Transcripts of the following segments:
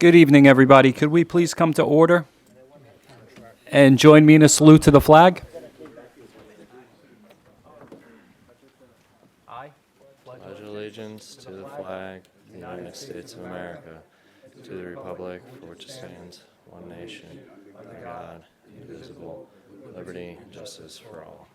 Good evening, everybody. Could we please come to order and join me in a salute to the flag? I Pledge allegiance to the flag of the United States of America, to the republic for which it stands, one nation, under God, indivisible, with liberty and justice for all.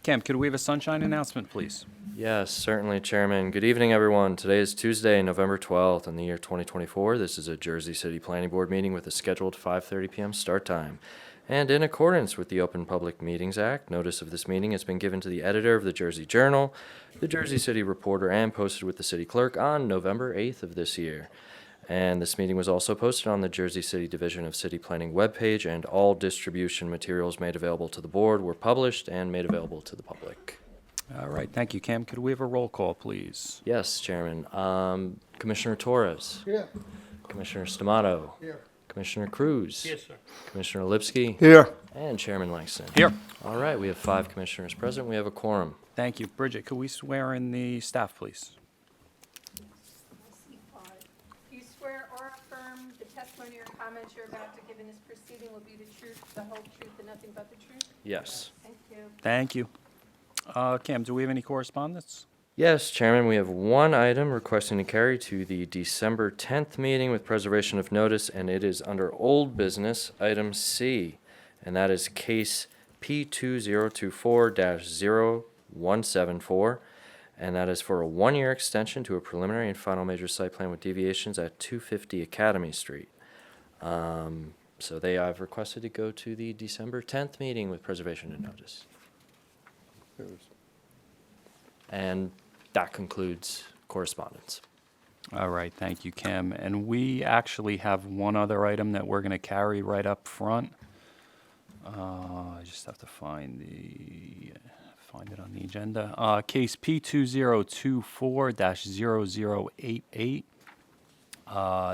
Cam, could we have a sunshine announcement, please? Yes, certainly, Chairman. Good evening, everyone. Today is Tuesday, November 12th in the year 2024. This is a Jersey City Planning Board meeting with a scheduled 5:30 p.m. start time. And in accordance with the Open Public Meetings Act, notice of this meeting has been given to the editor of the Jersey Journal, the Jersey City Reporter, and posted with the city clerk on November 8th of this year. And this meeting was also posted on the Jersey City Division of City Planning webpage, and all distribution materials made available to the board were published and made available to the public. All right, thank you, Cam. Could we have a roll call, please? Yes, Chairman. Commissioner Torres. Here. Commissioner Stamato. Here. Commissioner Cruz. Yes, sir. Commissioner Lipsky. Here. And Chairman Langston. Here. All right, we have 5 commissioners present. We have a quorum. Thank you. Bridget, could we swear in the staff, please? Do you swear or affirm the testimony or comments you're about to give in this proceeding will be the truth, the whole truth, and nothing but the truth? Yes. Thank you. Thank you. Cam, do we have any correspondence? Yes, Chairman, we have one item requesting to carry to the December 10th meeting with preservation of notice, and it is under old business, item C, and that is case P2024-0174, and that is for a 1-year extension to a preliminary and final major site plan with deviations at 250 Academy Street. So they have requested to go to the December 10th meeting with preservation of notice. And that concludes correspondence. All right, thank you, Cam. And we actually have one other item that we're going to carry right up front. I just have to find it on the agenda. Case P2024-0088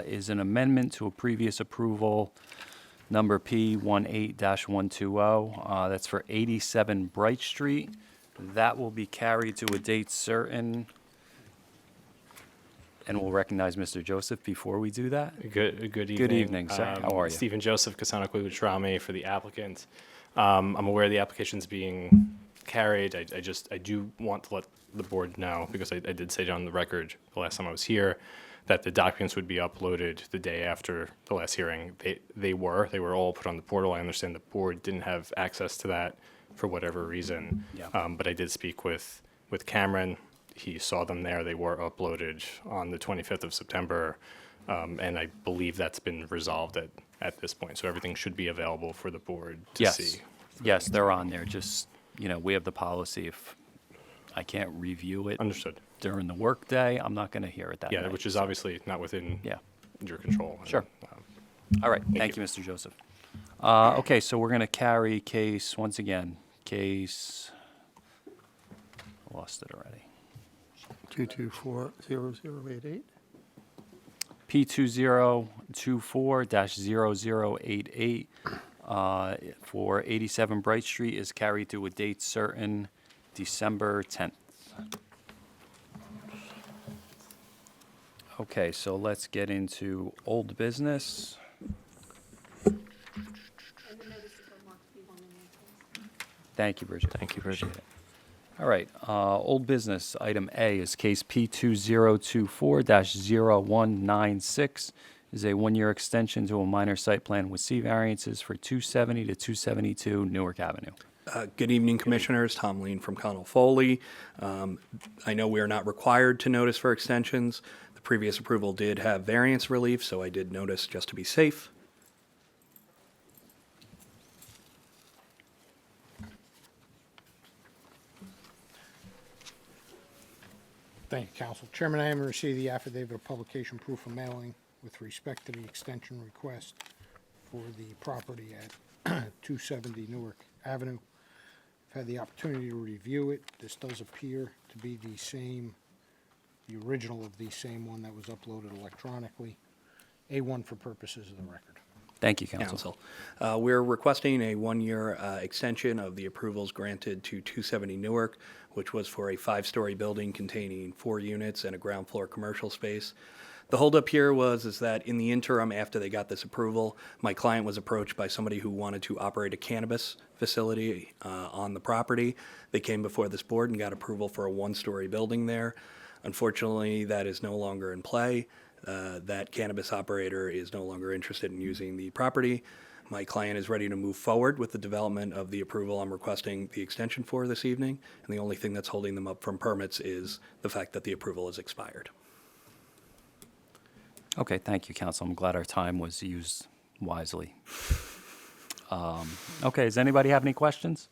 is an amendment to a previous approval, number P18-120. That's for 87 Bright Street. That will be carried to a date certain. And we'll recognize Mr. Joseph before we do that. Good evening. Good evening, sir. How are you? Stephen Joseph, Kasana Kugutrame for the applicant. I'm aware the application's being carried. I do want to let the board know, because I did say it on the record the last time I was here, that the documents would be uploaded the day after the last hearing. They were all put on the portal. I understand the board didn't have access to that for whatever reason. Yeah. But I did speak with Cameron. He saw them there. They were uploaded on the 25th of September, and I believe that's been resolved at this point. So everything should be available for the board to see. Yes, they're on there. Just, we have the policy. If I can't review it Understood. during the workday, I'm not going to hear it that Yeah, night. which is obviously not within Yeah. your control. Sure. All right, thank you, Mr. Joseph. Okay, so we're going to carry case, once again, lost it already. 224-0088. P2024-0088 for 87 Bright Street is carried to a date certain, December 10th. Okay, so let's get into old business. And the notices are marked P1 and A. Thank you, Bridget. Thank you, Bridget. All right, old business, item A is case P2024-0196, is a 1-year extension to a minor site plan with C variances for 270 to 272 Newark Avenue. Good evening, Commissioners. Tom Lean from Connell Foley. I know we are not required to notice for extensions. The previous approval did have variance relief, so I did notice just to be safe. Thank you, Council. Chairman, I am received the affidavit of publication proof of mailing with respect to the extension request for the property at 270 Newark Avenue. I've had the opportunity to review it. This does appear to be the original of the same one that was uploaded electronically. A1 for purposes of the record. Thank you, Counsel. Council. We're requesting a one-year extension of the approvals granted to 270 Newark, which was for a five-story building containing 4 units and a ground floor commercial space. The holdup here is that in the interim, after they got this approval, my client was approached by somebody who wanted to operate a cannabis facility on the property. They came before this board and got approval for a one-story building there. Unfortunately, that is no longer in play. That cannabis operator is no longer interested in using the property. My client is ready to move forward with the development of the approval I'm requesting the extension for this evening, and the only thing that's holding them up from permits is the fact that the approval has expired. Okay, thank you, Counsel. I'm glad our time was used wisely. Okay, does anybody have any questions?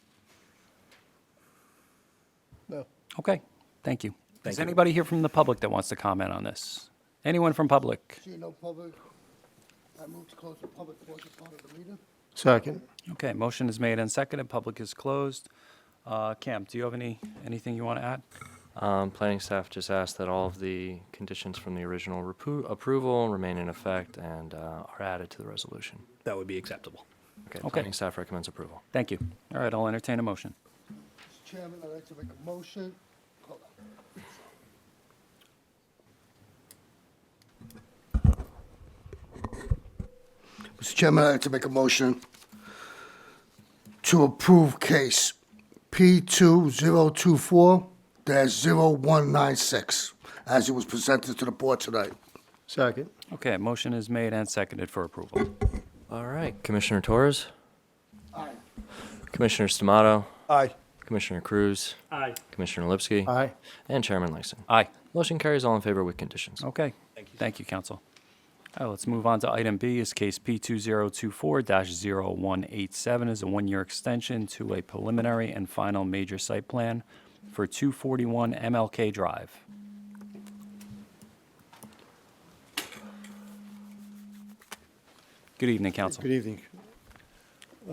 No. Okay, thank you. Thank Is you. anybody here from the public that wants to comment on this? Anyone from public? See no public. I move to close the public portion part of the meeting. Second. Okay, motion is made and seconded. Public is closed. Cam, do you have anything you want to add? Planning staff just asked that all of the conditions from the original approval remain in effect and are added to the resolution. That would be acceptable. Okay, Okay. planning staff recommends approval. Thank you. All right, I'll entertain a motion. Mr. Chairman, I'd like to make a motion. Hold on. Mr. Chairman, I'd like to make a motion to approve case P2024-0196 as it was presented to the board tonight. Second. Okay, motion is made and seconded for approval. All right, Commissioner Torres, Aye. Commissioner Stamato, Aye. Commissioner Cruz, Aye. Commissioner Lipsky, Aye. and Chairman Langston. Aye. Motion carries all in favor with conditions. Okay. Thank you, Counsel. All right, let's move on to item B, is case P2024-0187, is a one-year extension to a preliminary and final major site plan for 241 MLK Drive. Good evening, Counsel. Good evening.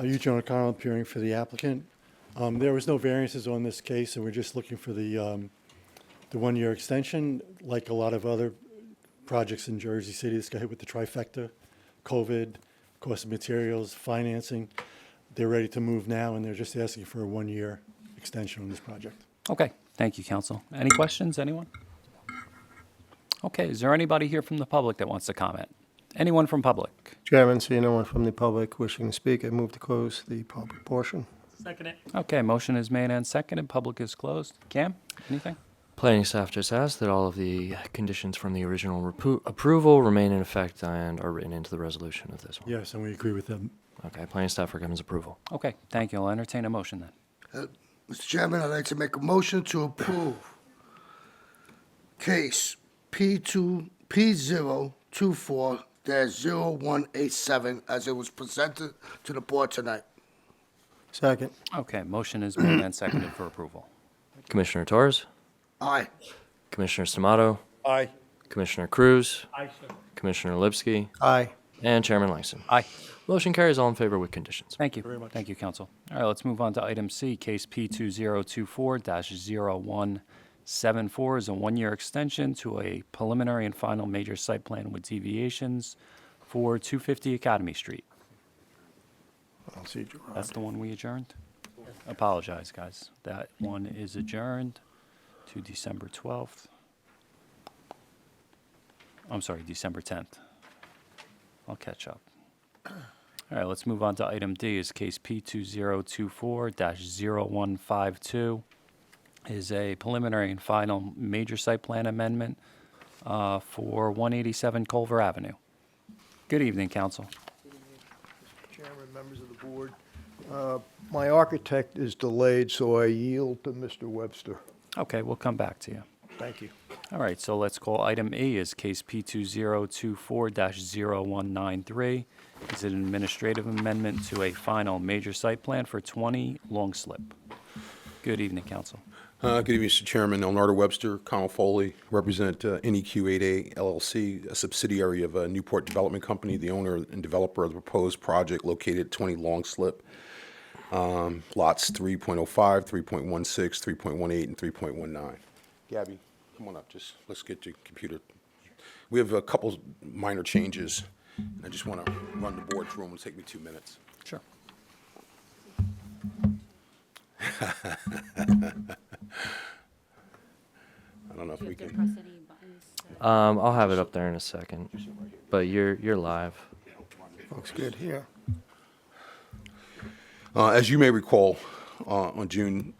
Eugene O'Connell appearing for the applicant. There was no variances on this case, and we're just looking for the one-year extension. Like a lot of other projects in Jersey City, this got hit with the trifecta, COVID, cost of materials, financing. They're ready to move now, and they're just asking for a one-year extension on this project. Okay, thank you, Counsel. Any questions, anyone? Okay, is there anybody here from the public that wants to comment? Anyone from public? Chairman, seeing no one from the public wishing to speak, I move to close the public portion. Second it. Okay, motion is made and seconded. Public is closed. Cam, anything? Planning staff just asked that all of the conditions from the original approval remain in effect and are written into the resolution of this one. Yes, and we agree with them. Okay, planning staff recommends approval. Okay, thank you. I'll entertain a motion then. Mr. Chairman, I'd like to make a motion to approve case P2024-0187 as it was presented to the board tonight. Second. Okay, motion is made and seconded for approval. Commissioner Torres, Aye. Commissioner Stamato, Aye. Commissioner Cruz, Aye, sir. Commissioner Lipsky, Aye. and Chairman Langston. Aye. Motion carries all in favor with conditions. Thank you. Thank you, Counsel. All right, let's move on to item C, case P2024-0174 is a one-year extension to a preliminary and final major site plan with deviations for 250 Academy Street. I'll see Gerard. That's the one we adjourned? Apologize, guys. That one is adjourned to December 12th. I'm sorry, December 10th. I'll catch up. All right, let's move on to item D, is case P2024-0152, is a preliminary and final major site plan amendment for 187 Culver Avenue. Good evening, Council. Chairman, members of the board. My architect is delayed, so I yield to Mr. Webster. Okay, we'll come back to you. Thank you. All right, so let's call item E is case P2024-0193. It's an administrative amendment to a final major site plan for 20 Long Slip. Good evening, Council. Good evening, Mr. Chairman. Elnardo Webster, Connell Foley, represent NEQ8A LLC, a subsidiary of Newport Development Company, the owner and developer of the proposed project located at 20 Long Slip, lots 3.05, 3.16, 3.18, and 3.19. Gabby, come on up. Let's get your computer. We have a couple minor changes. And I just want to run the board through them. It'll take me 2 minutes. Sure. I don't know if we can. I'll have it up there in a second, but you're live. Looks good here. As you may recall, in June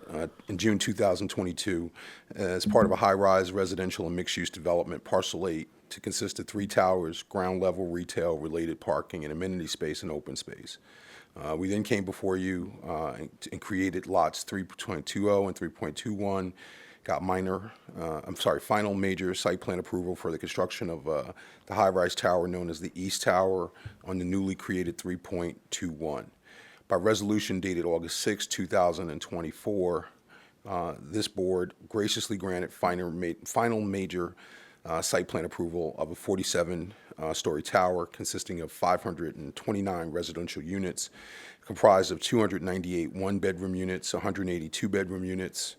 2022, as part of a high-rise residential and mixed-use development, Parcel 8, to consist of 3 towers, ground-level retail, related parking, and amenity space and open space. We then came before you and created lots 3.20 and 3.21, got final major site plan approval for the construction of the high-rise tower known as the East Tower on the newly created 3.21. By resolution dated August 6, 2024, this board graciously granted final major site plan approval of a 47-story tower consisting of 529 residential units, comprised of 298 one-bedroom units, 180 two-bedroom units,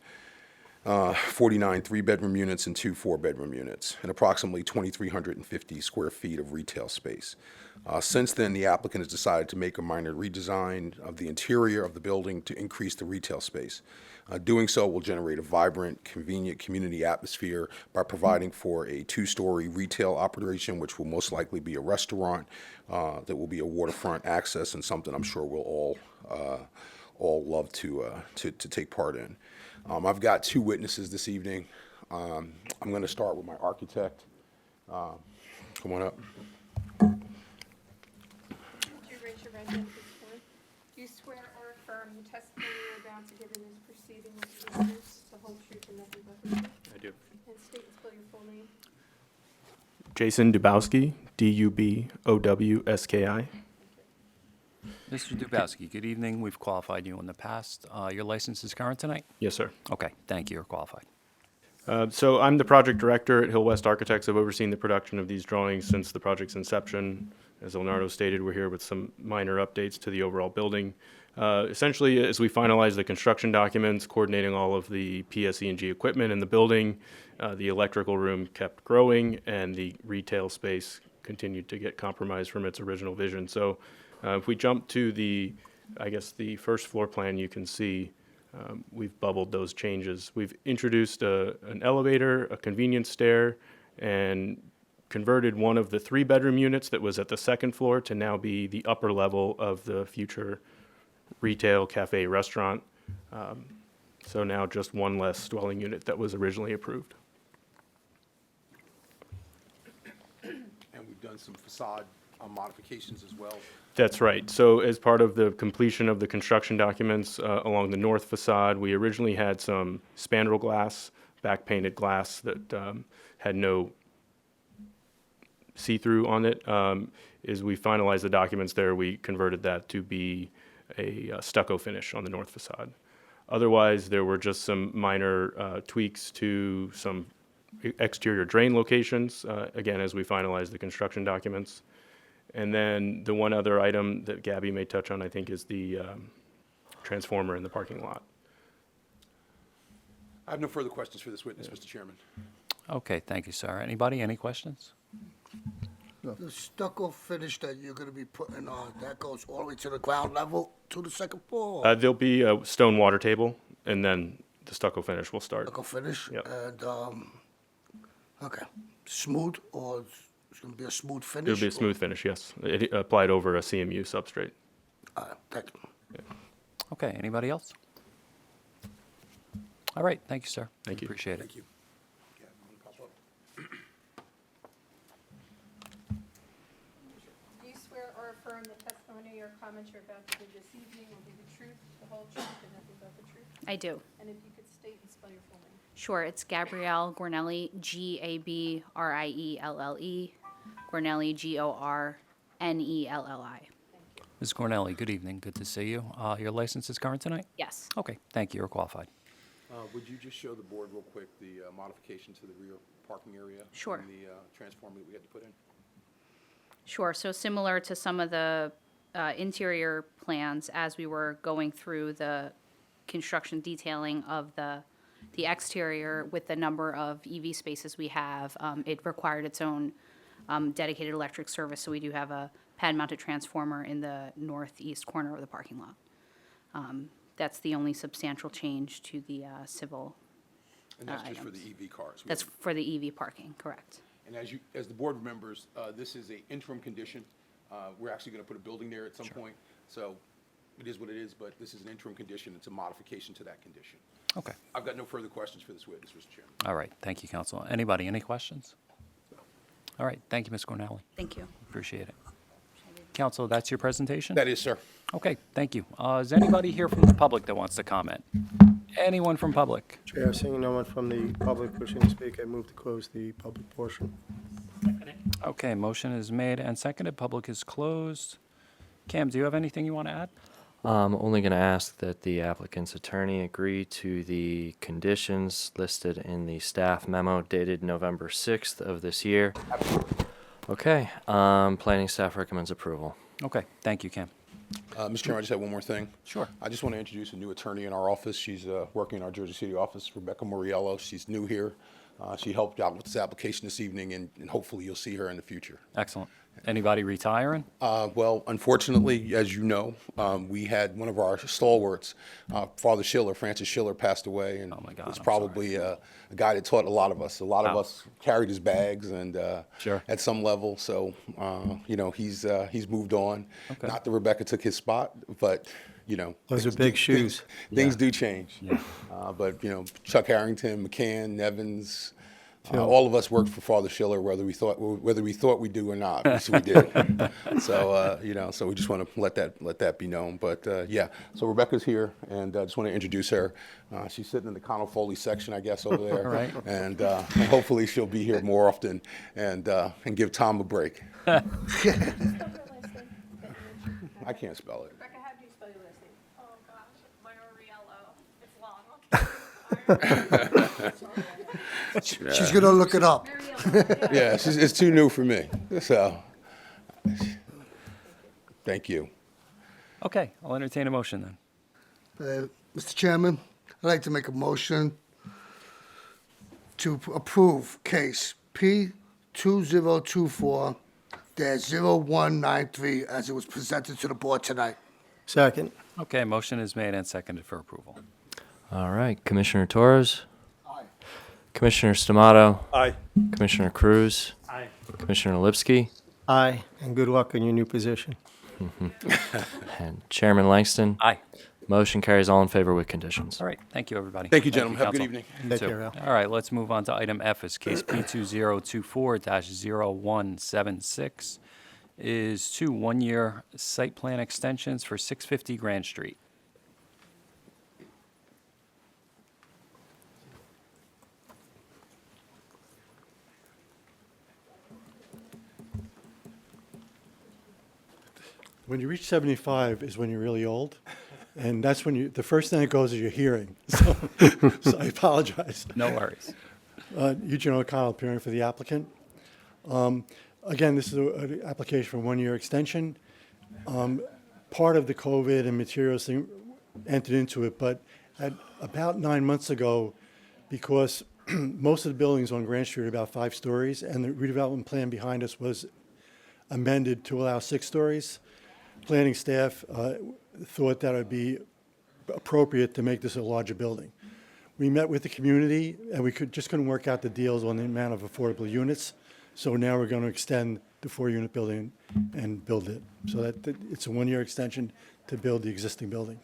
49 three-bedroom units, and 2 four-bedroom units, and approximately 2,350 square feet of retail space. Since then, the applicant has decided to make a minor redesign of the interior of the building to increase the retail space. Doing so will generate a vibrant, convenient community atmosphere by providing for a 2-story retail operation, which will most likely be a restaurant that will be a waterfront access and something I'm sure we'll all love to take part in. I've got 2 witnesses this evening. I'm going to start with my architect. Come on up. Would you raise your right hand, please? Do you swear or affirm the testimony you're about to give in this proceeding will be the truth, the whole truth, and nothing but the truth? I do. And state and spell your full name. Jason Dubowski, Dubowski. Mr. Dubowski, good evening. We've qualified you in the past. Your license is current tonight? Yes, sir. Okay, thank you. You're qualified. So I'm the project director at Hill West Architects. I've overseen the production of these drawings since the project's inception. As Leonardo stated, we're here with some minor updates to the overall building. Essentially, as we finalize the construction documents, coordinating all of the PSE&G equipment in the building, the electrical room kept growing, and the retail space continued to get compromised from its original vision. So if we jump to the first floor plan, you can see we've bubbled those changes. We've introduced an elevator, a convenience stair, and converted one of the 3-bedroom units that was at the second floor to now be the upper level of the future retail, cafe, restaurant. So now just one less dwelling unit that was originally approved. And we've done some facade modifications as well. That's right. So as part of the completion of the construction documents along the north facade, we originally had some spandrel glass, back painted glass that had no see-through on it. As we finalized the documents there, we converted that to be a stucco finish on the north facade. Otherwise, there were just some minor tweaks to some exterior drain locations, again, as we finalized the construction documents. And then the one other item that Gabby may touch on, I think, is the transformer in the parking lot. I have no further questions for this witness, Mr. Chairman. Okay, thank you, sir. Anybody, any questions? The stucco finish that you're gonna be putting on, that goes all the way to the ground level to the second floor? There'll be a stone water table, and then the stucco finish will start. Stucco finish? Yep. And, okay, smooth, or it's gonna be a smooth finish? It'll be a smooth finish, yes. It applied over a CMU substrate. Thank you. Okay, anybody else? All right, thank you, sir. Thank you. Appreciate it. Thank you. Yeah, you wanna pop up? Do you swear or affirm the testimony or comments you're about to give this evening will be the truth, the whole truth, and nothing but the truth? I do. And if you could state and spell your full name. Sure, it's Gabrielle Gornelli, Gabrielle, Gornelli, Gornelli. Ms. Cornelli, good evening. Good to see you. Your license is current tonight? Yes. Okay, thank you. You're qualified. Would you just show the board real quick the modification to the rear parking area? Sure. And the transformer that we had to put in? Sure, so similar to some of the interior plans as we were going through the construction detailing of the exterior with the number of EV spaces we have, it required its own dedicated electric service, so we do have a pad-mounted transformer in the northeast corner of the parking lot. That's the only substantial change to the civil And that's just for items. the EV cars. That's for the EV parking, correct. And as the board remembers, this is a interim condition. We're actually going to put a building there at some point, so it is what it is, but this is an interim condition. It's a modification to that condition. Okay. I've got no further questions for this witness, Mr. Chairman. All right, thank you, counsel. Anybody, any questions? All right, thank you, Ms. Cornelli. Thank you. Appreciate it. Counsel, that's your presentation? That is, sir. Okay, thank you. Is anybody here from the public that wants to comment? Anyone from public? Chair, seeing no one from the public wishing to speak, I move to close the public portion. Okay, motion is made and seconded. Public is closed. Cam, do you have anything you want to add? I'm only going to ask that the applicant's attorney agree to the conditions listed in the staff memo dated November 6th of this year. Okay, planning staff recommends approval. Okay, thank you, Cam. Mr. Chairman, I just have one more thing. Sure. I just want to introduce a new attorney in our office. She's working in our Jersey City office, Rebecca Moriello. She's new here. She helped out with this application this evening, and hopefully you'll see her in the future. Excellent. Anybody retiring? Well, unfortunately, as you know, we had one of our stalwarts, Father Schiller, Francis Schiller, passed away, and Oh, my God, was I'm probably a guy that taught a lot of us. A lot of Wow. us carried his bags, and Sure. at some level. So, he's moved on. Okay. Not that Rebecca took his spot, but Those are big shoes. Things do change. Yeah. But Chuck Harrington, McCann, Nevins. All of us worked for Father Schiller, whether we thought we do or not. We did. So so we just want to let that be known. But yeah, so Rebecca's here, and I just want to introduce her. She's sitting in the Connell Foley section, I guess, over there. Right. And hopefully she'll be here more often, and give Tom a break. I can't spell it. Rebecca, how do you spell your last name? Oh gosh, Maiorello. It's long. She's gonna look it up. Yeah, it's too new for me. So, thank you. Okay, I'll entertain a motion then. Mr. Chairman, I'd like to make a motion to approve case P2024-0193 as it was presented to the board tonight. Second. Okay, motion is made and seconded for approval. All right, Commissioner Torres? Aye. Commissioner Stamato? Aye. Commissioner Cruz? Aye. Commissioner Lipsky? Aye, and good luck in your new position. And Chairman Langston? Aye. Motion carries all in favor with conditions. All right, thank you, everybody. Thank you, gentlemen. Have a good counsel. evening. You Take too. care, Al. All right, let's move on to item F, is case P2024-0176, is 2 one-year site plan extensions for 650 Grand Street. When you reach 75 is when you're really old, and that's when the first thing that goes is your hearing. So, so I apologize. No worries. Eugene O'Connell appearing for the applicant. Again, this is an application for a one-year extension. Part of the COVID and materials thing entered into it, but about 9 months ago, because most of the buildings on Grand Street are about 5 stories, and the redevelopment plan behind us was amended to allow 6 stories. Planning staff thought that it would be appropriate to make this a larger building. We met with the community, and we couldn't work out the deals on the amount of affordable units. So now we're going to extend the 4-unit building and build it. So that it's a one-year extension to build the existing building.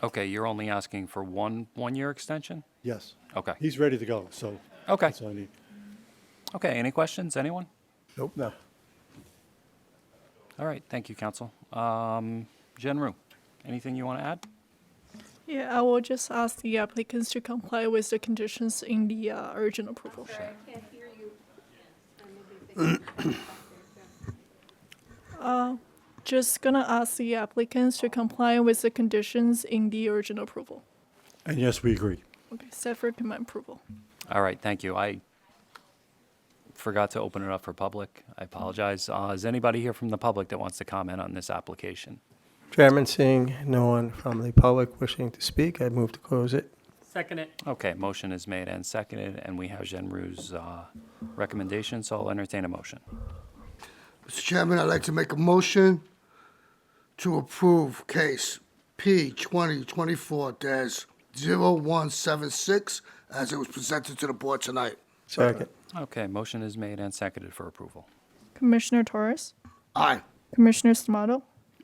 Okay, you're only asking for one-year extension? Yes. Okay. He's ready to go, so Okay. that's all I need. Okay, any questions, anyone? Nope. No. All right, thank you, counsel. Jen Rue, anything you want to add? Yeah, I will just ask the applicants to comply with the conditions in the urgent approval. Sorry, I can't hear you. Maybe they- Just gonna ask the applicants to comply with the conditions in the urgent approval. And yes, we agree. Okay, set for command approval. All right, thank you. I forgot to open it up for public. I apologize. Is anybody here from the public that wants to comment on this application? Chairman, seeing no one from the public wishing to speak, I move to close it. Second it. Okay, motion is made and seconded, and we have Genru's recommendation, so I'll entertain a motion. Mr. Chairman, I'd like to make a motion to approve case P 2024-0176 as it was presented to the board tonight. Second. Okay, motion is made and seconded for approval. Commissioner Torres, Aye. Commissioner Stamato,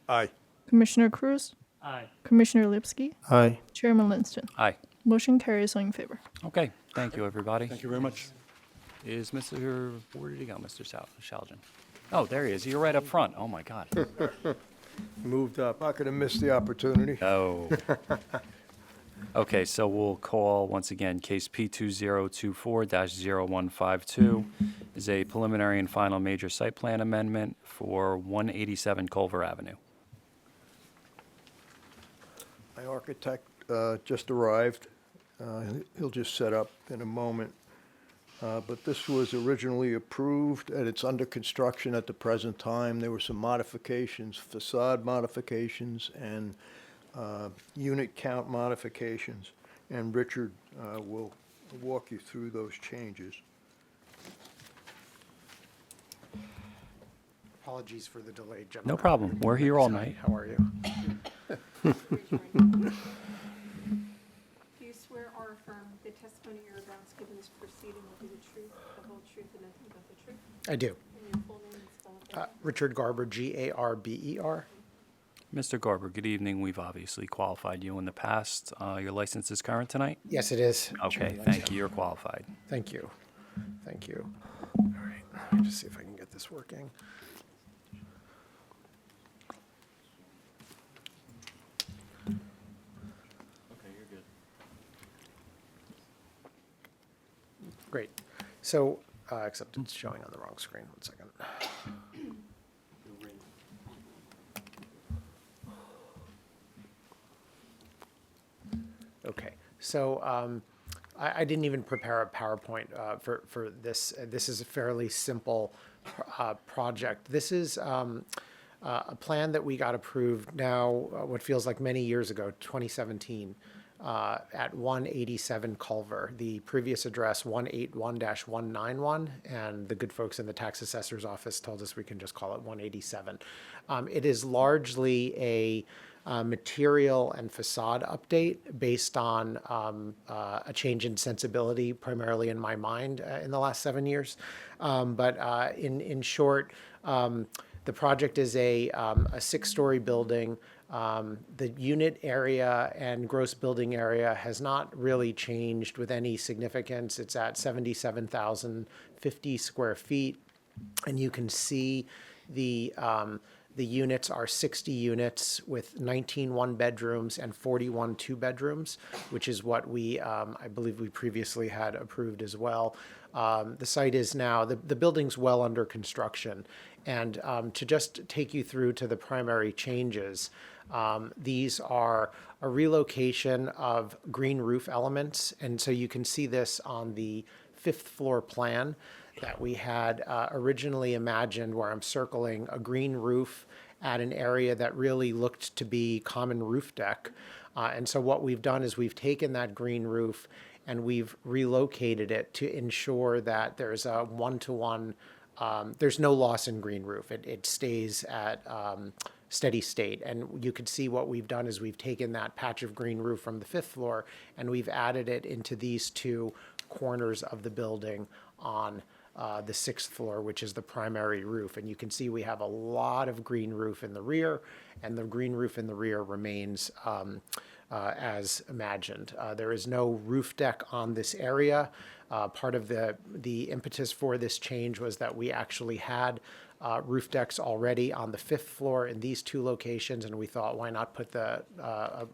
Aye. Commissioner Cruz, Aye. Commissioner Lipsky, Aye. Chairman Linston. Aye. Motion carries all in favor. Okay, thank you, everybody. Thank you very much. Is Mr., where did he go, Mr. Shaljan? Oh, there he is. You're right up front. Oh, my God. Moved up. Not gonna miss the opportunity. No. Okay, so we'll call, once again, case P2024-0152 is a preliminary and final major site plan amendment for 187 Culver Avenue. My architect just arrived. He'll just set up in a moment. But this was originally approved, and it's under construction at the present time. There were some modifications, facade modifications, and unit count modifications. And Richard will walk you through those changes. Apologies for the delay, gentlemen. No problem. We're here all night. How are you? Do you swear or affirm the testimony you're about to give in this proceeding will be the truth, the whole truth, and nothing but the truth? I do. And your full name and spell it out. Richard Garber, Garber. Mr. Garber, good evening. We've obviously qualified you in the past. Your license is current tonight? Yes, it is. Okay, thank you. You're qualified. Thank you. Thank you. All right, let me just see if I can get this working. Great. So, except it's showing on the wrong screen. 1 second. Okay. So, I didn't even prepare a PowerPoint for this. This is a fairly simple project. This is a plan that we got approved now, what feels like many years ago, 2017. At 187 Culver, the previous address 181-191, and the good folks in the tax assessor's office told us we can just call it 187. It is largely a material and facade update based on a change in sensibility, primarily in my mind, in the last 7 years. But in short, the project is a 6-story building. The unit area and gross building area has not really changed with any significance. It's at 77,050 square feet. And you can see the units are 60 units with 19 one-bedrooms and 41 two-bedrooms, which is what we, I believe we previously had approved as well. The site is now, the building's well under construction. And to just take you through to the primary changes, these are a relocation of green roof elements. And so you can see this on the 5th floor plan that we had originally imagined, where I'm circling a green roof at an area that really looked to be common roof deck. And so what we've done is we've taken that green roof and we've relocated it to ensure that there's a one-to-one, there's no loss in green roof. It stays at steady state. And you could see what we've done is we've taken that patch of green roof from the 5th floor and we've added it into these two corners of the building on the 6th floor, which is the primary roof. And you can see we have a lot of green roof in the rear, and the green roof in the rear remains as imagined. There is no roof deck on this area. Part of the impetus for this change was that we actually had roof decks already on the 5th floor in these two locations, and we thought, why not put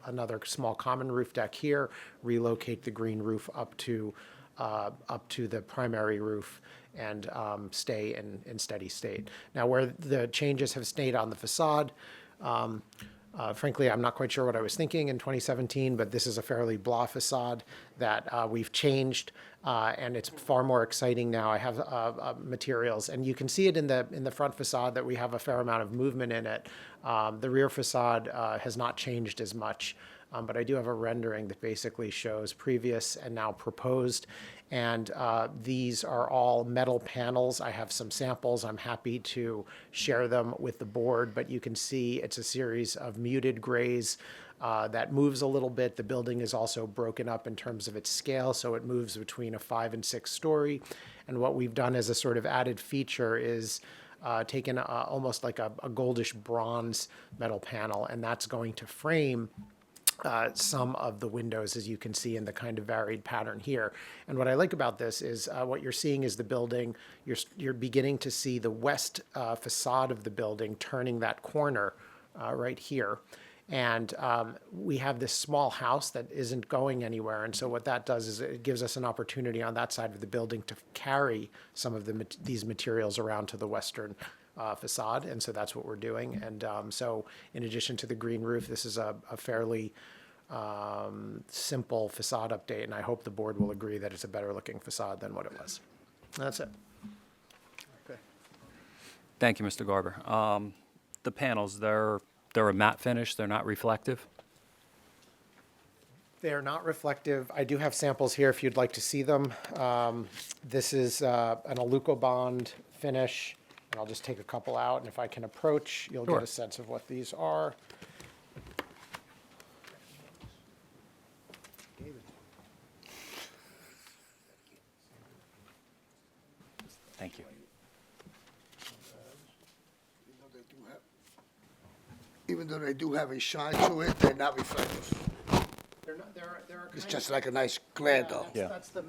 another small common roof deck here, relocate the green roof up to the primary roof, and stay in steady state. Now, where the changes have stayed on the facade, frankly, I'm not quite sure what I was thinking in 2017, but this is a fairly blah facade that we've changed, and it's far more exciting now. I have materials, and you can see it in the front facade that we have a fair amount of movement in it. The rear facade has not changed as much. but I do have a rendering that basically shows previous and now proposed. And these are all metal panels. I have some samples. I'm happy to share them with the board, but you can see it's a series of muted grays that moves a little bit. The building is also broken up in terms of its scale, so it moves between a 5 and 6 story. And what we've done as a sort of added feature is taken almost like a goldish bronze metal panel, and that's going to frame some of the windows, as you can see in the kind of varied pattern here. And what I like about this is what you're seeing is the building. You're beginning to see the west facade of the building turning that corner right here. And we have this small house that isn't going anywhere. And so what that does is it gives us an opportunity on that side of the building to carry some of these materials around to the western facade. And so that's what we're doing. And so in addition to the green roof, this is a fairly simple facade update. And I hope the board will agree that it's a better looking facade than what it was. That's it. Thank you, Mr. Garber. The panels, they're a matte finish, they're not reflective? They are not reflective. I do have samples here if you'd like to see them. This is an Alucobond finish, and I'll just take a couple out, and if I can approach, you'll Sure. get a sense of what these are. Thank you. Even though they do have a shine to it, they're not reflective. They're It's just like a nice glare, though. That's the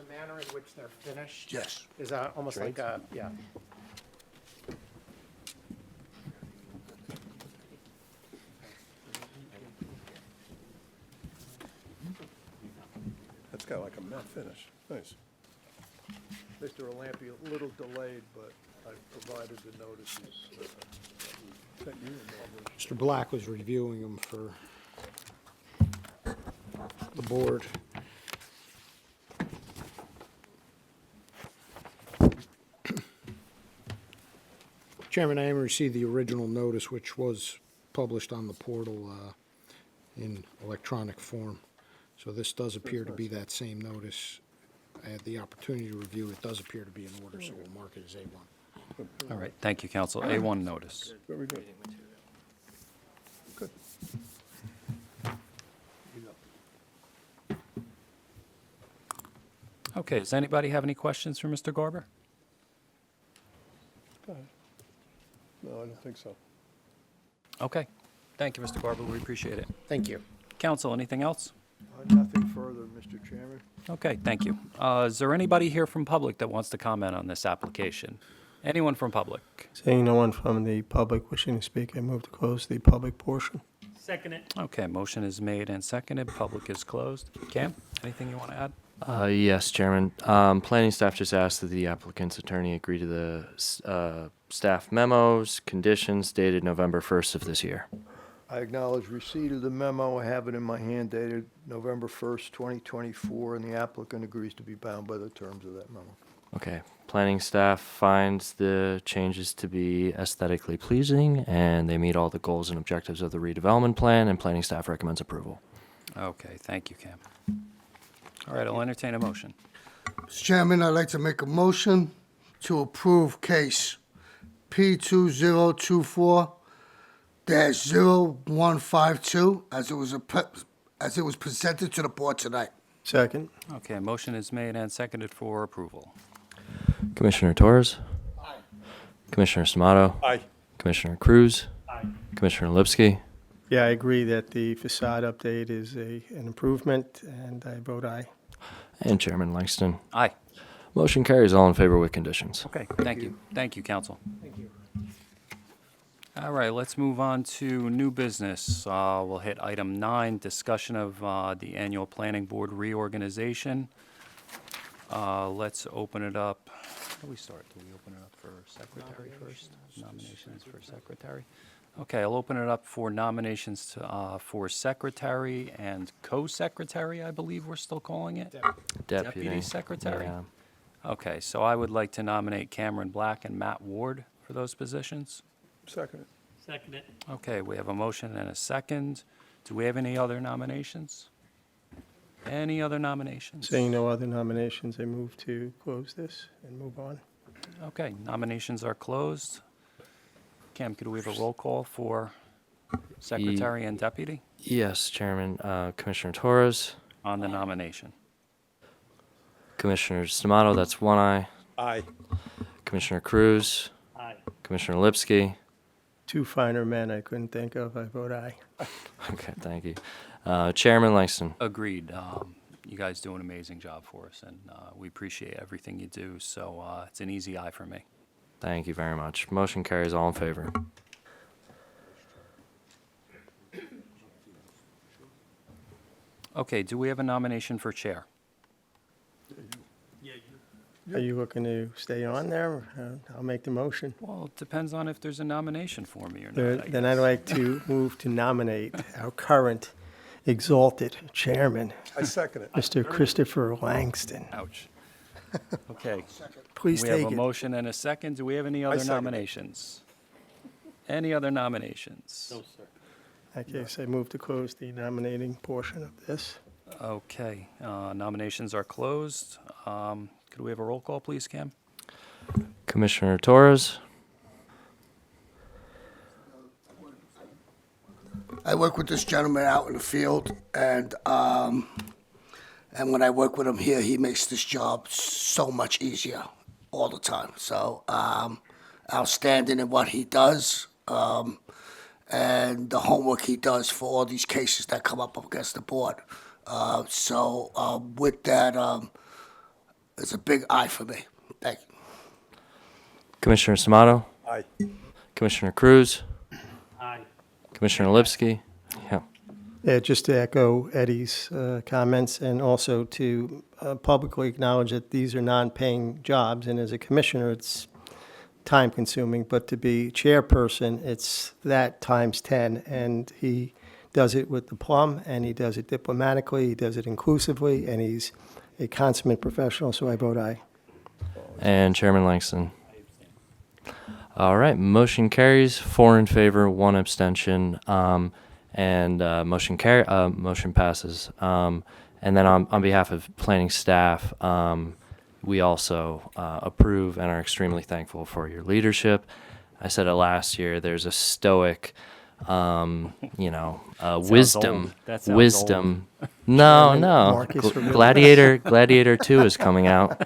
manner in which they're finished. Yes. Is almost like a, yeah. That's got like a matte finish. Nice. Mr. Olampi, a little delayed, but I provided the notices. Sent you a notice. Mr. Black was reviewing them for the board. Chairman, I haven't received the original notice, which was published on the portal in electronic form. So this does appear to be that same notice. I had the opportunity to review it. It does appear to be in order, so we'll mark it as A1. All right, thank you, counsel. A1 notice. Very good. Good. Okay, does anybody have any questions for Mr. Garber? Go ahead. No, I don't think so. Okay, thank you, Mr. Garber, we appreciate it. Thank you. Counsel, anything else? Nothing further, Mr. Chairman. Okay, thank you. Is there anybody here from public that wants to comment on this application? Anyone from public? Seeing no one from the public wishing to speak, I move to close the public portion. Second it. Okay, motion is made and seconded. Public is closed. Cam, anything you want to add? Yes, Chairman. Planning staff just asked that the applicant's attorney agree to the staff memos, conditions dated November 1st of this year. I acknowledge receipt of the memo. I have it in my hand dated November 1st, 2024, and the applicant agrees to be bound by the terms of that memo. Okay. Planning staff finds the changes to be aesthetically pleasing, and they meet all the goals and objectives of the redevelopment plan, and planning staff recommends approval. Okay, thank you, Cam. All right, I'll entertain a motion. Mr. Chairman, I'd like to make a motion to approve case P2024-0152 as it was presented to the board tonight. Second. Okay, a motion is made and seconded for approval. Commissioner Torres? Aye. Commissioner Samato? Aye. Commissioner Cruz? Aye. Commissioner Lipsky? Yeah, I agree that the facade update is an improvement, and I vote aye. And Chairman Langston. Aye. Motion carries, all in favor with conditions. Okay, thank you. Thank you, counsel. Thank you. All right, let's move on to new business. We'll hit item 9, discussion of the annual planning board reorganization. Let's open it up. How do we start? Do we open it up for secretary first? Nominations for secretary? Okay, I'll open it up for nominations for secretary and co-secretary, I believe we're still calling it? Deputy secretary? Yeah. Okay, so I would like to nominate Cameron Black and Matt Ward for those positions. Second. Second it. Okay, we have a motion and a second Do we have any other nominations? Any other nominations? Seeing no other nominations, I move to close this and move on. Okay, nominations are closed. Cam, could we have a roll call for secretary and deputy Yes, Chairman. Commissioner Torres, on the nomination? Commissioner Stamato, that's one aye. Aye. Commissioner Cruz. Aye. Commissioner Lipsky. Two finer men I couldn't think of, I vote aye. Okay, thank you. Chairman Langston. Agreed. You guys do an amazing job for us, and we appreciate everything you do, so it's an easy aye for me. Thank you very much. Motion carries, all in favor. Okay, do we have a nomination for chair? Are you looking to stay on there? I'll make the motion. Well, it depends on if there's a nomination for me or Then not. then I'd like to move to nominate our current exalted chairman, I second it. Mr. Christopher Langston. Ouch. Okay. Please We have take a it. motion and a second. Do we have any other second it. nominations? Any other nominations? In that case, I move to close the nominating portion of this. Okay, nominations are closed. Could we have a roll call, please, Cam? Commissioner Torres. I work with this gentleman out in the field, and when I work with him here, he makes this job so much easier all the time. So outstanding in what he does, and the homework he does for all these cases that come up against the board. With that, it's a big aye for me. Thank you. Commissioner Stamato. Aye. Commissioner Cruz. Commissioner Lipsky. Yeah. Yeah, just to echo Eddie's comments and also to publicly acknowledge that these are non-paying jobs, and as a commissioner, it's time-consuming, but to be chairperson, it's that times 10, and he does it with the plum, and he does it diplomatically, he does it inclusively, and he's a consummate professional, so I vote aye. And Chairman Langston. All right, motion carries, 4 in favor, 1 abstention, and motion passes. And then on behalf of planning staff, we also approve and are extremely thankful for your leadership. I said it last year. There's a stoic, wisdom. old. That sounds Wisdom. No, no. Marcus Aurelius. Gladiator 2 is coming out.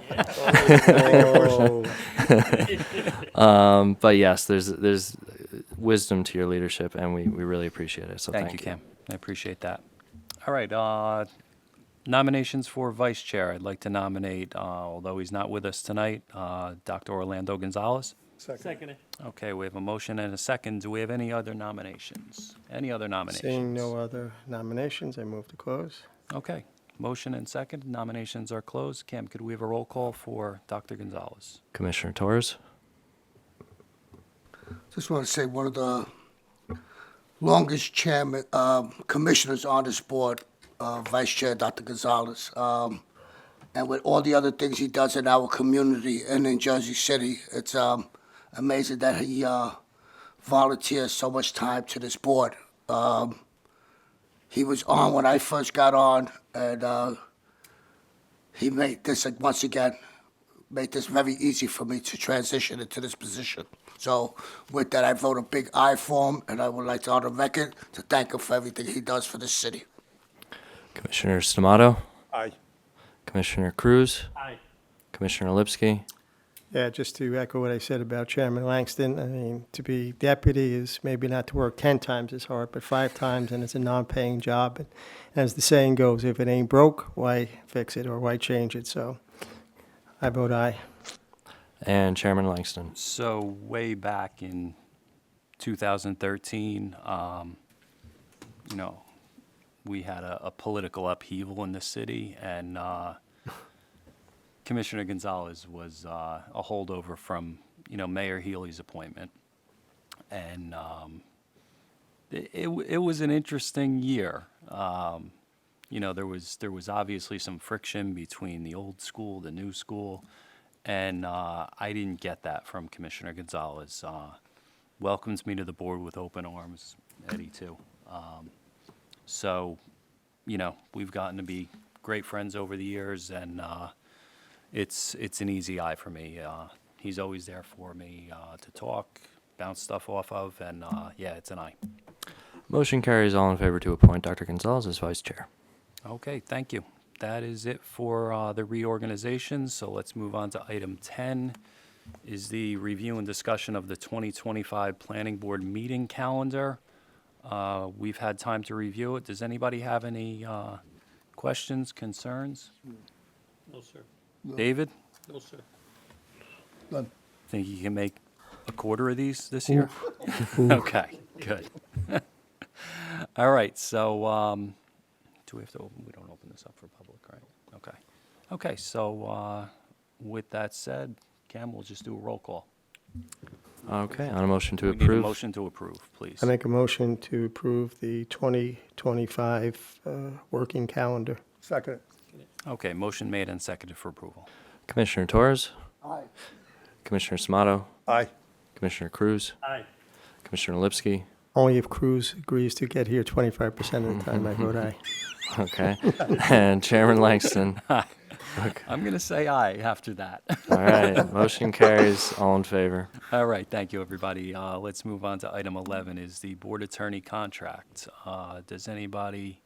But yes, there's wisdom to your leadership, and we really appreciate it. So Thank you, Cam. I appreciate that. All right, nominations for vice chair. I'd like to nominate, although he's not with us tonight, Dr. Orlando Gonzalez. Second. Okay, we have a motion and a second. Do we have any other nominations? Any other nominations? Seeing no other nominations, I move to close. Okay, motion and second. Nominations are closed. Cam, could we have a roll call for Dr. Gonzalez? Commissioner Torres. Just want to say one of the longest commissioners on this board, Vice Chair Dr. Gonzalez. And with all the other things he does in our community and in Jersey City, it's amazing that he volunteers so much time to this board. He was on when I first got on, and he made this, once again, made this very easy for me to transition into this position. So with that, I vote a big aye for him, and I would like to, on the record, to thank him for everything he does for this city. Commissioner Stamato. Aye. Commissioner Cruz. Aye. Commissioner Lipsky. Yeah, just to echo what I said about Chairman Langston, I mean, to be deputy is maybe not to work 10 times as hard, but 5 times, and it's a non-paying job. And as the saying goes, if it ain't broke, why fix it or why change it? So I vote aye. And Chairman Langston. So way back in 2013, we had a political upheaval in the city, and Commissioner Gonzalez was a holdover from, Mayor Healy's appointment. And it was an interesting year. There was obviously some friction between the old school, the new school, and I didn't get that from Commissioner Gonzalez. Welcomes me to the board with open arms, Eddie too. So, you know, we've gotten to be great friends over the years, and it's an easy aye for me. He's always there for me to talk, bounce stuff off of, and yeah, it's an aye. Motion carries. All in favor to appoint Dr. Gonzalez as vice chair. Okay, thank you. That is it for the reorganization, so let's move on to item 10, is the review and discussion of the 2025 Planning Board meeting calendar. We've had time to review it. Does anybody have any questions, concerns? No, sir. David, No, sir. None. think you can make a quarter of these this year? Okay, good. All right, so do we have to open? We don't open this up for public, right? Okay. Okay, so with that said, Cam, we'll just do a roll call. Okay, on a motion to We need a approve. motion to approve, please. I make a motion to approve the 2025 working calendar. Second. Okay, motion made and seconded for approval. Commissioner Torres, Aye. Commissioner Samato, Aye. Commissioner Cruz, Aye. Commissioner Lipsky. Only if Cruz agrees to get here 25% of the time, I vote aye. Okay, and Chairman Langston. I'm going to say aye after that. All right, motion carries. All in favor. All right, thank you, everybody. Let's move on to item 11, is the board attorney contract. Does anybody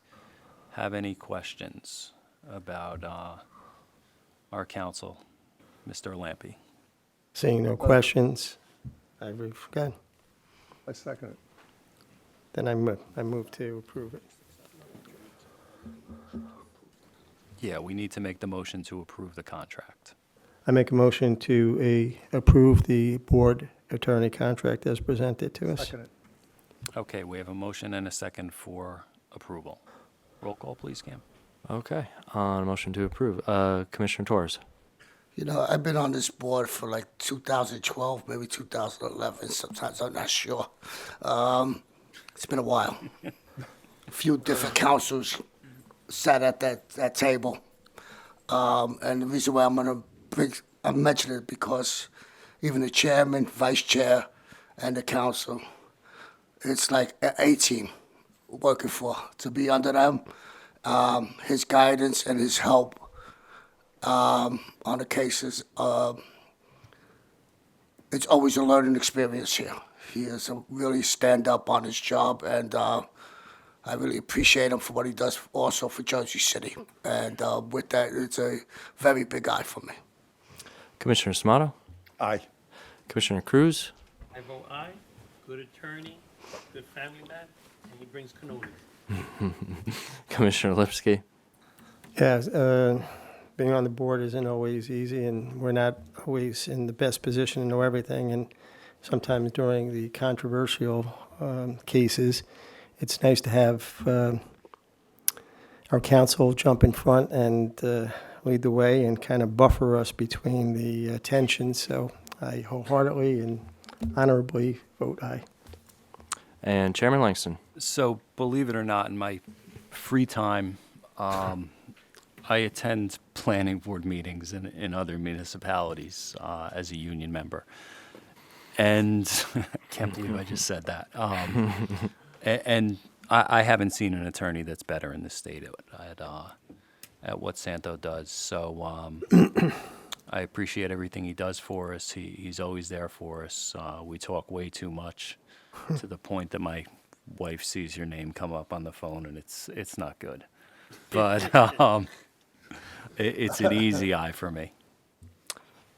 have any questions about our counsel, Mr. Lampe? Seeing no questions, I forgot. I second it. Then I move to approve it. Yeah, we need to make the motion to approve the contract. I make a motion to approve the board attorney contract as presented to us. Second it. Okay, we have a motion and a second for approval. Roll call, please, Cam. Okay, on a motion to approve. Commissioner Torres. You know, I've been on this board for like 2012, maybe 2011. Sometimes I'm not sure. It's been a while. A few different councils sat at that table. And the reason why I'm mentioning it because even the chairman, vice chair, and the council, it's like an A-team working for. To be under them, his guidance and his help on the cases, it's always a learning experience here. He is a really stand up on his job, and I really appreciate him for what he does also for Jersey City. And with that, it's a very big eye for me. Commissioner Samato. Aye. Commissioner Cruz. I vote aye. Good attorney, good family man, and he brings cannolis. Commissioner Lipsky. Yeah, being on the board isn't always easy, and we're not always in the best position to know everything. And sometimes during the controversial cases, it's nice to have our counsel jump in front and lead the way and kind of buffer us between the tensions. So I wholeheartedly and honorably vote aye. And Chairman Langston. So, believe it or not, in my free time, I attend planning board meetings in other municipalities as a union member. And I can't believe I just said that. And I haven't seen an attorney that's better in the state at what Santo does. So I appreciate everything he does for us. He's always there for us. We talk way too much to the point that my wife sees your name come up on the phone, and it's not good. But it's an easy eye for me.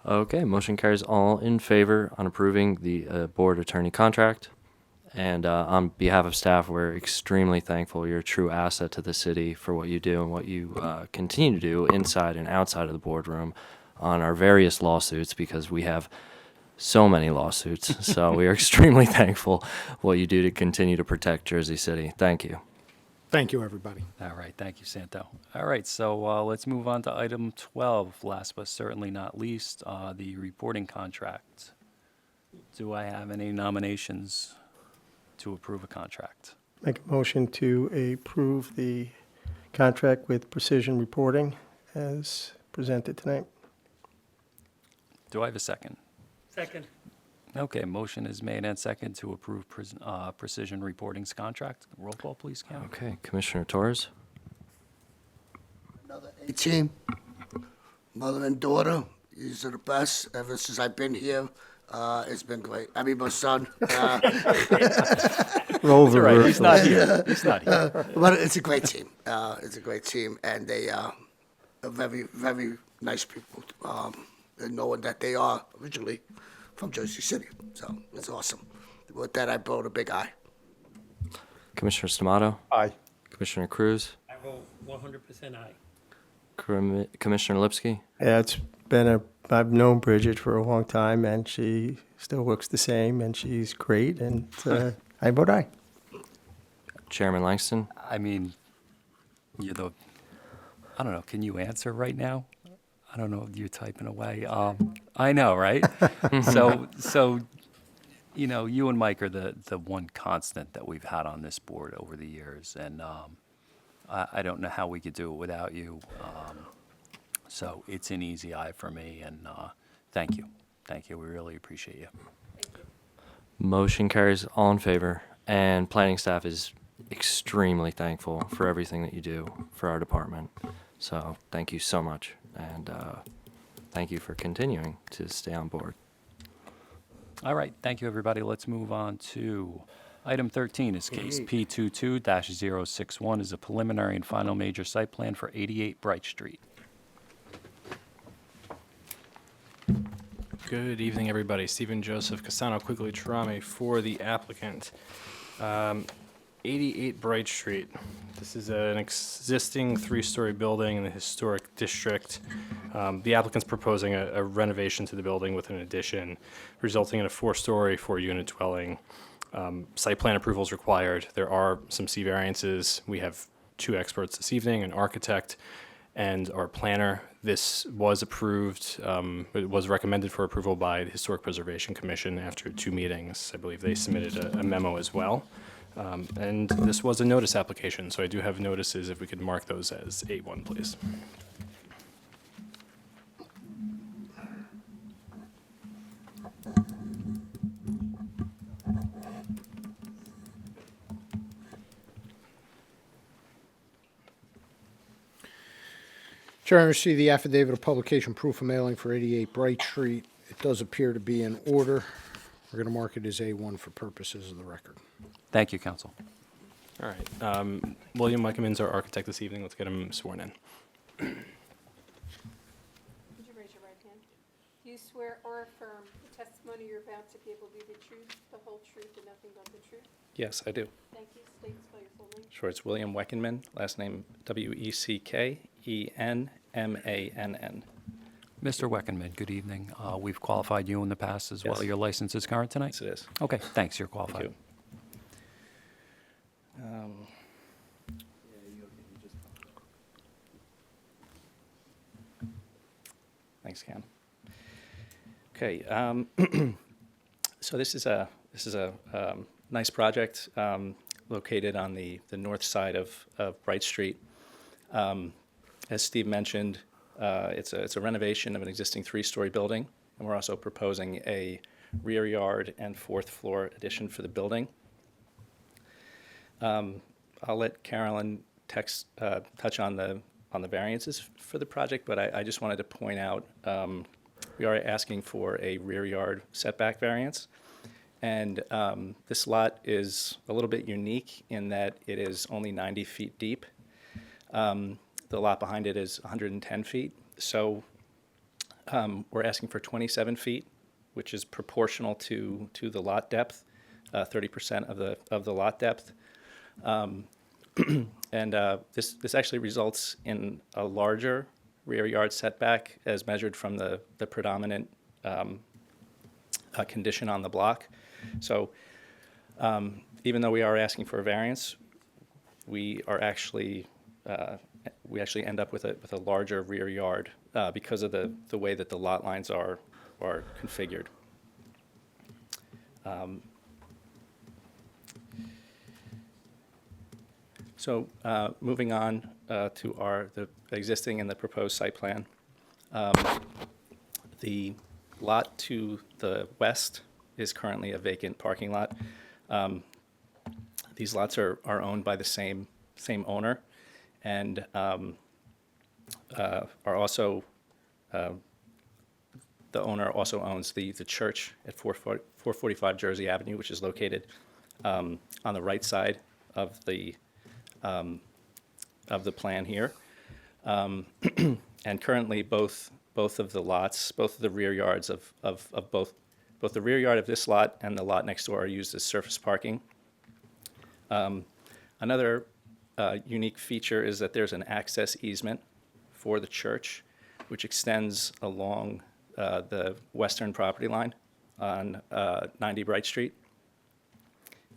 Okay, motion carries. All in favor on approving the board attorney contract. And on behalf of staff, we're extremely thankful. You're a true asset to the city for what you do and what you continue to do inside and outside of the boardroom on our various lawsuits, because we have so many lawsuits. So we are extremely thankful what you do to continue to protect Jersey City. Thank you. Thank you, everybody. All right, thank you, Santo. All right, so let's move on to item 12, last but certainly not least, the reporting contract. Do I have any nominations to approve a contract? Make a motion to approve the contract with Precision Reporting as presented tonight. Do I have a second? Second. Okay, motion is made and second to approve Precision Reporting's contract. Roll call, please, Cam. Okay, Commissioner Torres? Another A team, mother and daughter, these are the best. Ever since I've been here, it's been great. I mean, my son. Roll the Right, roof. he's not here. He's not here. But it's a great team. It's a great team, and they are very, very nice people. And knowing that they are originally from Jersey City, so it's awesome. With that, I brought a big eye. Commissioner Stamato? Aye. Commissioner Cruz? I vote 100% aye. Commissioner Lipsky? Yeah, I've known Bridget for a long time, and she still looks the same, and she's great, and I vote aye. Chairman Langston? I mean, I don't know, can you answer right now? I don't know if you're typing away. I know, right? So, you and Mike are the one constant that we've had on this board over the years, and I don't know how we could do it without you. So it's an easy aye for me, and thank you. Thank you. We really appreciate you. Motion carries, all in favor. And planning staff is extremely thankful for everything that you do for our department. So thank you so much. And thank you for continuing to stay on board. All right, thank you, everybody. Let's move on to item 13 is case P22-061 is a preliminary and final major site plan for 88 Bright Street. Good evening, everybody. Stephen Joseph Castano Quigley-Trame for the applicant. 88 Bright Street. This is an existing three-story building in the historic district. The applicant's proposing a renovation to the building with an addition, resulting in a four-story, four-unit dwelling. Site plan approval is required. There are some C variances. We have two experts this evening, an architect and our planner. This was approved, it was recommended for approval by the Historic Preservation Commission after 2 meetings. I believe they submitted a memo as well. And this was a notice application, so I do have notices, if we could mark those as A1, please. Chair, I receive the affidavit of publication proof of mailing for 88 Bright Street. It does appear to be in order. We're going to mark it as A1 for purposes of the record. Thank you, counsel. All right. William Weckerman's our architect this evening. Let's get him sworn in. Would you raise your right hand? Do you swear or affirm the testimony you're about to give will be the truth, the whole truth, and nothing but the truth? Yes, I do. Thank you. State and spell your full name. Sure, it's William Weckenman, last name Weckenmann. Mr. Weckenman, good evening. We've qualified you in the past as well. Yes. Your license is current tonight? Yes, it is. Okay, thanks, you're qualified. Thank you. Thanks, Cam. Okay, so this is a nice project located on the north side of Bright Street. As Steve mentioned, it's a renovation of an existing three-story building, and we're also proposing a rear yard and fourth floor addition for the building. I'll let Carolyn touch on the variances for the project, but I just wanted to point out we are asking for a rear yard setback variance. And this lot is a little bit unique in that it is only 90 feet deep. The lot behind it is 110 feet. So we're asking for 27 feet, which is proportional to the lot depth, 30% of the lot depth. And this actually results in a larger rear yard setback as measured from the predominant condition on the block. So even though we are asking for a variance, we actually end up with a larger rear yard because of the way that the lot lines are configured. So moving on to the existing and the proposed site plan. The lot to the west is currently a vacant parking lot. These lots are owned by the same owner, and are also, the owner also owns the church at 445 Jersey Avenue, which is located on the right side of the plan here. And currently, both of the lots, both of the rear yards of both the rear yard of this lot and the lot next door are used as surface parking. Another unique feature is that there's an access easement for the church, which extends along the western property line on 90 Bright Street,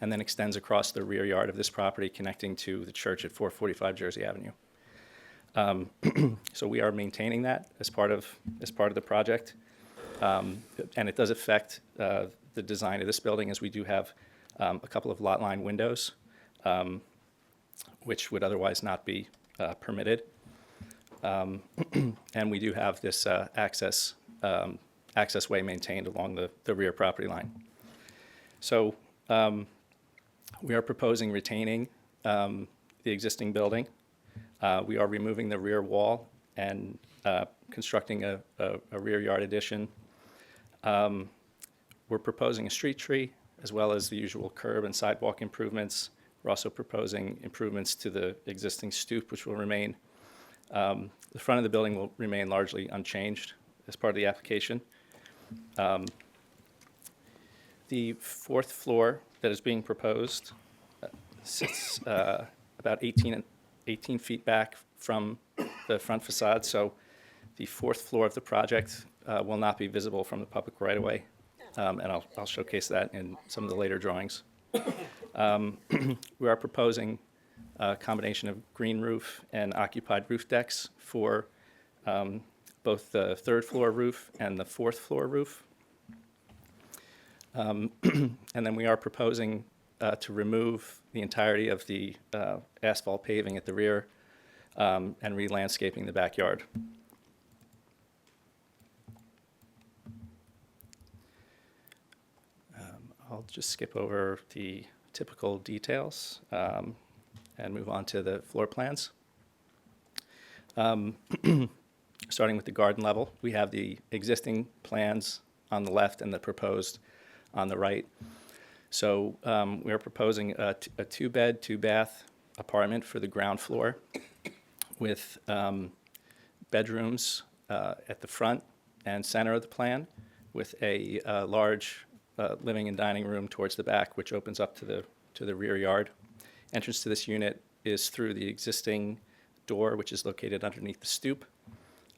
and then extends across the rear yard of this property, connecting to the church at 445 Jersey Avenue. So we are maintaining that as part of the project, and it does affect the design of this building, as we do have a couple of lot line windows, which would otherwise not be permitted. And we do have this access way maintained along the rear property line. So we are proposing retaining the existing building. We are removing the rear wall and constructing a rear yard addition. We're proposing a street tree, as well as the usual curb and sidewalk improvements. We're also proposing improvements to the existing stoop, which will remain. The front of the building will remain largely unchanged as part of the application. The fourth floor that is being proposed sits about 18 feet back from the front facade, so the fourth floor of the project will not be visible from the public right-of-way, and I'll showcase that in some of the later drawings. We are proposing a combination of green roof and occupied roof decks for both the third floor roof and the fourth floor roof. And then we are proposing to remove the entirety of the asphalt paving at the rear and re-landscaping the backyard. I'll just skip over the typical details and move on to the floor plans. Starting with the garden level, we have the existing plans on the left and the proposed on the right. So we are proposing a two-bed, two-bath apartment for the ground floor with bedrooms at the front and center of the plan, with a large living and dining room towards the back, which opens up to the rear yard. Entrance to this unit is through the existing door, which is located underneath the stoop.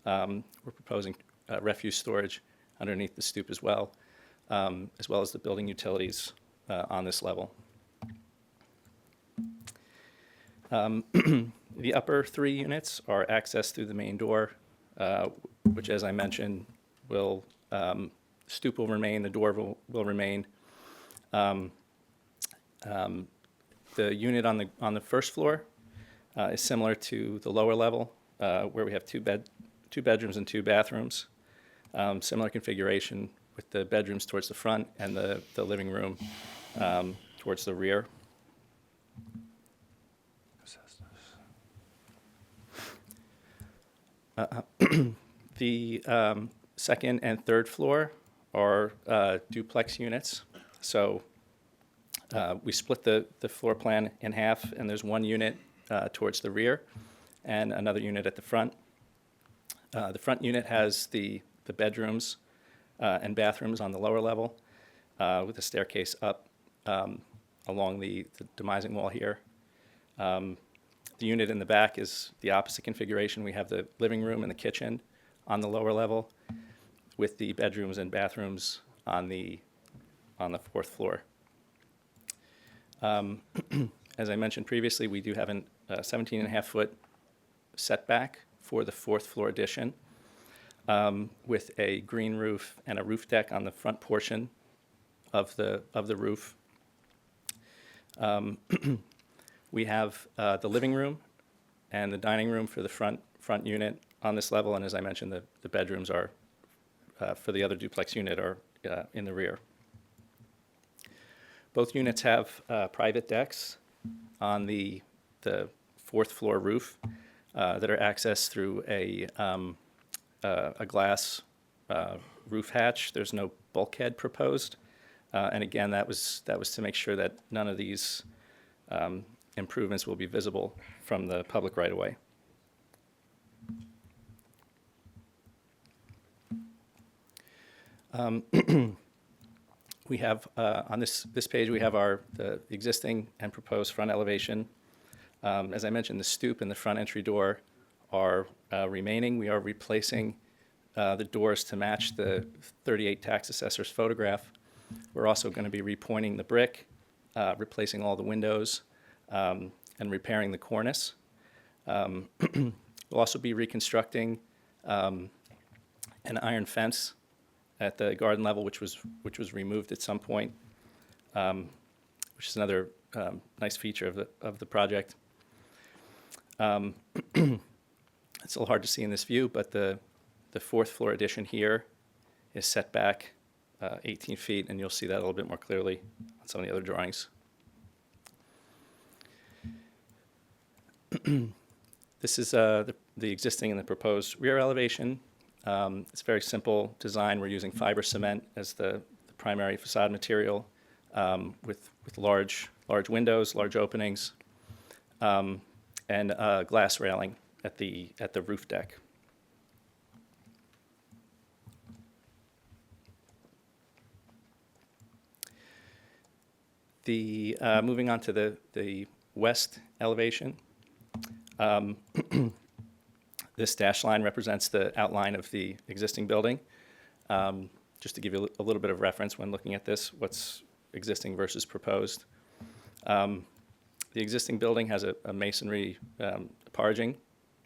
We're proposing refuse storage underneath the stoop as well as the building utilities on this level. The upper three units are accessed through the main door, which, as I mentioned, will stoop will remain, the door will remain. The unit on the first floor is similar to the lower level, where we have two bedrooms and two bathrooms. Similar configuration, with the bedrooms towards the front and the living room towards the rear. The second and third floor are duplex units. So we split the floor plan in half, and there's one unit towards the rear and another unit at the front. The front unit has the bedrooms and bathrooms on the lower level, with a staircase up along the demising wall here. The unit in the back is the opposite configuration. We have the living room and the kitchen on the lower level, with the bedrooms and bathrooms on the fourth floor. As I mentioned previously, we do have a 17.5-foot setback for the fourth floor addition, with a green roof and a roof deck on the front portion of the roof. We have the living room and the dining room for the front unit on this level, and as I mentioned, the bedrooms are for the other duplex unit are in the rear. Both units have private decks on the fourth floor roof that are accessed through a glass roof hatch. There's no bulkhead proposed. And again, that was to make sure that none of these improvements will be visible from the public right-of-way. We have, on this page, we have the existing and proposed front elevation. As I mentioned, the stoop and the front entry door are remaining. We are replacing the doors to match the 38 tax assessor's photograph. We're also going to be repointing the brick, replacing all the windows, and repairing the cornice. We'll also be reconstructing an iron fence at the garden level, which was removed at some point, which is another nice feature of the project. It's a little hard to see in this view, but the fourth floor addition here is set back 18 feet, and you'll see that a little bit more clearly on some of the other drawings. This is the existing and the proposed rear elevation. It's a very simple design. We're using fiber cement as the primary facade material, with large windows, large openings, and glass railing at the roof deck. Moving on to the west elevation. This dashed line represents the outline of the existing building. Just to give you a little bit of reference when looking at this, what's existing versus proposed. The existing building has a masonry parging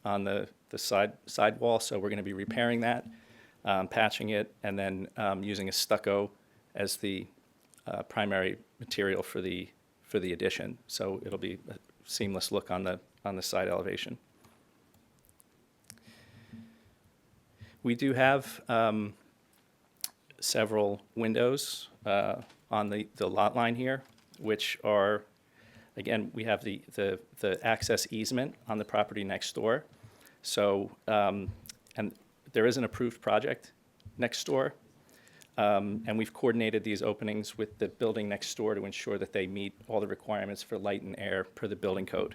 on the side wall, so we're going to be repairing that, patching it, and then using a stucco as the primary material for the addition. So it'll be a seamless look on the side elevation. We do have several windows on the lot line here, which are, again, we have the access easement on the property next door. So, and there is an approved project next door, and we've coordinated these openings with the building next door to ensure that they meet all the requirements for light and air per the building code.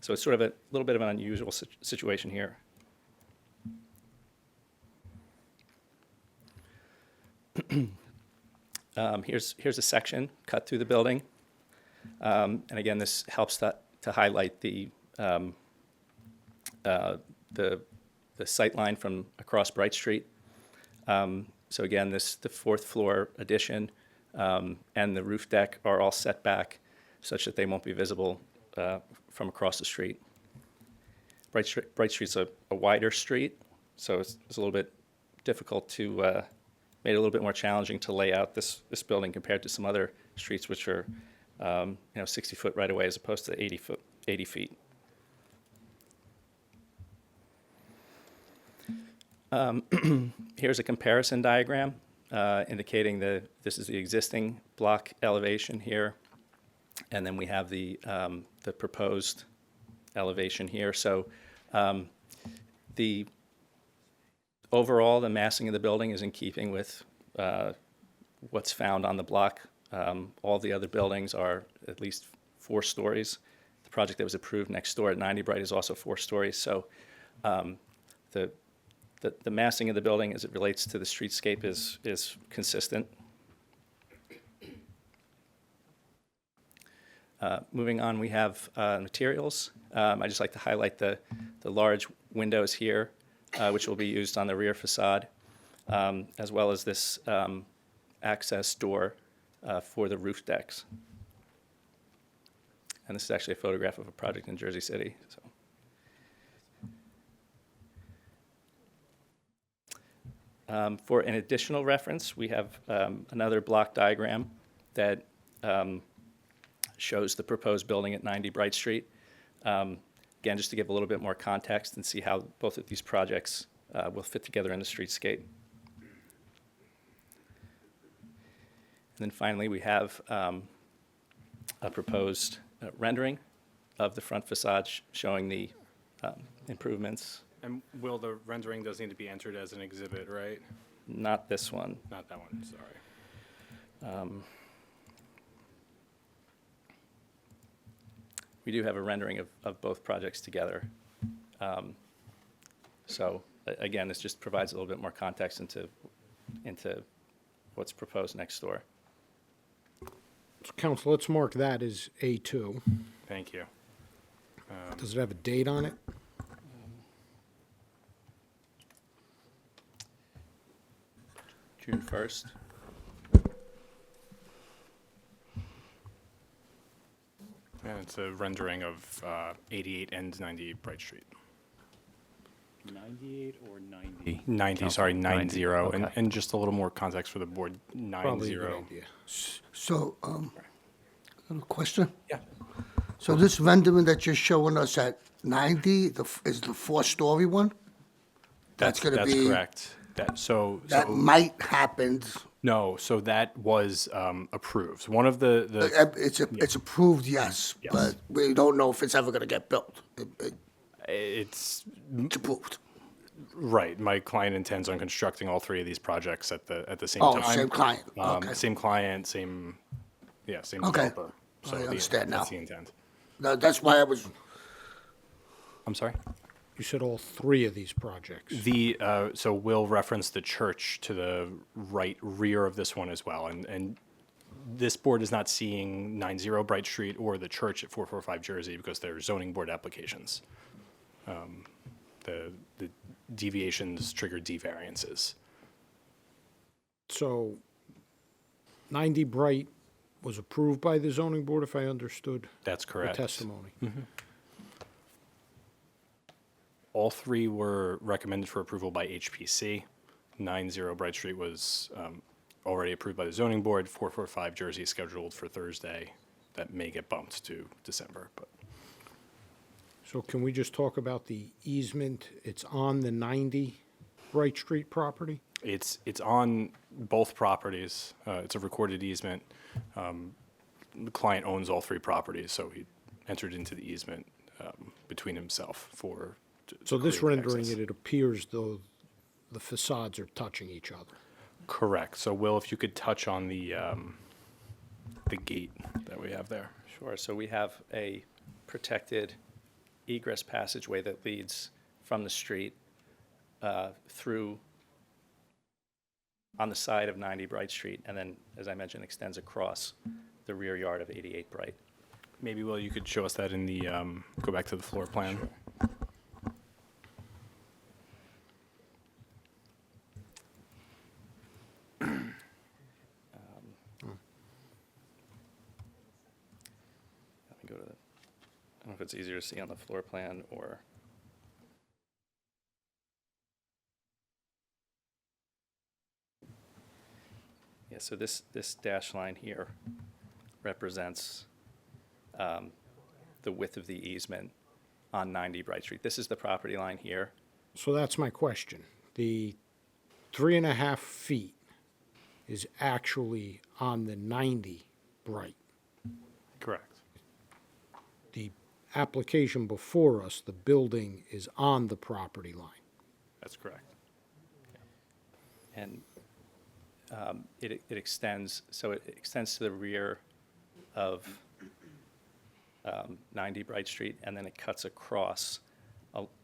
So it's sort of a little bit of an unusual situation here. Here's a section cut through the building, and again, this helps to highlight the sight line from across Bright Street. So again, the fourth floor addition and the roof deck are all set back such that they won't be visible from across the street. Bright Street's a wider street, so it's a little bit difficult to made it a little bit more challenging to lay out this building compared to some other streets which are 60-foot right away as opposed to 80 feet. Here's a comparison diagram indicating this is the existing block elevation here, and then we have the proposed elevation here. So overall, the massing of the building is in keeping with what's found on the block. All the other buildings are at least 4 stories. The project that was approved next door at 90 Bright is also 4 stories. So the massing of the building as it relates to the streetscape is consistent. Moving on, we have materials. I'd just like to highlight the large windows here, which will be used on the rear facade, as well as this access door for the roof decks. And this is actually a photograph of a project in Jersey City. So, for an additional reference, we have another block diagram that shows the proposed building at 90 Bright Street. Again, just to give a little bit more context and see how both of these projects will fit together in the streetscape. And then finally, we have a proposed rendering of the front facade showing the improvements. And Will, the rendering does need to be entered as an exhibit, right? Not this one. Not that one, sorry. We do have a rendering of both projects together. So again, this just provides a little bit more context into what's proposed next door. So, Council, let's mark that as A2. Thank you. Does it have a date on it? June 1st. And it's a rendering of 88 and 90 Bright Street. 98 or 90? 90, sorry, 90. Okay. And just a little more context for the board, 90. Probably a good idea. So, I have a question. Yeah. So this rendering that you're showing us at 90, is the four-story one? That's gonna That's be- correct. That might happen. No, so that was approved. One of the It's approved, yes, Yes. but we don't know if it's ever gonna get built. it's It's approved. right. My client intends on constructing all three of these projects at the same Oh, time. same client. Okay. Same client, same Okay. developer. I understand that's now. the intent. That's why I was, I'm sorry. You said all three of these projects. So we'll reference the church to the right rear of this one as well, and this board is not seeing 90 Bright Street or the church at 445 Jersey because they're zoning board applications. The deviations trigger D variances. So 90 Bright was approved by the zoning board, if I understood That's the correct. testimony. All three were recommended for approval by HPC. 90 Bright Street was already approved by the zoning board. 445 Jersey is scheduled for Thursday. That may get bumped to December, but So can we just talk about the easement? It's on the 90 Bright Street property? it's on both properties. It's a recorded easement. The client owns all three properties, so he entered into the easement between himself for. So this create rendering, access. it appears though the facades are touching each other. Correct. So Will, if you could touch on the gate that we have there. Sure. So we have a protected egress passageway that leads from the street through on the side of 90 Bright Street, and then, as I mentioned, extends across the rear yard of 88 Bright. Maybe, Will, you could show us that in the, go back to the floor plan. Let me go to the, I don't know if it's easier to see on the floor plan or. Yeah, so this dash line here represents the width of the easement on 90 Bright Street. This is the property line here. So that's my question. The 3.5 feet is actually on the 90 Bright. Correct. The application before us, the building is on the property line. That's correct. And it extends, so it extends to the rear of 90 Bright Street, and then it cuts across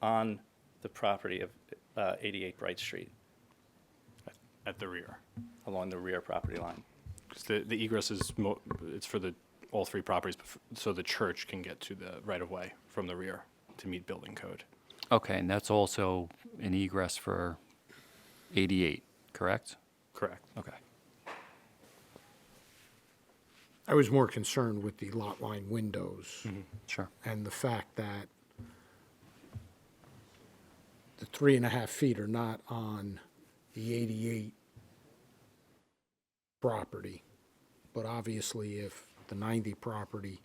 on the property of 88 Bright Street At the rear. along the rear property line. 'Cause the egress is, it's for all three properties, so the church can get to the right-of-way from the rear to meet building code. Okay, and that's also an egress for 88, correct? Correct. Okay. I was more concerned with the lot line windows Sure. and the fact that the 3.5 feet are not on the 88 property. But obviously, if the 90 property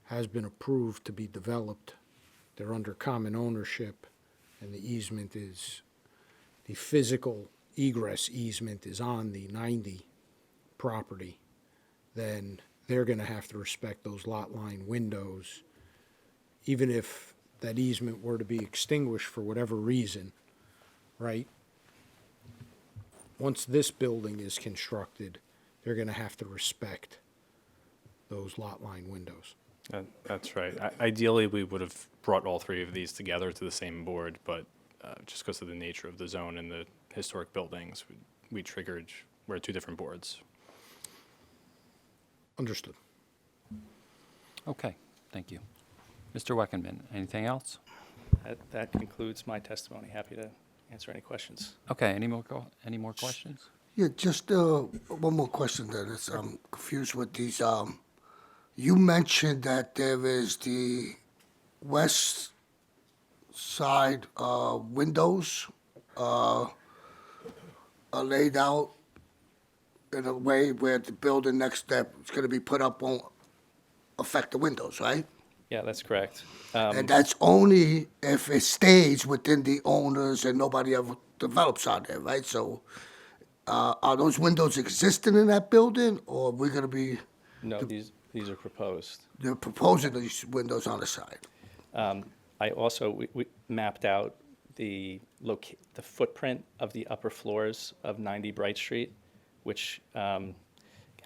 has been approved to be developed, they're under common ownership, and the easement is, the physical egress easement is on the 90 property, then they're gonna have to respect those lot line windows, even if that easement were to be extinguished for whatever reason, right? Once this building is constructed, they're gonna have to respect those lot line windows. That's right. Ideally, we would have brought all three of these together to the same board, but just because of the nature of the zone and the historic buildings, we're two different boards. Understood. Okay, thank you. Mr. Weckenman, anything else? That concludes my testimony. Happy to answer any questions. Okay, any more questions? Yeah, just one more question then. I'm confused with these. You mentioned that there is the west side windows are laid out in a way where the building next step is going to be put up won't affect the windows, right? Yeah, that's correct. And that's only if it stays within the owners and nobody ever develops on there, right? So are those windows existing in that building, or we're going to be, No, these are proposed. they're proposing these windows on the side? I also, we mapped out the footprint of the upper floors of 90 Bright Street, which, and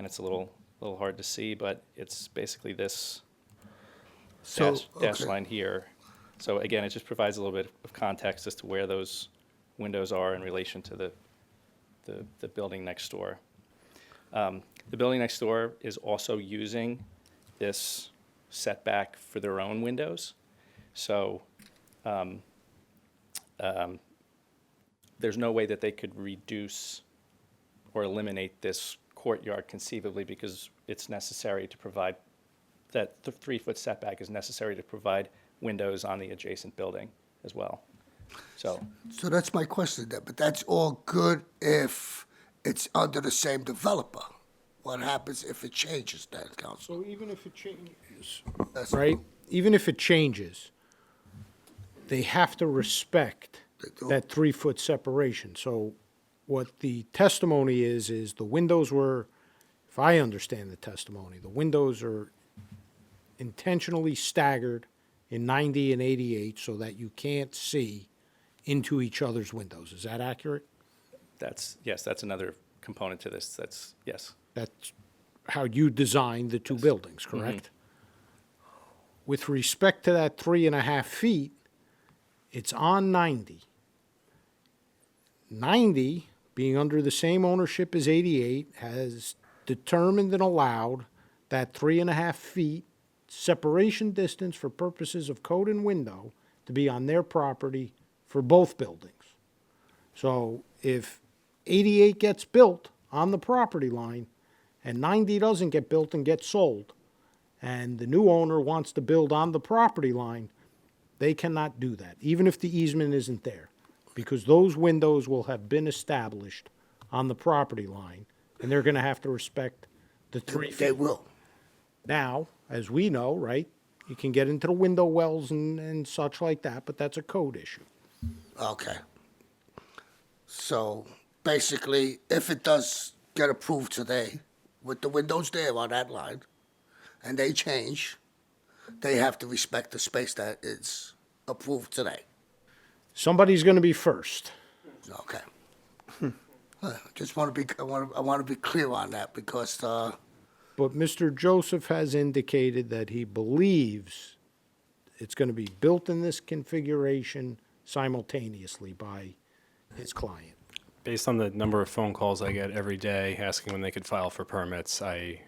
it's a little hard to see, but it's basically this dash okay. line here. So again, it just provides a little bit of context as to where those windows are in relation to the building next door. The building next door is also using this setback for their own windows. So there's no way that they could reduce or eliminate this courtyard conceivably, because it's necessary to provide, that 3-foot setback is necessary to provide windows on the adjacent building as well. So So that's my question then, but that's all good if it's under the same developer. What happens if it changes then, council? So even if it changes, That's- right? Even if it changes, they have to respect that 3-foot separation. So what the testimony is the windows were, if I understand the testimony, the windows are intentionally staggered in 90 and 88 so that you can't see into each other's windows. Is that accurate? yes, that's another component to this. Yes. That's how you designed the two buildings, correct? With respect to that 3.5 feet, it's on 90. 90, being under the same ownership as 88, has determined and allowed that 3.5 feet separation distance for purposes of code and window to be on their property for both buildings. So if 88 gets built on the property line and 90 doesn't get built and gets sold, and the new owner wants to build on the property line, they cannot do that, even if the easement isn't there, because those windows will have been established on the property line, and they're going to have to respect the 3 feet. They will. Now, as we know, right, you can get into the window wells and such like that, but that's a code issue. Okay. So basically, if it does get approved today, with the windows there on that line, and they change, they have to respect the space that is approved today. Somebody's going to be first. Okay. Just want to be, I want to be clear on that because, But Mr. Joseph has indicated that he believes it's going to be built in this configuration simultaneously by his client. Based on the number of phone calls I get every day asking when they could file for permits, I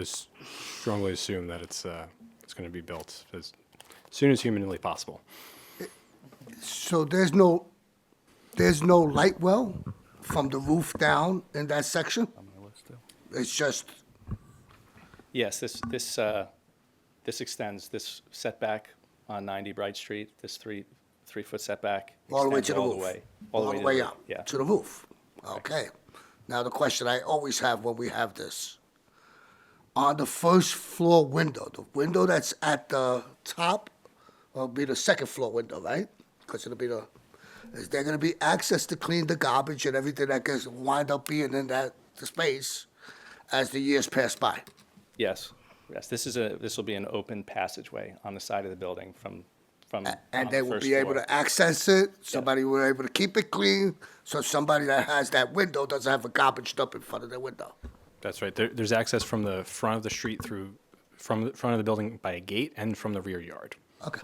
strongly assume that it's going to be built as soon as humanly possible. so there's no light well from the roof down in that section? It's just, Yes, this extends, this setback on 90 Bright Street, this 3-foot setback. all the way extends to the all roof? way- All the to way roof, up? Yeah. To the roof? Okay. Now, the question I always have when we have this, on the first floor window, the window that's at the top will be the second floor window, right? Because it'll be is there gonna be access to clean the garbage and everything that gets wind up being in that space as the years pass by? Yes, yes, this will be an open passageway on the side of the building from And on they the will first be able floor. to access it, somebody will be able to keep it clean, so somebody that has that window doesn't have a garbage dump in front of their window. That's right. There's access from the front of the street from the front of the building by a gate and from the rear yard. Okay,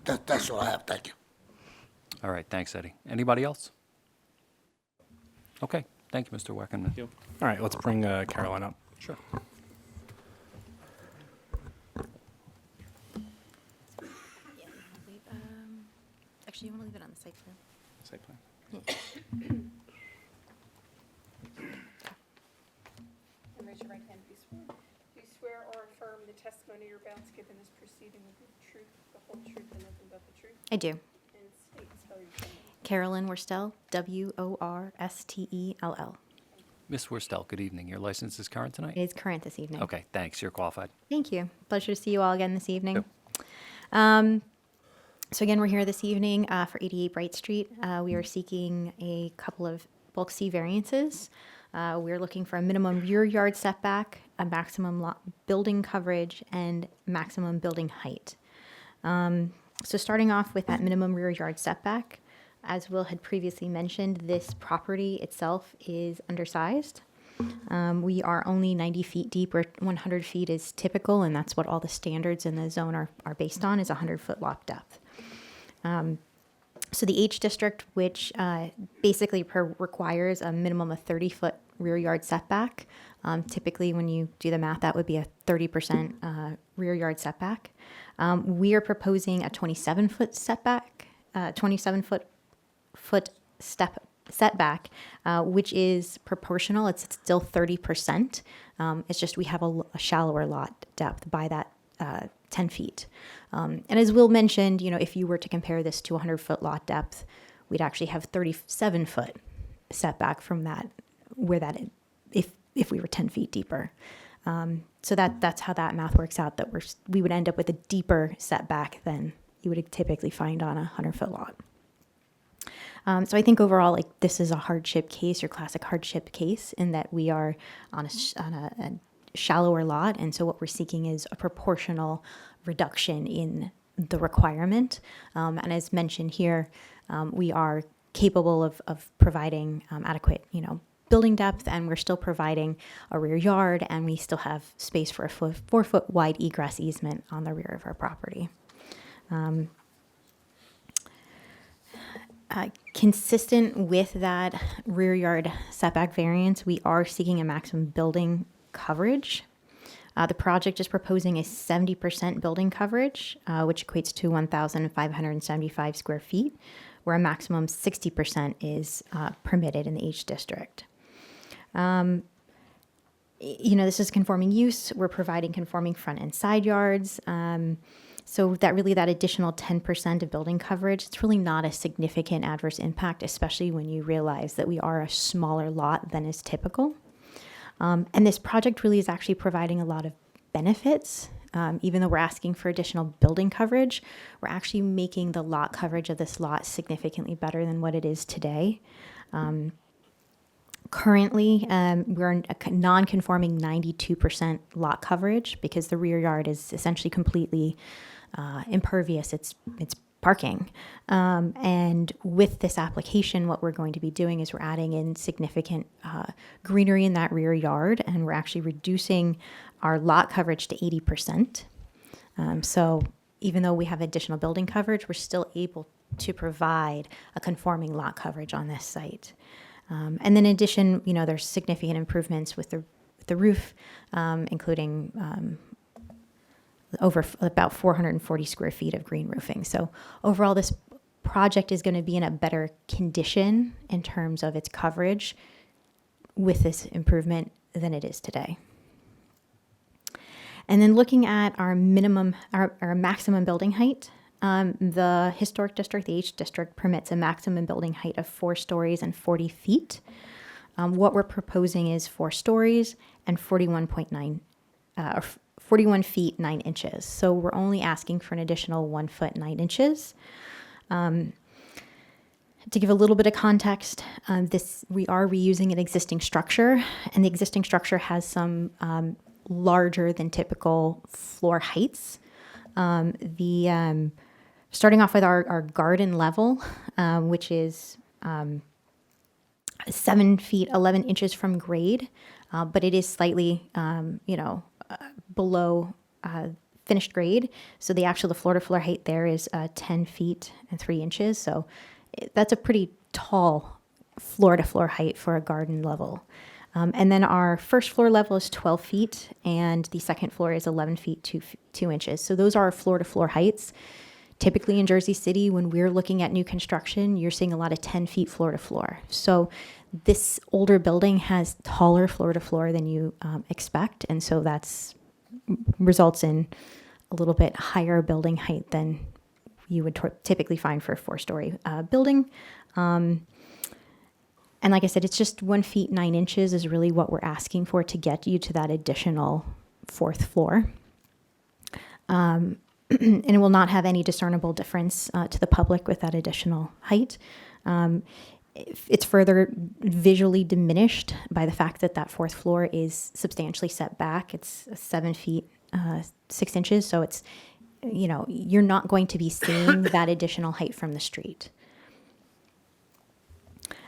that's all I have, thank you. All right, thanks, Eddie. Anybody else? Okay, thank you, Mr. Weckerman. All right, let's bring Caroline up. Sure. Actually, you want to leave it on the site plan? Site plan. And raise your right hand, please. Do you swear or affirm the testimony you're about to give in this proceeding will be the truth, the whole truth, and nothing but the truth? I do. And state and spell your full name. Carolyn Worstel, Worstell. Ms. Worstel, good evening. Your license is current tonight? It is current this evening. Okay, thanks. You're qualified. Thank you. Pleasure to see you all again this evening. Yep. So again, we're here this evening for 88 Bright Street. We are seeking a couple of bulk C variances. We're looking for a minimum rear yard setback, a maximum building coverage, and maximum building height. So starting off with that minimum rear yard setback, as Will had previously mentioned, this property itself is undersized. We are only 90 feet deep, where 100 feet is typical, and that's what all the standards in the zone are based on, is 100-foot lot depth. So the H district, which basically requires a minimum of 30-foot rear yard setback. Typically, when you do the math, that would be a 30% rear yard setback. We are proposing a 27-foot setback, 27-foot setback, which is proportional. It's still 30%. It's just we have a shallower lot depth by that 10 feet. And as Will mentioned, if you were to compare this to a 100-foot lot depth, we'd actually have 37-foot setback from that, where that, if we were 10 feet deeper. So that's how that math works out, that we would end up with a deeper setback than you would typically find on a 100-foot lot. So I think overall, this is a hardship case, your classic hardship case, in that we are on a shallower lot, and so what we're seeking is a proportional reduction in the requirement. And as mentioned here, we are capable of providing adequate, building depth, and we're still providing a rear yard, and we still have space for a 4-foot wide egress easement on the rear of our property. Consistent with that rear yard setback variance, we are seeking a maximum building coverage. The project is proposing a 70% building coverage, which equates to 1,575 square feet, where a maximum 60% is permitted in the H district. This is conforming use. We're providing conforming front and side yards. So that additional 10% of building coverage, it's really not a significant adverse impact, especially when you realize that we are a smaller lot than is typical. And this project really is actually providing a lot of benefits. Even though we're asking for additional building coverage, we're actually making the lot coverage of this lot significantly better than what it is today. Currently, we're a non-conforming 92% lot coverage because the rear yard is essentially completely impervious. It's parking. And with this application, what we're going to be doing is we're adding in significant greenery in that rear yard, and we're actually reducing our lot coverage to 80%. So even though we have additional building coverage, we're still able to provide a conforming lot coverage on this site. And then in addition, there's significant improvements with the roof, including over about 440 square feet of green roofing. So overall, this project is going to be in a better condition in terms of its coverage with this improvement than it is today. And then looking at our maximum building height, the historic district, the H district, permits a maximum building height of 4 stories and 40 feet. What we're proposing is 4 stories and 41 feet 9 inches. So we're only asking for an additional 1 foot 9 inches. To give a little bit of context, we are reusing an existing structure, and the existing structure has some larger than typical floor heights. Starting off with our garden level, which is 7 feet 11 inches from grade, but it is slightly, below finished grade. So the floor to floor height there is 10 feet and 3 inches. So that's a pretty tall floor to floor height for a garden level. And then our first floor level is 12 feet, and the second floor is 11 feet 2 inches. So those are our floor to floor heights. Typically in Jersey City, when we're looking at new construction, you're seeing a lot of 10 feet floor to floor. So this older building has taller floor to floor than you expect, and so that's results in a little bit higher building height than you would typically find for a 4-story building. And like I said, it's just 1 feet 9 inches is really what we're asking for to get you to that additional 4th floor. And it will not have any discernible difference to the public with that additional height. It's further visually diminished by the fact that that 4th floor is substantially set back. It's 7 feet 6 inches, so it's, you're not going to be seeing that additional height from the street.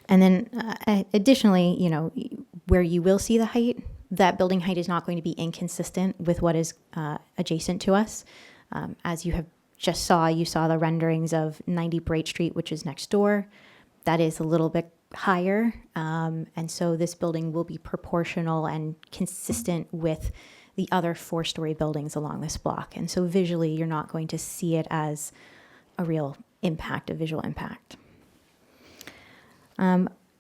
And then additionally, where you will see the height, that building height is not going to be inconsistent with what is adjacent to us. As you have you saw the renderings of 90 Bright Street, which is next door. That is a little bit higher. And so this building will be proportional and consistent with the other 4-story buildings along this block. And so visually, you're not going to see it as a real impact, a visual impact.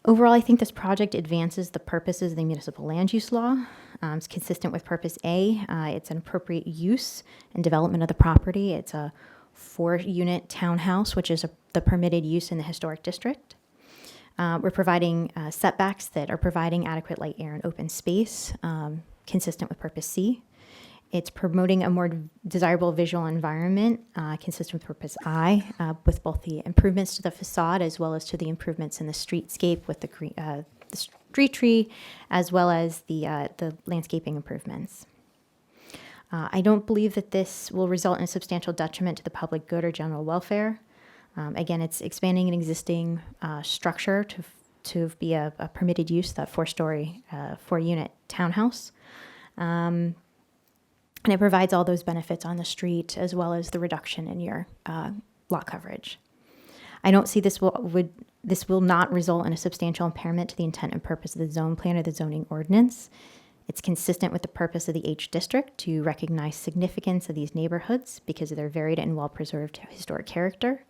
Overall, I think this project advances the purposes of the municipal land use law. It's consistent with Purpose A. It's an appropriate use and development of the property. It's a 4-unit townhouse, which is the permitted use in the historic district. We're providing setbacks that are providing adequate light, air, and open space, consistent with Purpose C. It's promoting a more desirable visual environment, consistent with Purpose I, with both the improvements to the facade as well as to the improvements in the streetscape with the street tree, as well as the landscaping improvements. I don't believe that this will result in a substantial detriment to the public good or general welfare. Again, it's expanding an existing structure to be a permitted use, that 4-story, 4-unit townhouse. And it provides all those benefits on the street as well as the reduction in your lot coverage. I don't see this will not result in a substantial impairment to the intent and purpose of the zone plan or the zoning ordinance. It's consistent with the purpose of the H district to recognize significance of these neighborhoods because of their varied and well-preserved historic character.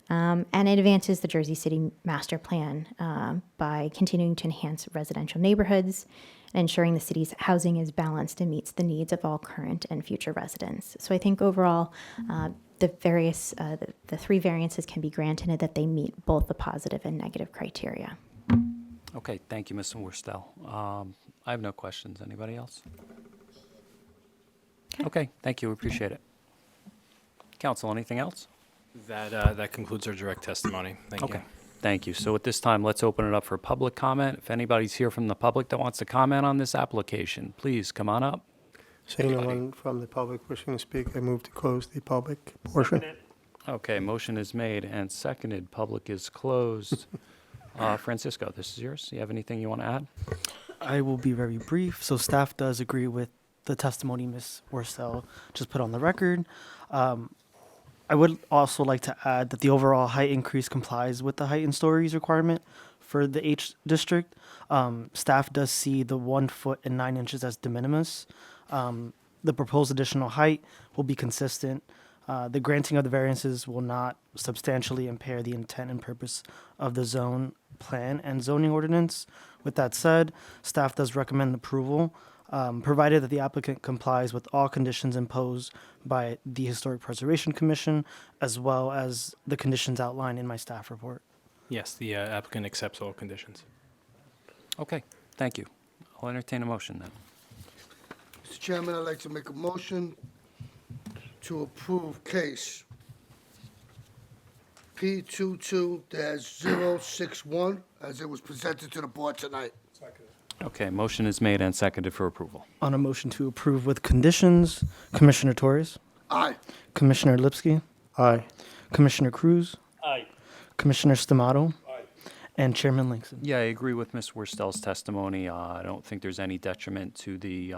And it advances the Jersey City Master Plan by continuing to enhance residential neighborhoods and ensuring the city's housing is balanced and meets the needs of all current and future residents. So I think overall, the 3 variances can be granted and that they meet both the positive and negative criteria. Okay, thank you, Ms. Worstel. I have no questions. Anybody else? Okay, thank you. We appreciate it. Council, anything else? That concludes our direct testimony. Thank you. Okay, thank you. So at this time, let's open it up for public comment. If anybody's here from the public that wants to comment on this application, please come on up. Seeing no one from the public wishing to speak, I move to close the public portion. Okay, motion is made and seconded. Public is closed. Francisco, this is yours. Do you have anything you want to add? I will be very brief. So staff does agree with the testimony Ms. Worstel just put on the record. I would also like to add that the overall height increase complies with the height in stories requirement for the H district. Staff does see the 1 foot and 9 inches as de minimis. The proposed additional height will be consistent. The granting of the variances will not substantially impair the intent and purpose of the zone plan and zoning ordinance. With that said, staff does recommend approval, provided that the applicant complies with all conditions imposed by the Historic Preservation Commission, as well as the conditions outlined in my staff report. Yes, the applicant accepts all conditions. Okay, thank you. I'll entertain a motion then. Mr. Chairman, I'd like to make a motion to approve case P22-061 as it was presented to the board tonight. Okay, motion is made and seconded for approval. On a motion to approve with conditions, Commissioner Torres, Aye. Commissioner Lipsky, Aye. Commissioner Cruz, Aye. Commissioner Stamato, and Chairman Langston. Yeah, I agree with Ms. Worstel's testimony. I don't think there's any detriment to the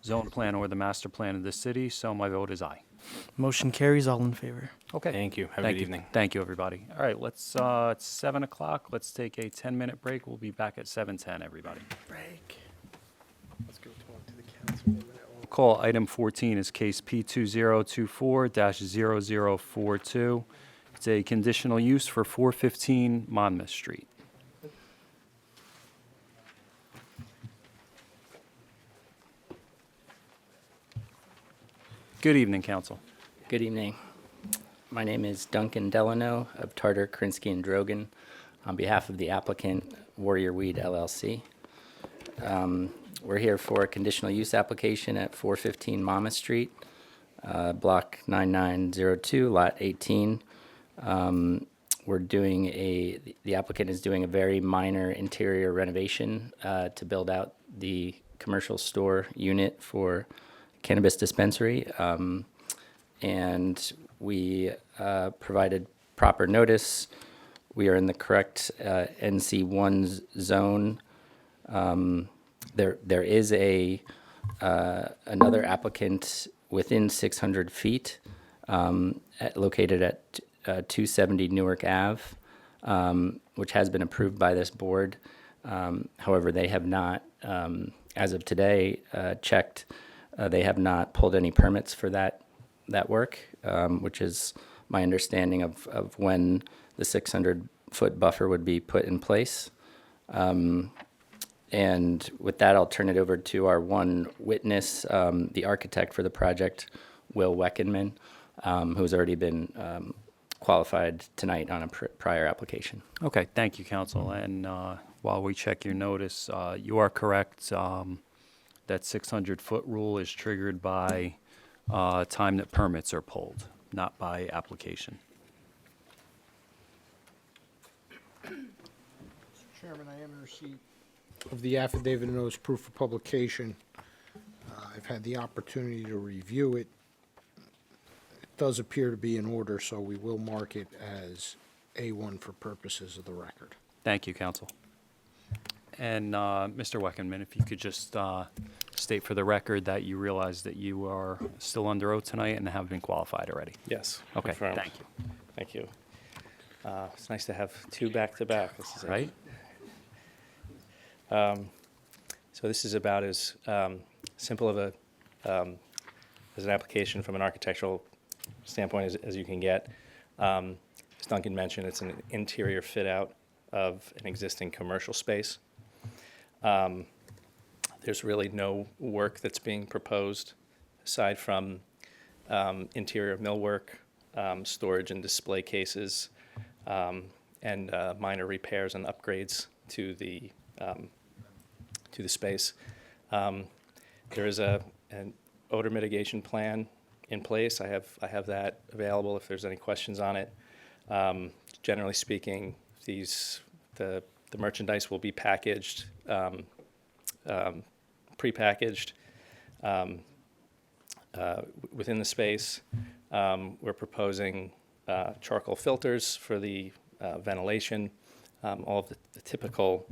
zone plan or the master plan of the city, so my vote is aye. Motion carries, all in favor. Okay. Thank you. Have a Thank good you. evening. Thank you, everybody. All right, let's, it's 7 o'clock. Let's take a 10-minute break. We'll be back at 7:10, everybody. Break. Let's go talk to the council. Call item 14 is case P2024-0042. It's a conditional use for 415 Monmouth Street. Good evening, council. Good evening. My name is Duncan Delano of Tartar, Krinsky, and Drogan on behalf of the applicant Warrior Weed LLC. We're here for a conditional use application at 415 Monmouth Street, block 9902, lot 18. The applicant is doing a very minor interior renovation to build out the commercial store unit for cannabis dispensary. And we provided proper notice. We are in the correct NC1 zone. There is another applicant within 600 feet located at 270 Newark Ave, which has been approved by this board. However, they have not, as of today, checked. They have not pulled any permits for that work, which is my understanding of when the 600-foot buffer would be put in place. And with that, I'll turn it over to our one witness, the architect for the project, Will Weckenman, who's already been qualified tonight on a prior application. Okay, thank you, council. And while we check your notice, you are correct. That 600-foot rule is triggered by time that permits are pulled, not by application. Mr. Chairman, I am in receipt of the affidavit of notice proof of publication. I've had the opportunity to review it. It does appear to be in order, so we will mark it as A1 for purposes of the record. Thank you, council. And Mr. Weckenman, if you could just state for the record that you realize that you are still under oath tonight and have been qualified already. Yes. Okay, confirmed. thank you. Thank you. It's nice to have two back-to-back. This is it. Right? So this is about as simple of as an application from an architectural standpoint as you can get. As Duncan mentioned, it's an interior fit-out of an existing commercial space. There's really no work that's being proposed aside from interior millwork, storage and display cases, and minor repairs and upgrades to the space. There is an odor mitigation plan in place. I have that available if there's any questions on it. Generally speaking, the merchandise will be packaged, prepackaged within the space. We're proposing charcoal filters for the ventilation, all of the typical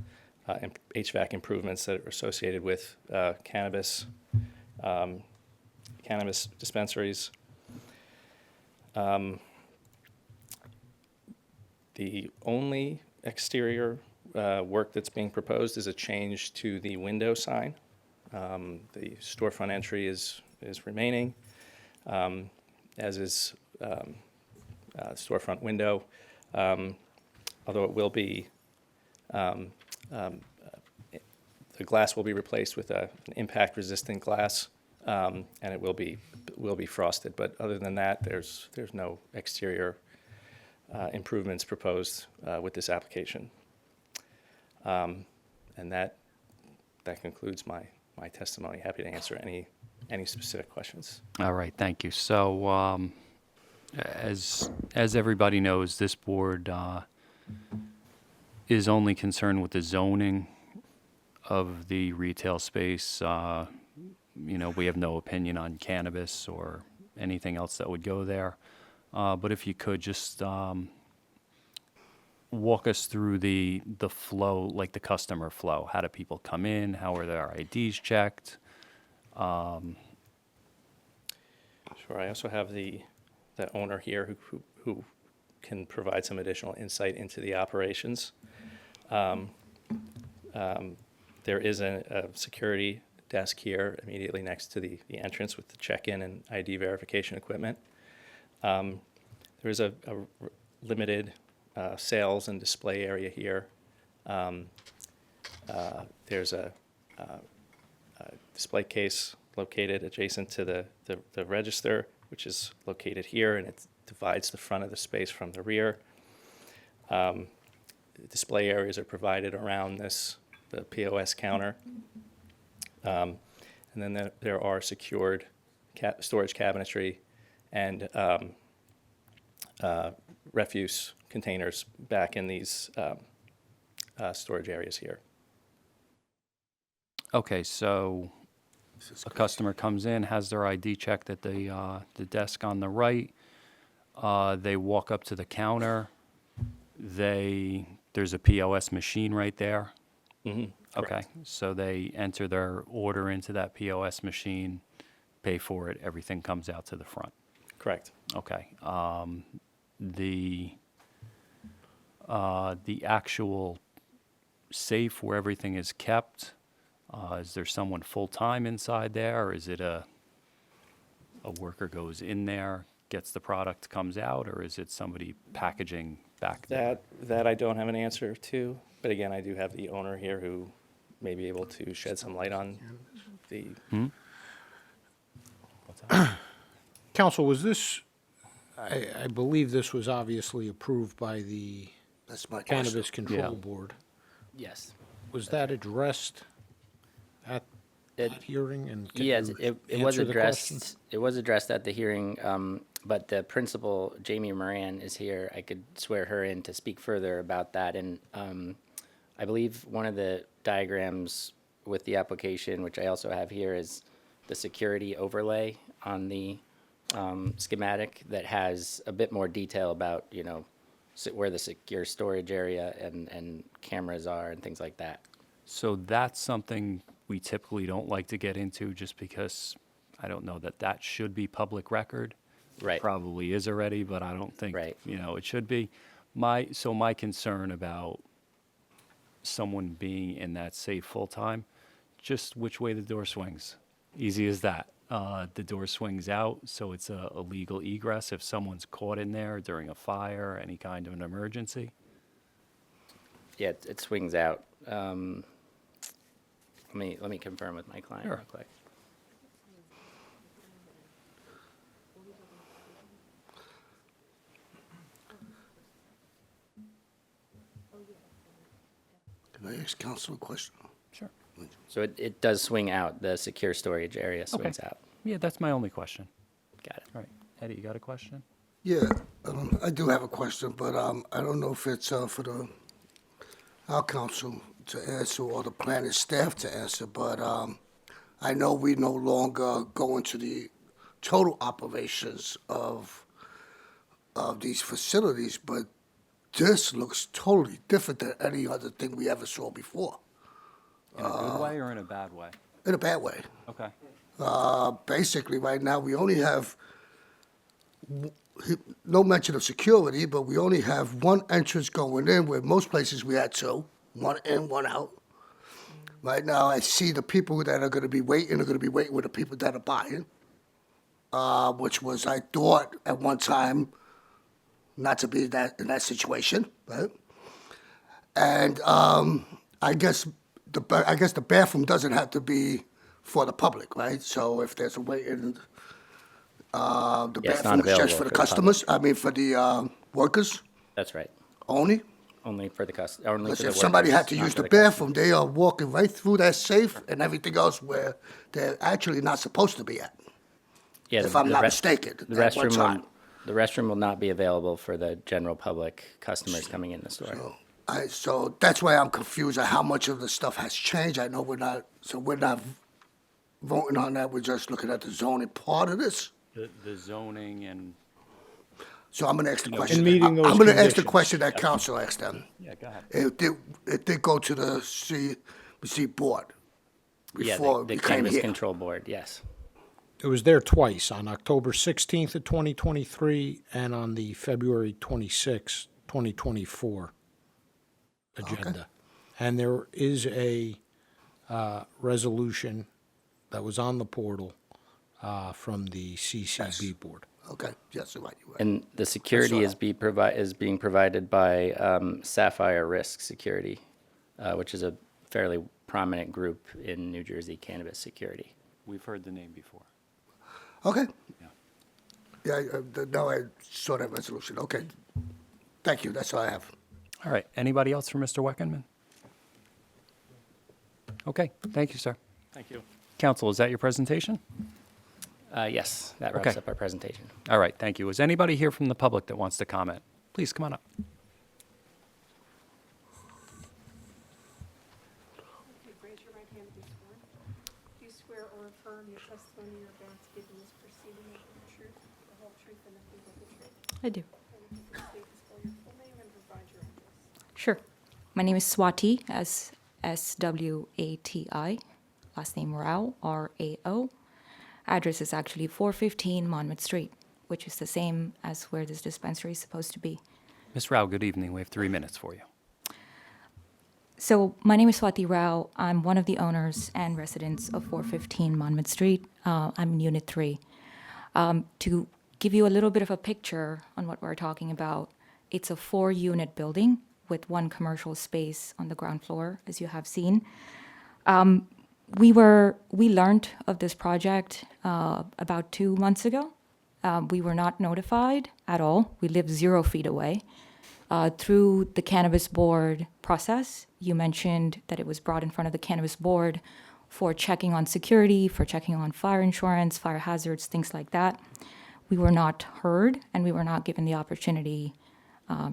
HVAC improvements that are associated with cannabis dispensaries. The only exterior work that's being proposed is a change to the window sign. The storefront entry is remaining, as is storefront window, although it will be, the glass will be replaced with an impact-resistant glass, and it will be frosted. But other than that, there's no exterior improvements proposed with this application. And that concludes my testimony. Happy to answer any specific questions. All right, thank you. So, as everybody knows, this board is only concerned with the zoning of the retail space. You know, we have no opinion on cannabis or anything else that would go there. But if you could just walk us through the flow, like the customer flow. How do people come in? How are their IDs checked? Sure. I also have the owner here who can provide some additional insight into the operations. There is a security desk here immediately next to the entrance with the check-in and ID verification equipment. There is a limited sales and display area here. There's a display case located adjacent to the register, which is located here, and it divides the front of the space from the rear. Display areas are provided around the POS counter. And then there are secured storage cabinetry and refuse containers back in these storage areas here. Okay, so a customer comes in, has their ID checked at the desk on the right. They walk up to the counter. There's a POS machine right there. Mm-hmm. Okay, so they enter their order into that POS machine, pay for it, everything comes out to the front. Correct. Okay. The actual safe where everything is kept, is there someone full-time inside there, or is it a worker goes in there, gets the product, comes out, or is it somebody packaging back there? That I don't have an answer to, but again, I do have the owner here who may be able to shed some light on the. Council, was this, I believe this was obviously approved by the That's my Cannabis question. Control Yeah. Board. Yes. Was that addressed at that hearing? And can Yes, you it was answer the question? addressed. It was addressed at the hearing, but the principal, Jamie Moran, is here. I could swear her in to speak further about that. And I believe one of the diagrams with the application, which I also have here, is the security overlay on the schematic that has a bit more detail about, you know, where the secure storage area and cameras are and things like that. So that's something we typically don't like to get into, just because I don't know that should be public record. Right. Probably is already, but I don't think, Right. it should be. My concern about someone being in that safe full-time, just which way the door swings. Easy as that. The door swings out, so it's a legal egress if someone's caught in there during a fire, any kind of an emergency. Yeah, it swings out. Let me confirm with my client Sure. real quick. Can I ask council a question? Sure. So it does swing out. The secure storage area swings out. Yeah, that's my only question. Got it. All right. Eddie, you got a question? Yeah, I do have a question, but I don't know if it's for our council to answer or the planning staff to answer, but I know we no longer go into the total operations of these facilities, but this looks totally different than any other thing we ever saw before, In a good way or in a bad way? in a bad way. Okay. Basically, right now, we only have, no mention of security, but we only have one entrance going in, where most places we had two, one in, one out. Right now, I see the people that are gonna be waiting with the people that are buying, which was, I thought, at one time, not to be in that situation, right? And I guess the bathroom doesn't have to be for the public, right? So if there's a waiting, the Yeah, it's not bathroom is available just for the for the customers, I mean, for the workers That's right. only? Only for the only Because for the if somebody had workers, to not use for the customers. bathroom, they are walking right through that safe and everything else where they're actually not supposed to be at. Yeah, if I'm not mistaken, The at one time. restroom will not be available for the general public customers coming in the store. So that's why I'm confused on how much of the stuff has changed. I know we're not voting on that, we're just looking at the zoning part of this. The zoning and, So I'm gonna ask the In question. meeting those I'm gonna ask the conditions. question that council asked them. yeah, go ahead. It did go to the CBC board Yeah, before the we came Cannabis here. Control Board, yes. It was there twice, on October 16th of 2023 and on the February 26th, 2024 agenda. And there is a resolution that was on the portal from the CCB board. Okay, yes, you're right, you're right. And the security is being provided by Sapphire Risk Security, which is a fairly prominent group in New Jersey cannabis security. We've heard the name before. Okay. Yeah. Yeah, now I saw that resolution, okay. Thank you, that's all I have. All right, anybody else for Mr. Weckenman? Okay, thank you, sir. Thank you. Council, is that your presentation? Yes, that wraps Okay. up our presentation. All right, thank you. Is anybody here from the public that wants to comment? Please, come on up. Okay, raise your right hand and be sworn. Do you swear or affirm your testimony you're about to give in this proceeding will be the truth, the whole truth, and nothing but the truth? I do. And if you could state and spell your full name and provide your address. Sure. My name is Swati, SWATI. Last name Rao, RAO. Address is actually 415 Monmouth Street, which is the same as where this dispensary is supposed to be. Ms. Rao, good evening. We have 3 minutes for you. So my name is Swati Rao. I'm one of the owners and residents of 415 Monmouth Street. I'm in Unit 3. To give you a little bit of a picture on what we're talking about, it's a 4-unit building with 1 commercial space on the ground floor, as you have seen. We learned of this project about 2 months ago. We were not notified at all. We live 0 feet away. Through the Cannabis Board process, you mentioned that it was brought in front of the Cannabis Board for checking on security, for checking on fire insurance, fire hazards, things like that. We were not heard, and we were not given the opportunity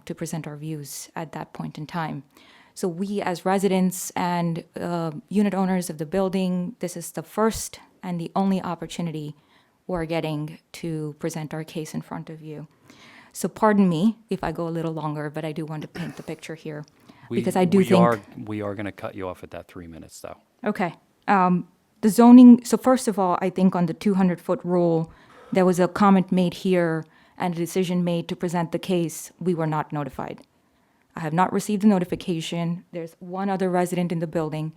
to present our views at that point in time. So we, as residents and unit owners of the building, this is the first and the only opportunity we're getting to present our case in front of you. So pardon me if I go a little longer, but I do want to paint the picture here. Because I do think... We are going to cut you off at that 3 minutes, though. Okay. The zoning, so first of all, I think on the 200-foot rule, there was a comment made here and a decision made to present the case. We were not notified. I have not received the notification. There's one other resident in the building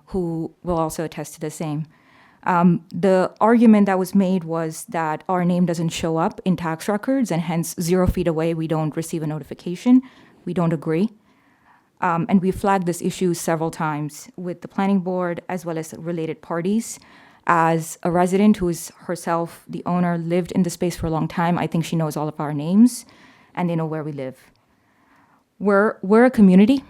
who will also attest to the same. The argument that was made was that our name doesn't show up in tax records, and hence 0 feet away, we don't receive a notification. We don't agree. And we flagged this issue several times with the planning board as well as related parties. As a resident who is herself the owner, lived in the space for a long time, I think she knows all of our names and they know where we live. We're a community,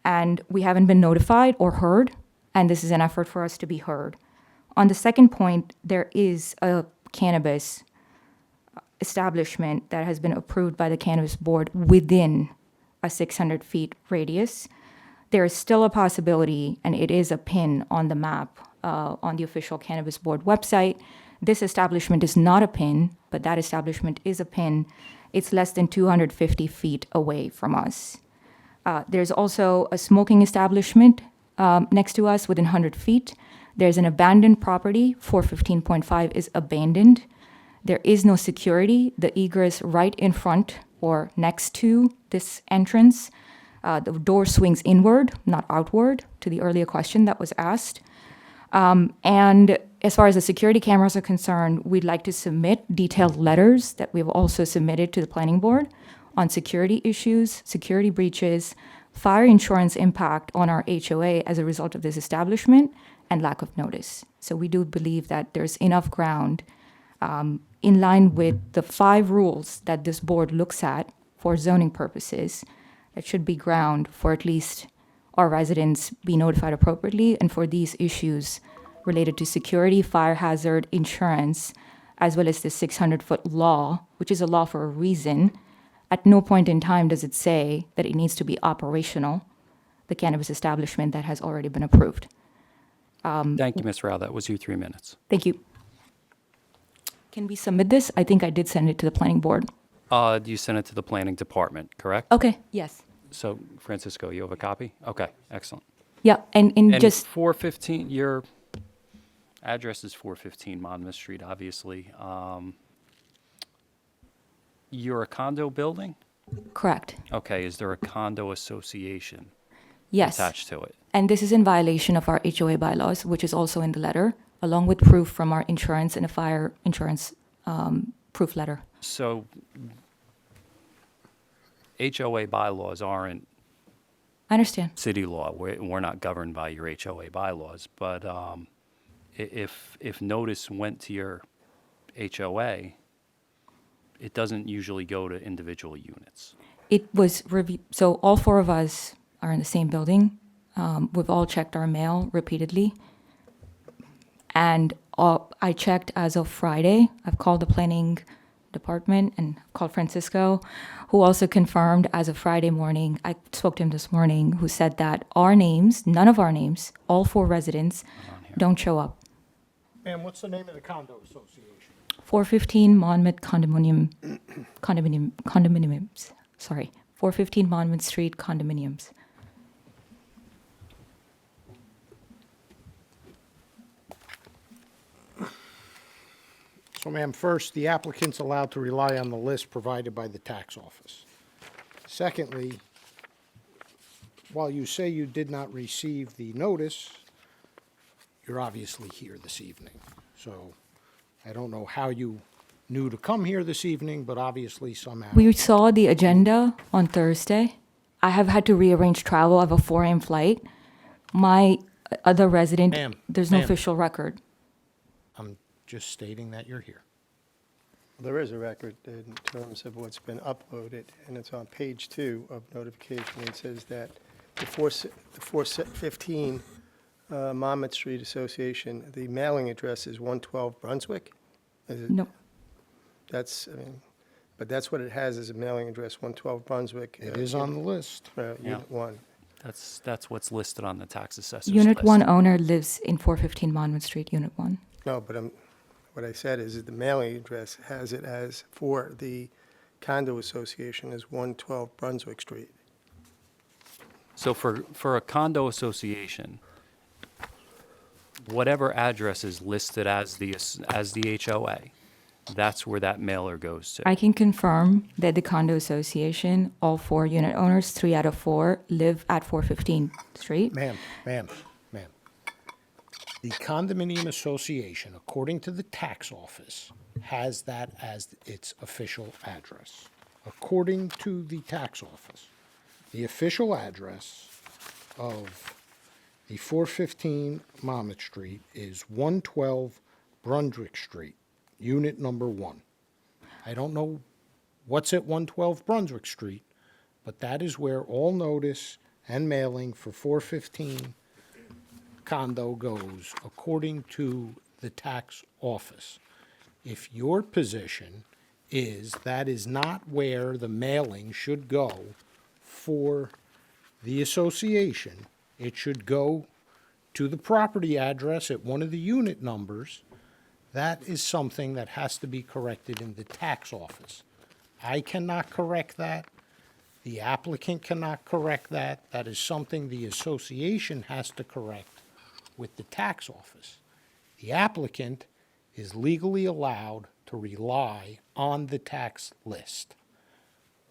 and we haven't been notified or heard, and this is an effort for us to be heard. On the second point, there is a cannabis establishment that has been approved by the Cannabis Board within a 600 feet radius. There is still a possibility, and it is a pin on the map on the official Cannabis Board website. This establishment is not a pin, but that establishment is a pin. It's less than 250 feet away from us. There's also a smoking establishment next to us within 100 feet. There's an abandoned property, 415.5 is abandoned. There is no security. The egress right in front or next to this entrance. The door swings inward, not outward, to the earlier question that was asked. And as far as the security cameras are concerned, we'd like to submit detailed letters that we've also submitted to the planning board on security issues, security breaches, fire insurance impact on our HOA as a result of this establishment, and lack of notice. So we do believe that there's enough ground in line with the 5 rules that this board looks at for zoning purposes that should be ground for at least our residents be notified appropriately, and for these issues related to security, fire hazard, insurance, as well as the 600-foot law, which is a law for a reason, At no point in time does it say that it needs to be operational, the cannabis establishment that has already been approved. Thank you, Ms. Rao. That was your 3 minutes. Thank you. Can we submit this? I think I did send it to the planning board. You sent it to the planning department, correct? Okay, yes. So, Francisco, you have a copy? Okay, excellent. Yeah, and And just, 415, your address is 415 Monmouth Street, obviously. You're a condo building? correct. Okay, is there a condo association Yes. attached to it? And this is in violation of our HOA bylaws, which is also in the letter, along with proof from our insurance and a fire insurance proof letter. So, HOA bylaws aren't I understand. city law. We're not governed by your HOA bylaws, but if notice went to your HOA, it doesn't usually go to individual units. It was reviewed, so all four of us are in the same building. We've all checked our mail repeatedly. And I checked as of Friday. I've called the planning department and called Francisco, who also confirmed as of Friday morning. I spoke to him this morning, who said that our names, none of our names, all four residents, don't show up. Ma'am, what's the name of the condo association? 415 Monmouth condominiums. Sorry, 415 Monmouth Street condominiums. So ma'am, first, the applicant's allowed to rely on the list provided by the tax office. Secondly, while you say you did not receive the notice, you're obviously here this evening. So I don't know how you knew to come here this evening, but obviously somehow. We saw the agenda on Thursday. I have had to rearrange travel. I have a 4 a.m. flight. My other resident, Ma'am, there's no ma'am. official record. I'm just stating that you're here. There is a record in terms of what's been uploaded, and it's on page 2 of notification. It says that the 415 Monmouth Street Association, the mailing address is 112 Brunswick? Is it? No. That's, I mean, but that's what it has as a mailing address, 112 Brunswick. It is on the list. Unit 1. That's what's listed on the tax assessor's Unit list. 1 owner lives in 415 Monmouth Street, Unit 1. No, but what I said is that the mailing address has it as, for the condo association, is 112 Brunswick Street. So for a condo association, whatever address is listed as the HOA, that's where that mailer goes to. I can confirm that the condo association, all 4 unit owners, 3 out of 4, live at 415 Street. Ma'am. The condominium association, according to the tax office, has that as its official address. According to the tax office, the official address of the 415 Monmouth Street is 112 Brunswick Street, unit number 1. I don't know what's at 112 Brunswick Street, but that is where all notice and mailing for 415 condo goes, according to the tax office. If your position is that is not where the mailing should go for the association, it should go to the property address at one of the unit numbers, that is something that has to be corrected in the tax office. I cannot correct that. The applicant cannot correct that. That is something the association has to correct with the tax office. The applicant is legally allowed to rely on the tax list.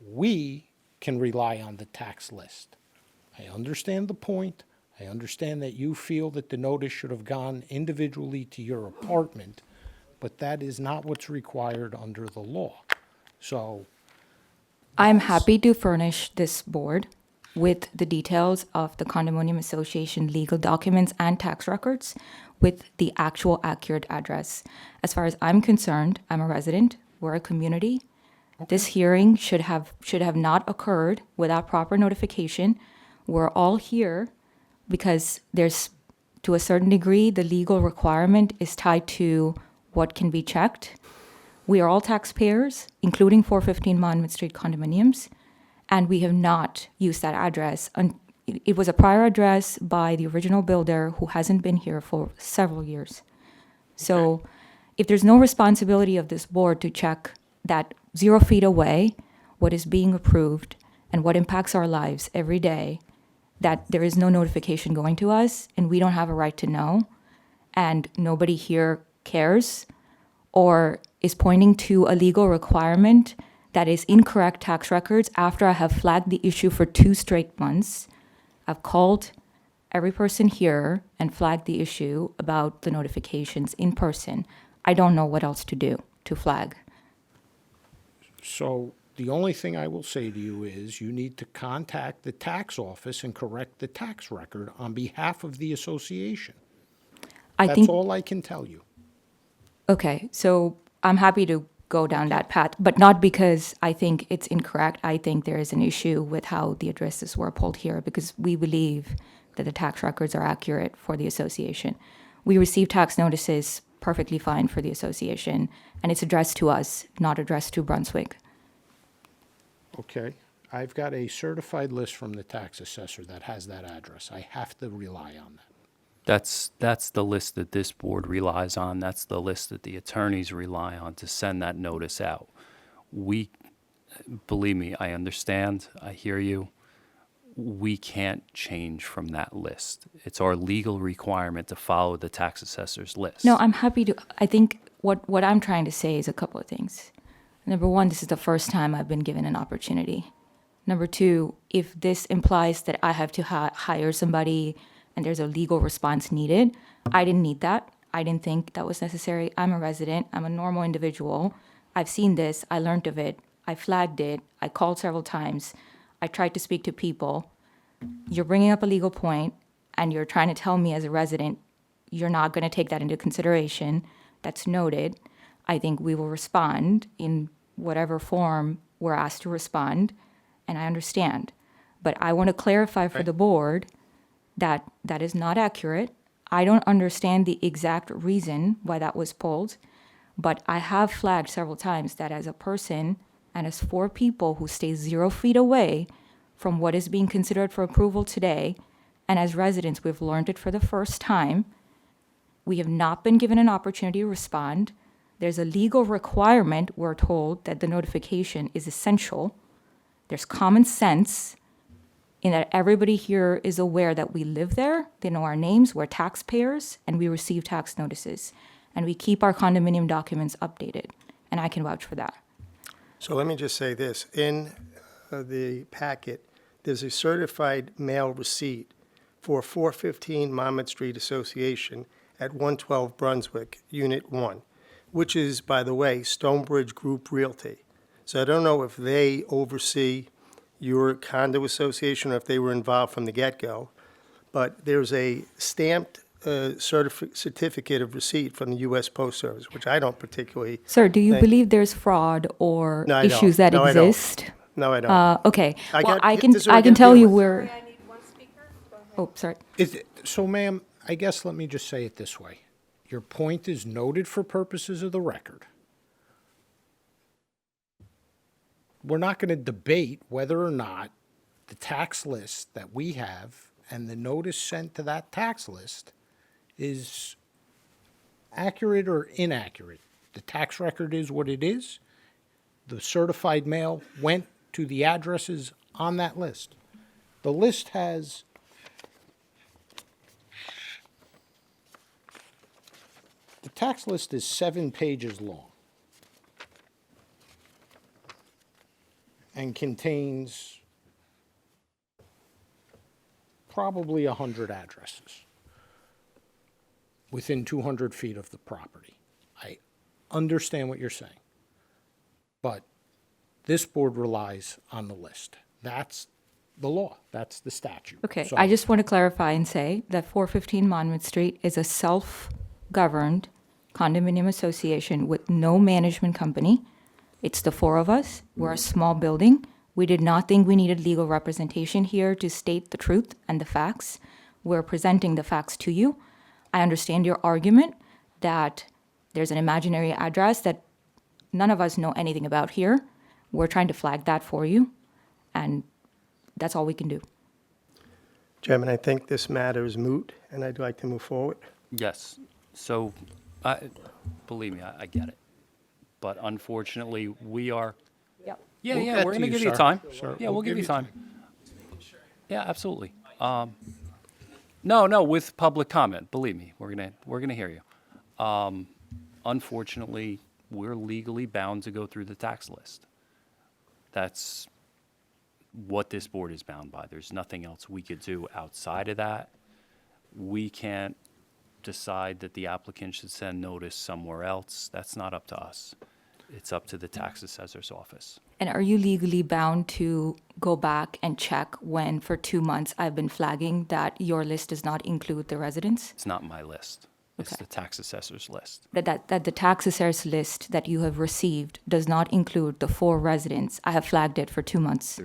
We can rely on the tax list. I understand the point. I understand that you feel that the notice should have gone individually to your apartment, but that is not what's required under the law. So I'm happy to furnish this board with the details of the condominium association legal documents and tax records with the actual accurate address. As far as I'm concerned, I'm a resident, we're a community. This hearing should have not occurred without proper notification. We're all here because there's, to a certain degree, the legal requirement is tied to what can be checked. We are all taxpayers, including 415 Monmouth Street condominiums, and we have not used that address. It was a prior address by the original builder who hasn't been here for several years. So if there's no responsibility of this board to check that 0 feet away, what is being approved and what impacts our lives every day, that there is no notification going to us and we don't have a right to know, and nobody here cares or is pointing to a legal requirement that is incorrect tax records after I have flagged the issue for 2 straight months. I've called every person here and flagged the issue about the notifications in person. I don't know what else to do to flag. So the only thing I will say to you is you need to contact the tax office and correct the tax record on behalf of the association. That's all I can tell you. Okay, so I'm happy to go down that path, but not because I think it's incorrect. I think there is an issue with how the addresses were pulled here because we believe that the tax records are accurate for the association. We receive tax notices perfectly fine for the association, and it's addressed to us, not addressed to Brunswick. Okay, I've got a certified list from the tax assessor that has that address. I have to rely on that. That's the list that this board relies on. That's the list that the attorneys rely on to send that notice out. Believe me, I understand. I hear you. We can't change from that list. It's our legal requirement to follow the tax assessor's list. No, I'm happy to. I think what I'm trying to say is a couple of things. Number one, this is the first time I've been given an opportunity. Number two, if this implies that I have to hire somebody and there's a legal response needed, I didn't need that. I didn't think that was necessary. I'm a resident. I'm a normal individual. I've seen this. I learned of it. I flagged it. I called several times. I tried to speak to people. You're bringing up a legal point, and you're trying to tell me as a resident, you're not going to take that into consideration. That's noted. I think we will respond in whatever form we're asked to respond, and I understand. But I want to clarify for the board that that is not accurate. I don't understand the exact reason why that was pulled, but I have flagged several times that as a person and as 4 people who stay 0 feet away from what is being considered for approval today, and as residents, we've learned it for the first time. We have not been given an opportunity to respond. There's a legal requirement, we're told, that the notification is essential. There's common sense in that everybody here is aware that we live there, they know our names, we're taxpayers, and we receive tax notices. And we keep our condominium documents updated, and I can vouch for that. So let me just say this. In the packet, there's a certified mail receipt for 415 Monmouth Street Association at 112 Brunswick, Unit 1, which is, by the way, Stonebridge Group Realty. So I don't know if they oversee your condo association or if they were involved from the get-go, but there's a stamped certificate of receipt from the U.S. Post Service, which I don't particularly. Sir, do you think- believe there's fraud or No, I don't. issues that No, I don't. exist? No, I don't. Okay. Well, I this is what can gotta tell deal you with. we're. Oh, sorry. So, ma'am, I guess let me just say it this way. Your point is noted for purposes of the record. We're not going to debate whether or not the tax list that we have and the notice sent to that tax list is accurate or inaccurate. The tax record is what it is. The certified mail went to the addresses on that list. The list has the tax list is 7 pages long and contains probably 100 addresses within 200 feet of the property. I understand what you're saying, but this board relies on the list. That's the law. That's the statute. Okay, So- I just want to clarify and say that 415 Monmouth Street is a self-governed condominium association with no management company. It's the 4 of us. We're a small building. We did not think we needed legal representation here to state the truth and the facts. We're presenting the facts to you. I understand your argument that there's an imaginary address that none of us know anything about here. We're trying to flag that for you, and that's all we can do. Chairman, I think this matter is moot, and I'd like to move forward. Yes. So, believe me, I get it. But unfortunately, we are. Yep. Yeah, We'll yeah, get we're to going to you, give you sir. time. Sir, Yeah, we'll give you time. Yeah, absolutely. No, with public comment. Believe me, we're gonna hear you. Unfortunately, we're legally bound to go through the tax list. That's what this board is bound by. There's nothing else we could do outside of that. We can't decide that the applicant should send notice somewhere else. That's not up to us. It's up to the tax assessor's office. And are you legally bound to go back and check when for 2 months I've been flagging that your list does not include the residents? It's not my list. It's Okay. the tax assessor's list. That the tax assessor's list that you have received does not include the 4 residents. I have flagged it for 2 months,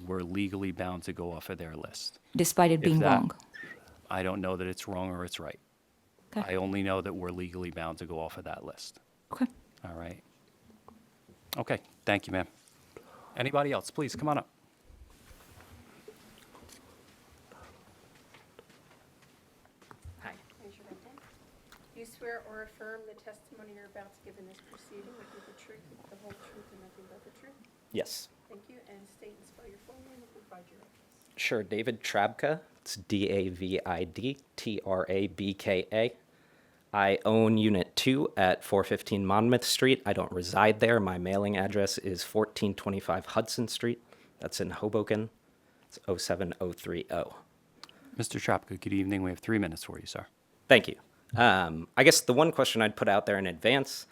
We're legally bound to go off of their list. despite it If being that- wrong. I don't know that it's wrong or it's right. Okay. I only know that we're legally bound to go off of that list. Okay. All right. Okay, thank you, ma'am. Anybody else, please, come on up. Raise your right hand. Do you swear or affirm the testimony you're about to give in this proceeding will be the truth, the whole truth, and nothing but the truth? Yes. Thank you, and state and spell your full name and provide your address. Sure. David Trabka. It's David Trabka. I own Unit 2 at 415 Monmouth Street. I don't reside there. My mailing address is 1425 Hudson Street. That's in Hoboken. It's 07030. Mr. Trapka, good evening. We have 3 minutes for you, sir. Thank you. I guess the one question I'd put out there in advance,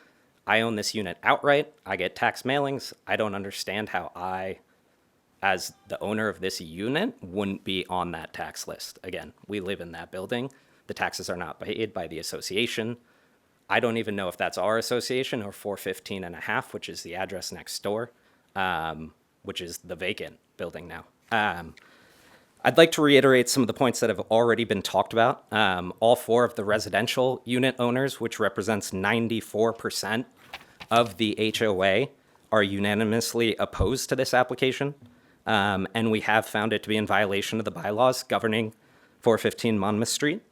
I own this unit outright. I get tax mailings. I don't understand how I, as the owner of this unit, wouldn't be on that tax list. Again, we live in that building. The taxes are not paid by the association. I don't even know if that's our association or 415 and a half, which is the address next door, which is the vacant building now. I'd like to reiterate some of the points that have already been talked about. All 4 of the residential unit owners, which represents 94% of the HOA, are unanimously opposed to this application. And we have found it to be in violation of the bylaws governing 415 Monmouth Street.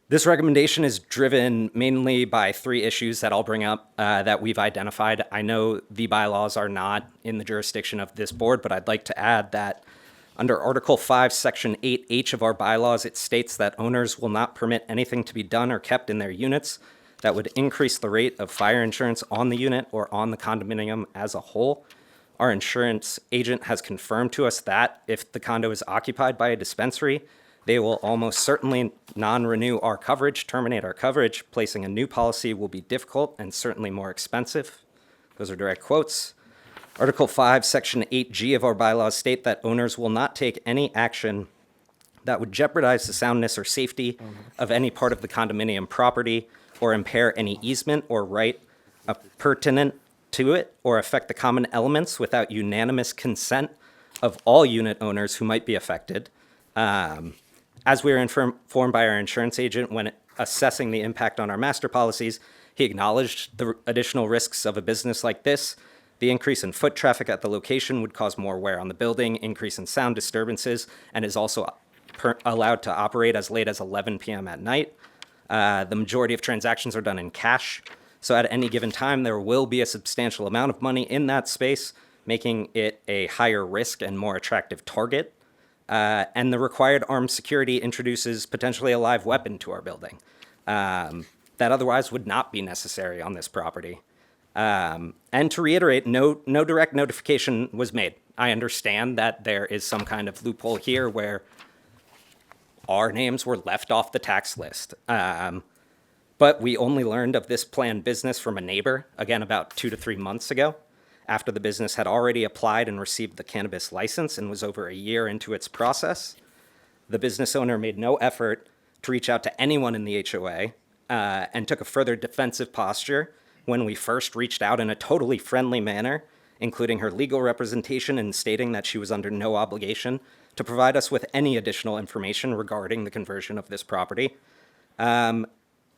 This recommendation is driven mainly by 3 issues that I'll bring up that we've identified. I know the bylaws are not in the jurisdiction of this board, but I'd like to add that under Article 5, Section 8H of our bylaws, it states that owners will not permit anything to be done or kept in their units that would increase the rate of fire insurance on the unit or on the condominium as a whole. Our insurance agent has confirmed to us that if the condo is occupied by a dispensary, they will almost certainly non-renew our coverage, terminate our coverage. Placing a new policy will be difficult and certainly more expensive. Those are direct quotes. Article 5, Section 8G of our bylaws state that owners will not take any action that would jeopardize the soundness or safety of any part of the condominium property or impair any easement or right pertinent to it or affect the common elements without unanimous consent of all unit owners who might be affected. As we were informed by our insurance agent when assessing the impact on our master policies, he acknowledged the additional risks of a business like this. The increase in foot traffic at the location would cause more wear on the building, increase in sound disturbances, and is also allowed to operate as late as 11 p.m. at night. The majority of transactions are done in cash, so at any given time, there will be a substantial amount of money in that space, making it a higher risk and more attractive target. And the required armed security introduces potentially a live weapon to our building that otherwise would not be necessary on this property. And to reiterate, no direct notification was made. I understand that there is some kind of loophole here where our names were left off the tax list. But we only learned of this planned business from a neighbor, again, about 2 to 3 months ago, after the business had already applied and received the cannabis license and was over a year into its process. The business owner made no effort to reach out to anyone in the HOA and took a further defensive posture when we first reached out in a totally friendly manner, including her legal representation and stating that she was under no obligation to provide us with any additional information regarding the conversion of this property. And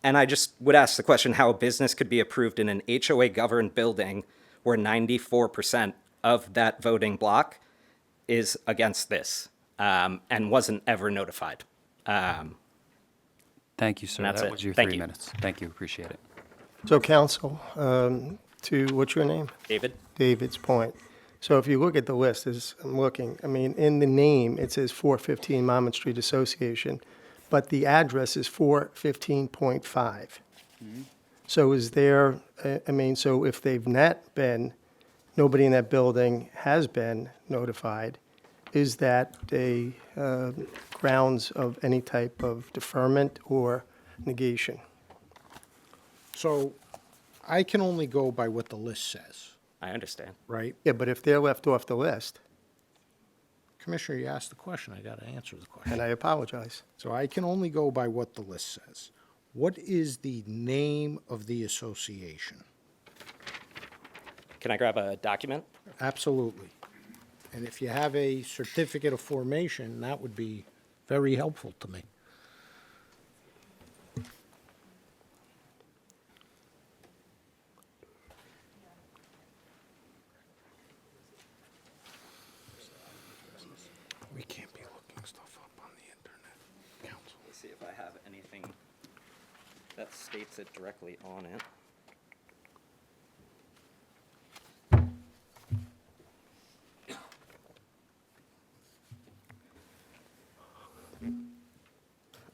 And I just would ask the question how a business could be approved in an HOA-governed building where 94% of that voting block is against this and wasn't ever notified. Thank you, sir. And that's That it. was your Thank 3 you. minutes. Thank you, appreciate it. So council, to, what's your name? David? David's point. So if you look at the list, as I'm looking, I mean, in the name, it says 415 Monmouth Street Association, but the address is 415.5. So is there, I mean, so if they've not been, nobody in that building has been notified, is that a grounds of any type of deferment or negation? So I can only go by what the list says, I understand. right? Yeah, but if they're left off the list, Commissioner, you asked the question, I got to answer the question. and I apologize. So I can only go by what the list says. What is the name of the association? Can I grab a document? Absolutely. And if you have a certificate of formation, that would be very helpful to me. We can't be looking stuff up on the internet, counsel. Let's see if I have anything that states it directly on it.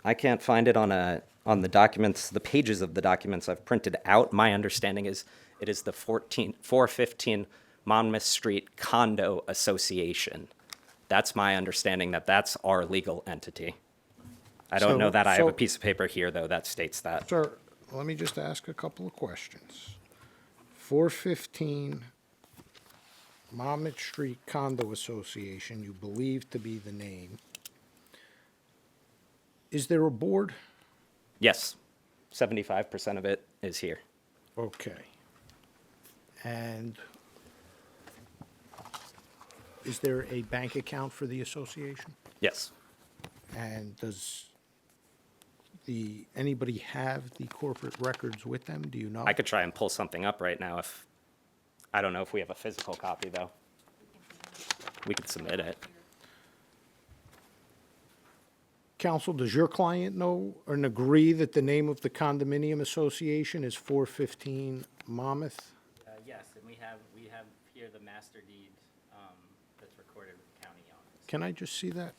I can't find it on the documents, the pages of the documents I've printed out. My understanding is it is the 415 Monmouth Street Condo Association. That's my understanding, that that's our legal entity. I don't know that I have a piece of paper here, though, that states that. Sir, let me just ask a couple of questions. 415 Monmouth Street Condo Association, you believe to be the name. Is there a board? Yes, 75% of it is here. Okay. And is there a bank account for the association? Yes. And does anybody have the corporate records with them? Do you know? I could try and pull something up right now if, I don't know if we have a physical copy, though. We could submit it. Counsel, does your client know or agree that the name of the condominium association is 415 Monmouth? Yes, and we have here the master deed that's recorded with the county on it. Can I just see that?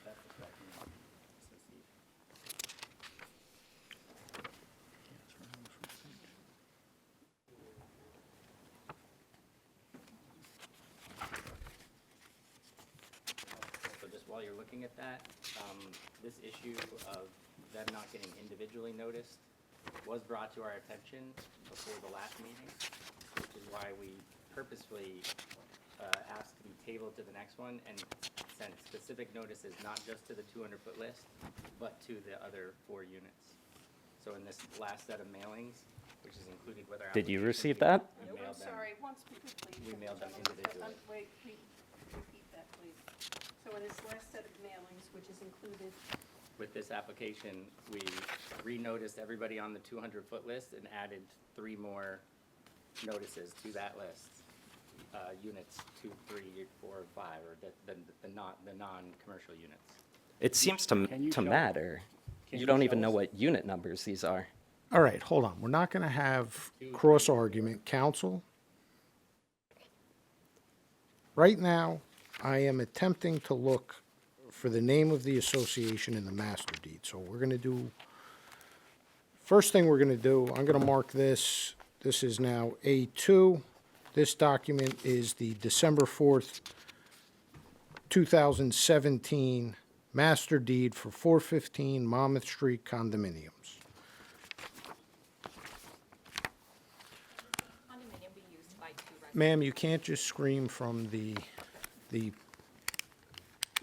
That's the document. So just while you're looking at that, this issue of them not getting individually noticed was brought to our attention before the last meeting, which is why we purposefully asked to be tabled to the next one and sent specific notices, not just to the 200-foot list, but to the other 4 units. So in this last set of mailings, which is included with our Did you application, receive that? we I'm mailed them. sorry, once we please. We mailed them individually. Wait, repeat that, please. So in this last set of mailings, which is included, With this application, we re-noticed everybody on the 200-foot list and added 3 more notices to that list. Units 2, 3, 4, 5, or the non-commercial units. It seems Can you to show- matter. can You you don't show even know us? what unit numbers these are. All right, hold on. We're not going to have cross-argument. Counsel? Right now, I am attempting to look for the name of the association in the master deed. So we're going to do, first thing we're going to do, I'm going to mark this. This is now A2. This document is the December 4th, 2017 master deed for 415 Monmouth Street condominiums. Ma'am, you can't just scream from the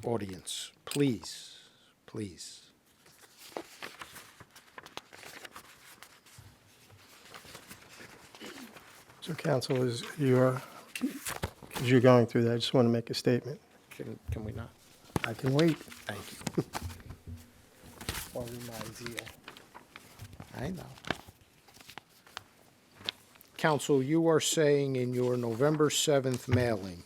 audience. Please, please. So counsel, as you're going through that, I just want to make a statement. Can we not? I can wait. Thank you. Pardon my zeal. I know. Counsel, you are saying in your November 7th mailing,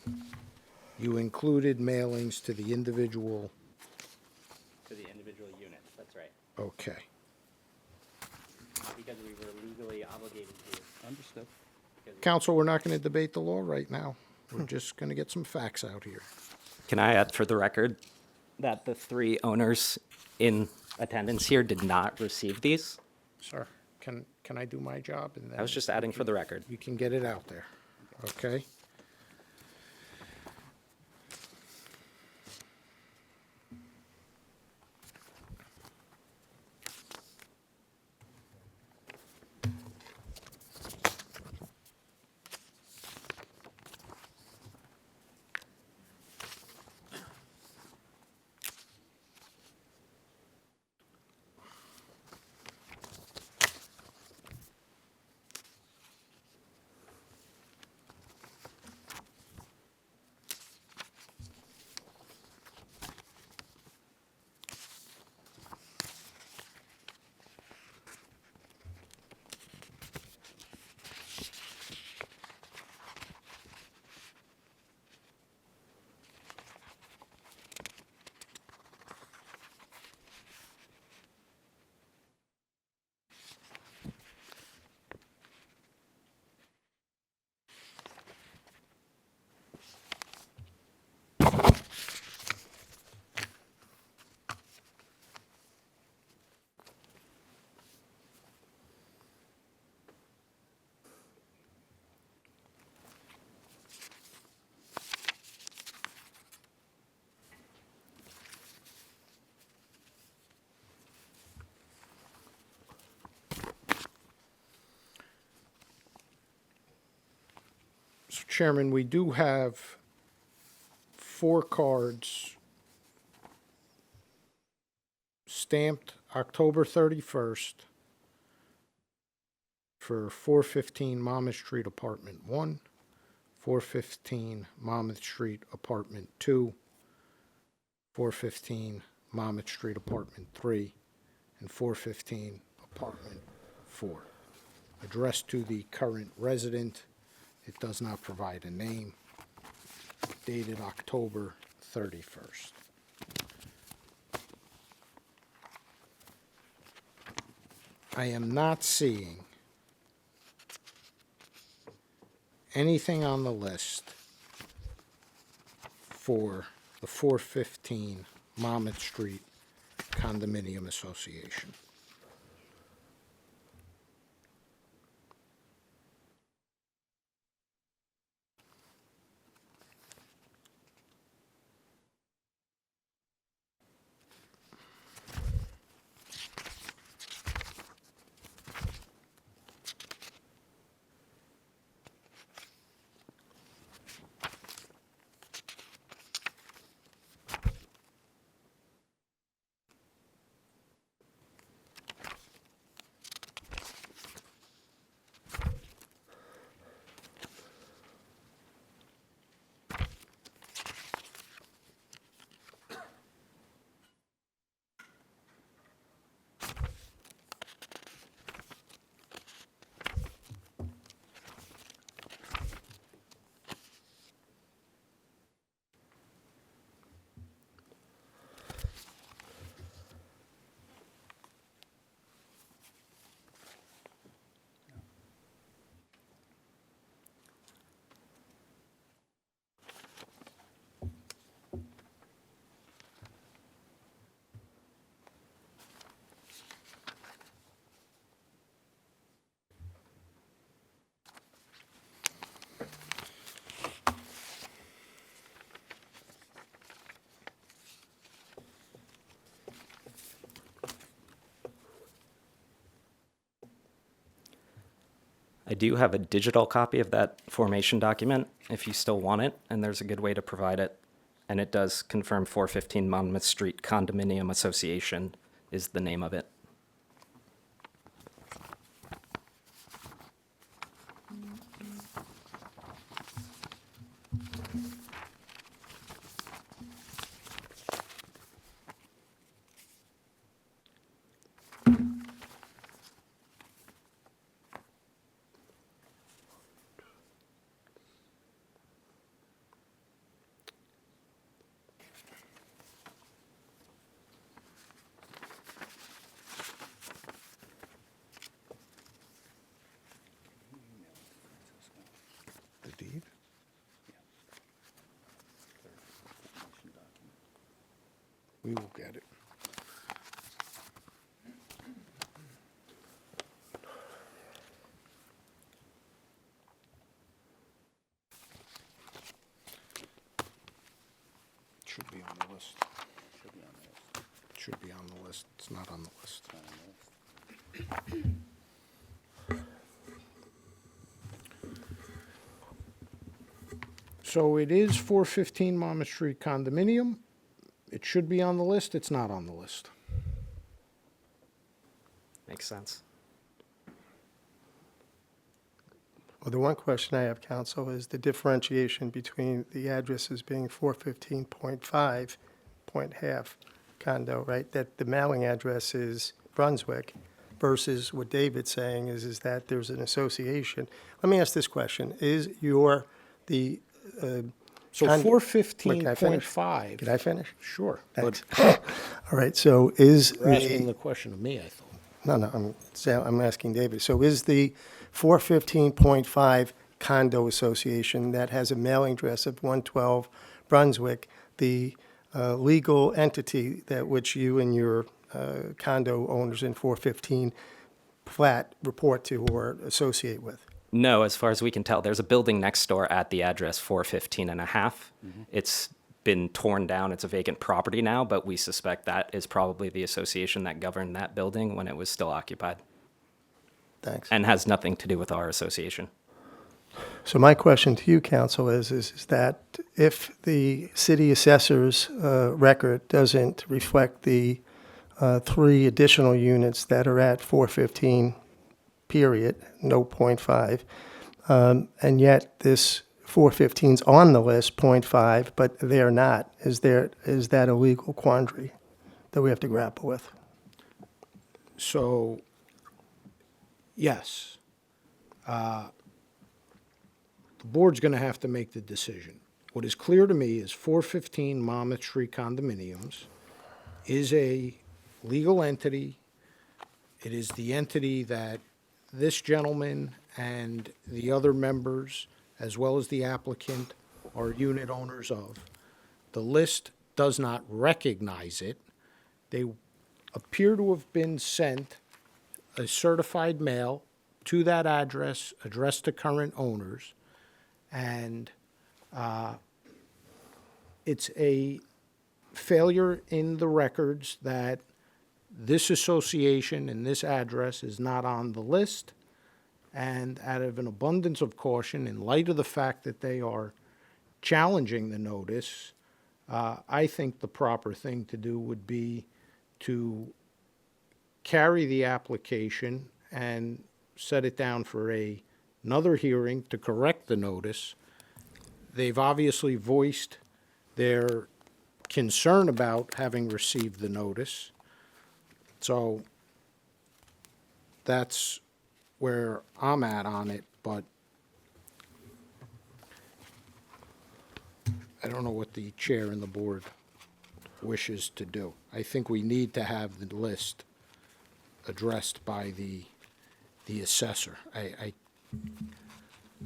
you included mailings to the individual, To the individual units, that's right. okay. Because we were legally obligated to. Understood. Counsel, we're not going to debate the law right now. We're just going to get some facts out here. Can I add for the record that the 3 owners in attendance here did not receive these? Sir, can I do my job? And then I was just adding for the record. you can get it out there, okay? So Chairman, we do have 4 cards stamped October 31st for 415 Monmouth Street Apartment 1, 415 Monmouth Street Apartment 2, 415 Monmouth Street Apartment 3, and 415 Apartment 4. Addressed to the current resident. It does not provide a name. Dated October 31st. I am not seeing anything on the list for the 415 Monmouth Street Condominium Association. I do have a digital copy of that formation document if you still want it, and there's a good way to provide it. And it does confirm 415 Monmouth Street Condominium Association is the name of it. We will get it. Should be on the list. Should be on the list. It's not on the list. So it is 415 Monmouth Street condominium. It should be on the list. It's not on the list. Makes sense. Well, the one question I have, counsel, is the differentiation between the addresses being 415.5 point half condo, right? That the mailing address is Brunswick versus what David's saying is that there's an association. Let me ask this question. Is your, the, So Look, 415.5. Can I finish? Sure. Thanks. All right, so is You're asking the, the question of me, I thought. no, I'm asking David. So is the 415.5 condo association that has a mailing address of 112 Brunswick the legal entity that which you and your condo owners in 415 flat report to or associate with? No, as far as we can tell, there's a building next door at the address 415 and a half. It's been torn down. It's a vacant property now, but we suspect that is probably the association that governed that building when it was still occupied. Thanks. And has nothing to do with our association. So my question to you, counsel, is that if the city assessor's record doesn't reflect the 3 additional units that are at 415, period, no 0.5, and yet this 415's on the list, 0.5, but they're not, is that a legal quandary that we have to grapple with? So, yes. The board's going to have to make the decision. What is clear to me is 415 Monmouth Street condominiums is a legal entity. It is the entity that this gentleman and the other members, as well as the applicant, are unit owners of. The list does not recognize it. They appear to have been sent a certified mail to that address, addressed to current owners, and it's a failure in the records that this association and this address is not on the list, and out of an abundance of caution, in light of the fact that they are challenging the notice, I think the proper thing to do would be to carry the application and set it down for another hearing to correct the notice. They've obviously voiced their concern about having received the notice. So that's where I'm at on it, but I don't know what the chair and the board wishes to do. I think we need to have the list addressed by the assessor. I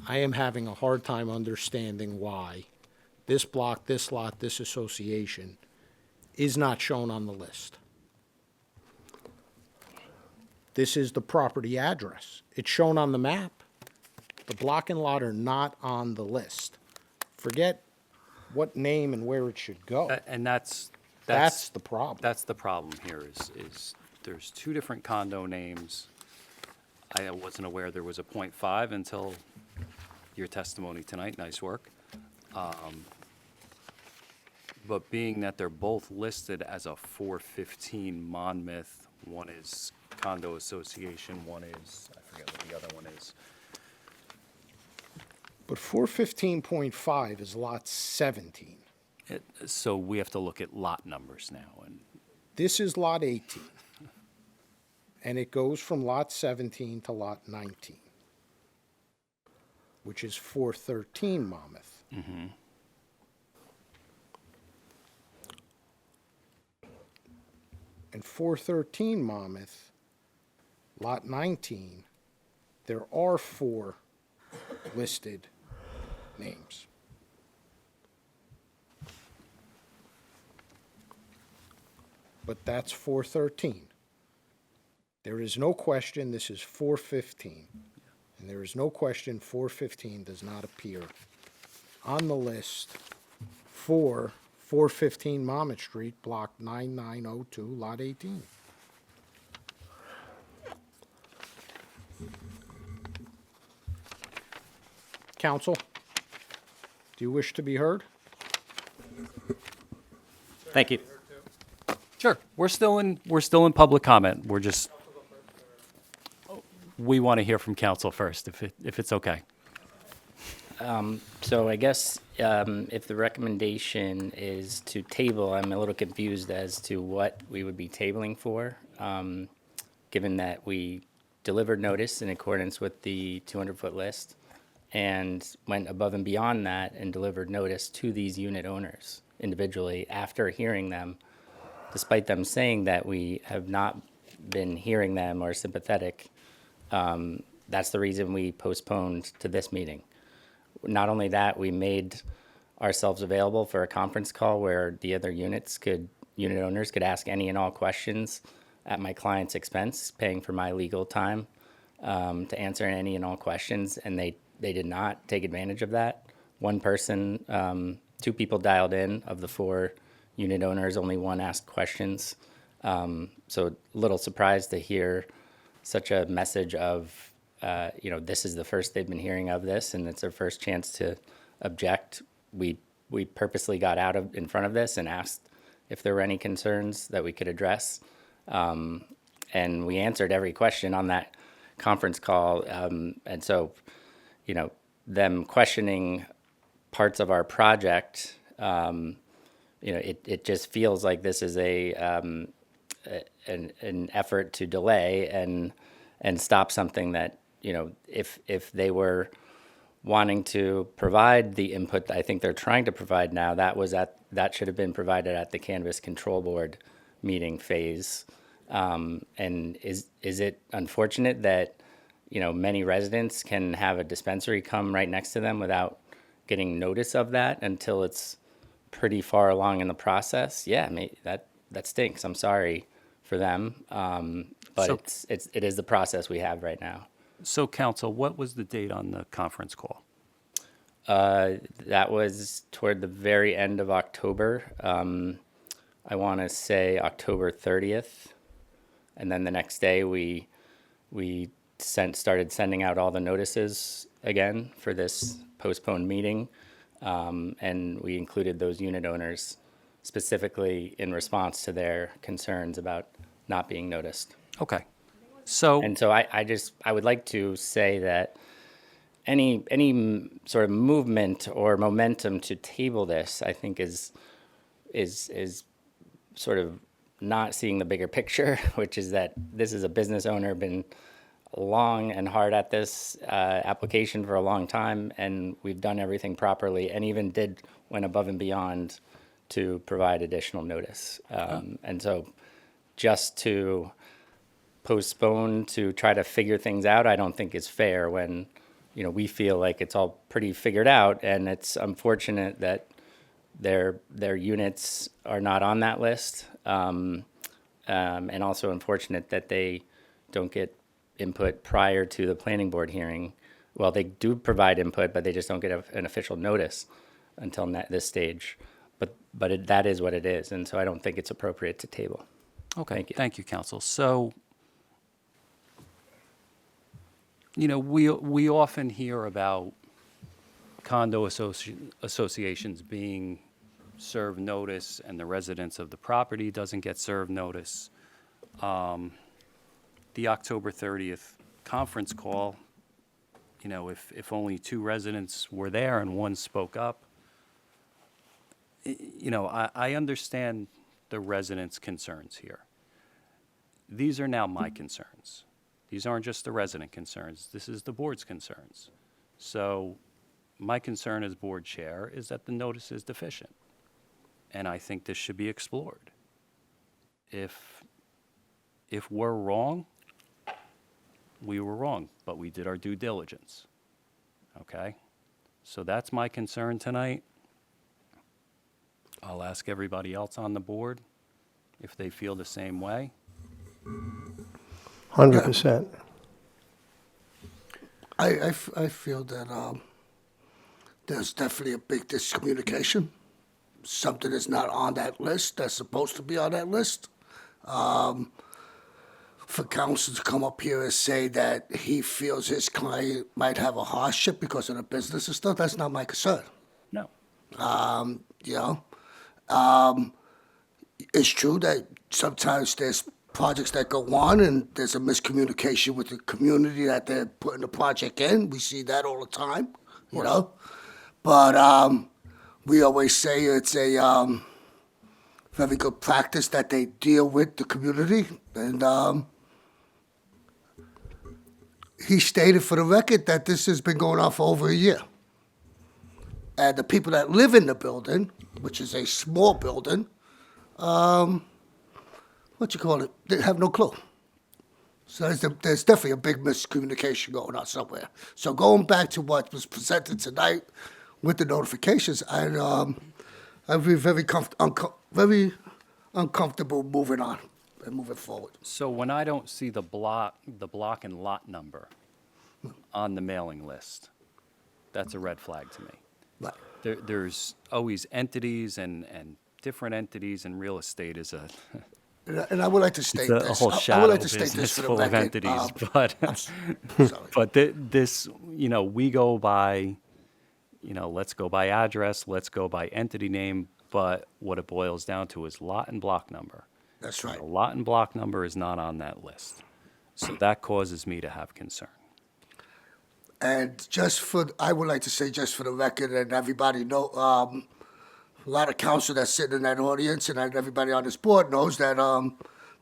am having a hard time understanding why this block, this lot, this association is not shown on the list. This is the property address. It's shown on the map. The block and lot are not on the list. Forget what name and where it should go. And that's the problem. That's the problem here is there's 2 different condo names. I wasn't aware there was a .5 until your testimony tonight. Nice work. But being that they're both listed as a 415 Monmouth, one is condo association, one is, I forget what the other one is. But 415.5 is lot 17. So we have to look at lot numbers now. And This is lot 18. And it goes from lot 17 to lot 19, which is 413 Monmouth. And 413 Monmouth, lot 19, there are 4 listed names. but that's 413. There is no question this is 415. And there is no question 415 does not appear on the list for 415 Monmouth Street, Block 9902, Lot 18. Counsel, do you wish to be heard? Thank you. Sure, we're still in public comment. We want to hear from council first, if it's okay. So I guess if the recommendation is to table, I'm a little confused as to what we would be tabling for, given that we delivered notice in accordance with the 200-foot list and went above and beyond that and delivered notice to these unit owners individually after hearing them, despite them saying that we have not been hearing them or sympathetic. That's the reason we postponed to this meeting. Not only that, we made ourselves available for a conference call where the other unit owners could ask any and all questions at my client's expense, paying for my legal time to answer any and all questions, and they did not take advantage of that. One person, 2 people dialed in. Of the 4 unit owners, only 1 asked questions. So a little surprised to hear such a message of, this is the first they've been hearing of this, and it's their first chance to object. We purposely got out in front of this and asked if there were any concerns that we could address. And we answered every question on that conference call. And so, them questioning parts of our project, it just feels like this is an effort to delay and stop something that, if they were wanting to provide the input I think they're trying to provide now, that should have been provided at the Cannabis Control Board meeting phase. And is it unfortunate that, many residents can have a dispensary come right next to them without getting notice of that until it's pretty far along in the process? Yeah, that stinks. I'm sorry for them. But it is the process we have right now. So, counsel, what was the date on the conference call? That was toward the very end of October. I want to say October 30th. And then the next day we started sending out all the notices again for this postponed meeting. And we included those unit owners specifically in response to their concerns about not being noticed. Okay. So I would like to say that any sort of movement or momentum to table this, I think is sort of not seeing the bigger picture, which is that this is a business owner, been long and hard at this application for a long time, and we've done everything properly, and even went above and beyond to provide additional notice. And so just to postpone to try to figure things out, I don't think is fair when, we feel like it's all pretty figured out, and it's unfortunate that their units are not on that list, and also unfortunate that they don't get input prior to the planning board hearing. Well, they do provide input, but they just don't get an official notice until this stage. But that is what it is, and so I don't think it's appropriate to table. Okay, thank you, counsel. So, we often hear about condo associations being served notice and the residents of the property doesn't get served notice. The October 30th conference call, if only 2 residents were there and 1 spoke up, I understand the residents' concerns here. These are now my concerns. These aren't just the resident concerns. This is the board's concerns. So my concern as board chair is that the notice is deficient. And I think this should be explored. If we're wrong, we were wrong, but we did our due diligence. Okay? So that's my concern tonight. I'll ask everybody else on the board if they feel the same way. 100%. I feel that there's definitely a big miscommunication. Something is not on that list that's supposed to be on that list. For counsel to come up here and say that he feels his client might have a hardship because of the business and stuff, that's not my concern. No. You know, it's true that sometimes there's projects that go on and there's a miscommunication with the community that they're putting the project in. We see that all the time, you know. But we always say it's a very good practice that they deal with the community. And he stated for the record that this has been going on for over a year. And the people that live in the building, which is a small building, what you call it, they have no clue. So there's definitely a big miscommunication going on somewhere. So going back to what was presented tonight with the notifications, I'd be very uncomfortable moving on and moving forward. So when I don't see the block and lot number on the mailing list, that's a red flag to me. Right. There's always entities and different entities, and real estate is a And I would like to state it's a this. whole I would shadow like to state this business for the full of record. entities, but but this, you know, we go by, you know, let's go by address, let's go by entity name, but what it boils down to is lot and block number. That's right. The lot and block number is not on that list, so that causes me to have concern. And I would like to say just for the record, and everybody know, a lot of council that's sitting in that audience and everybody on this board knows that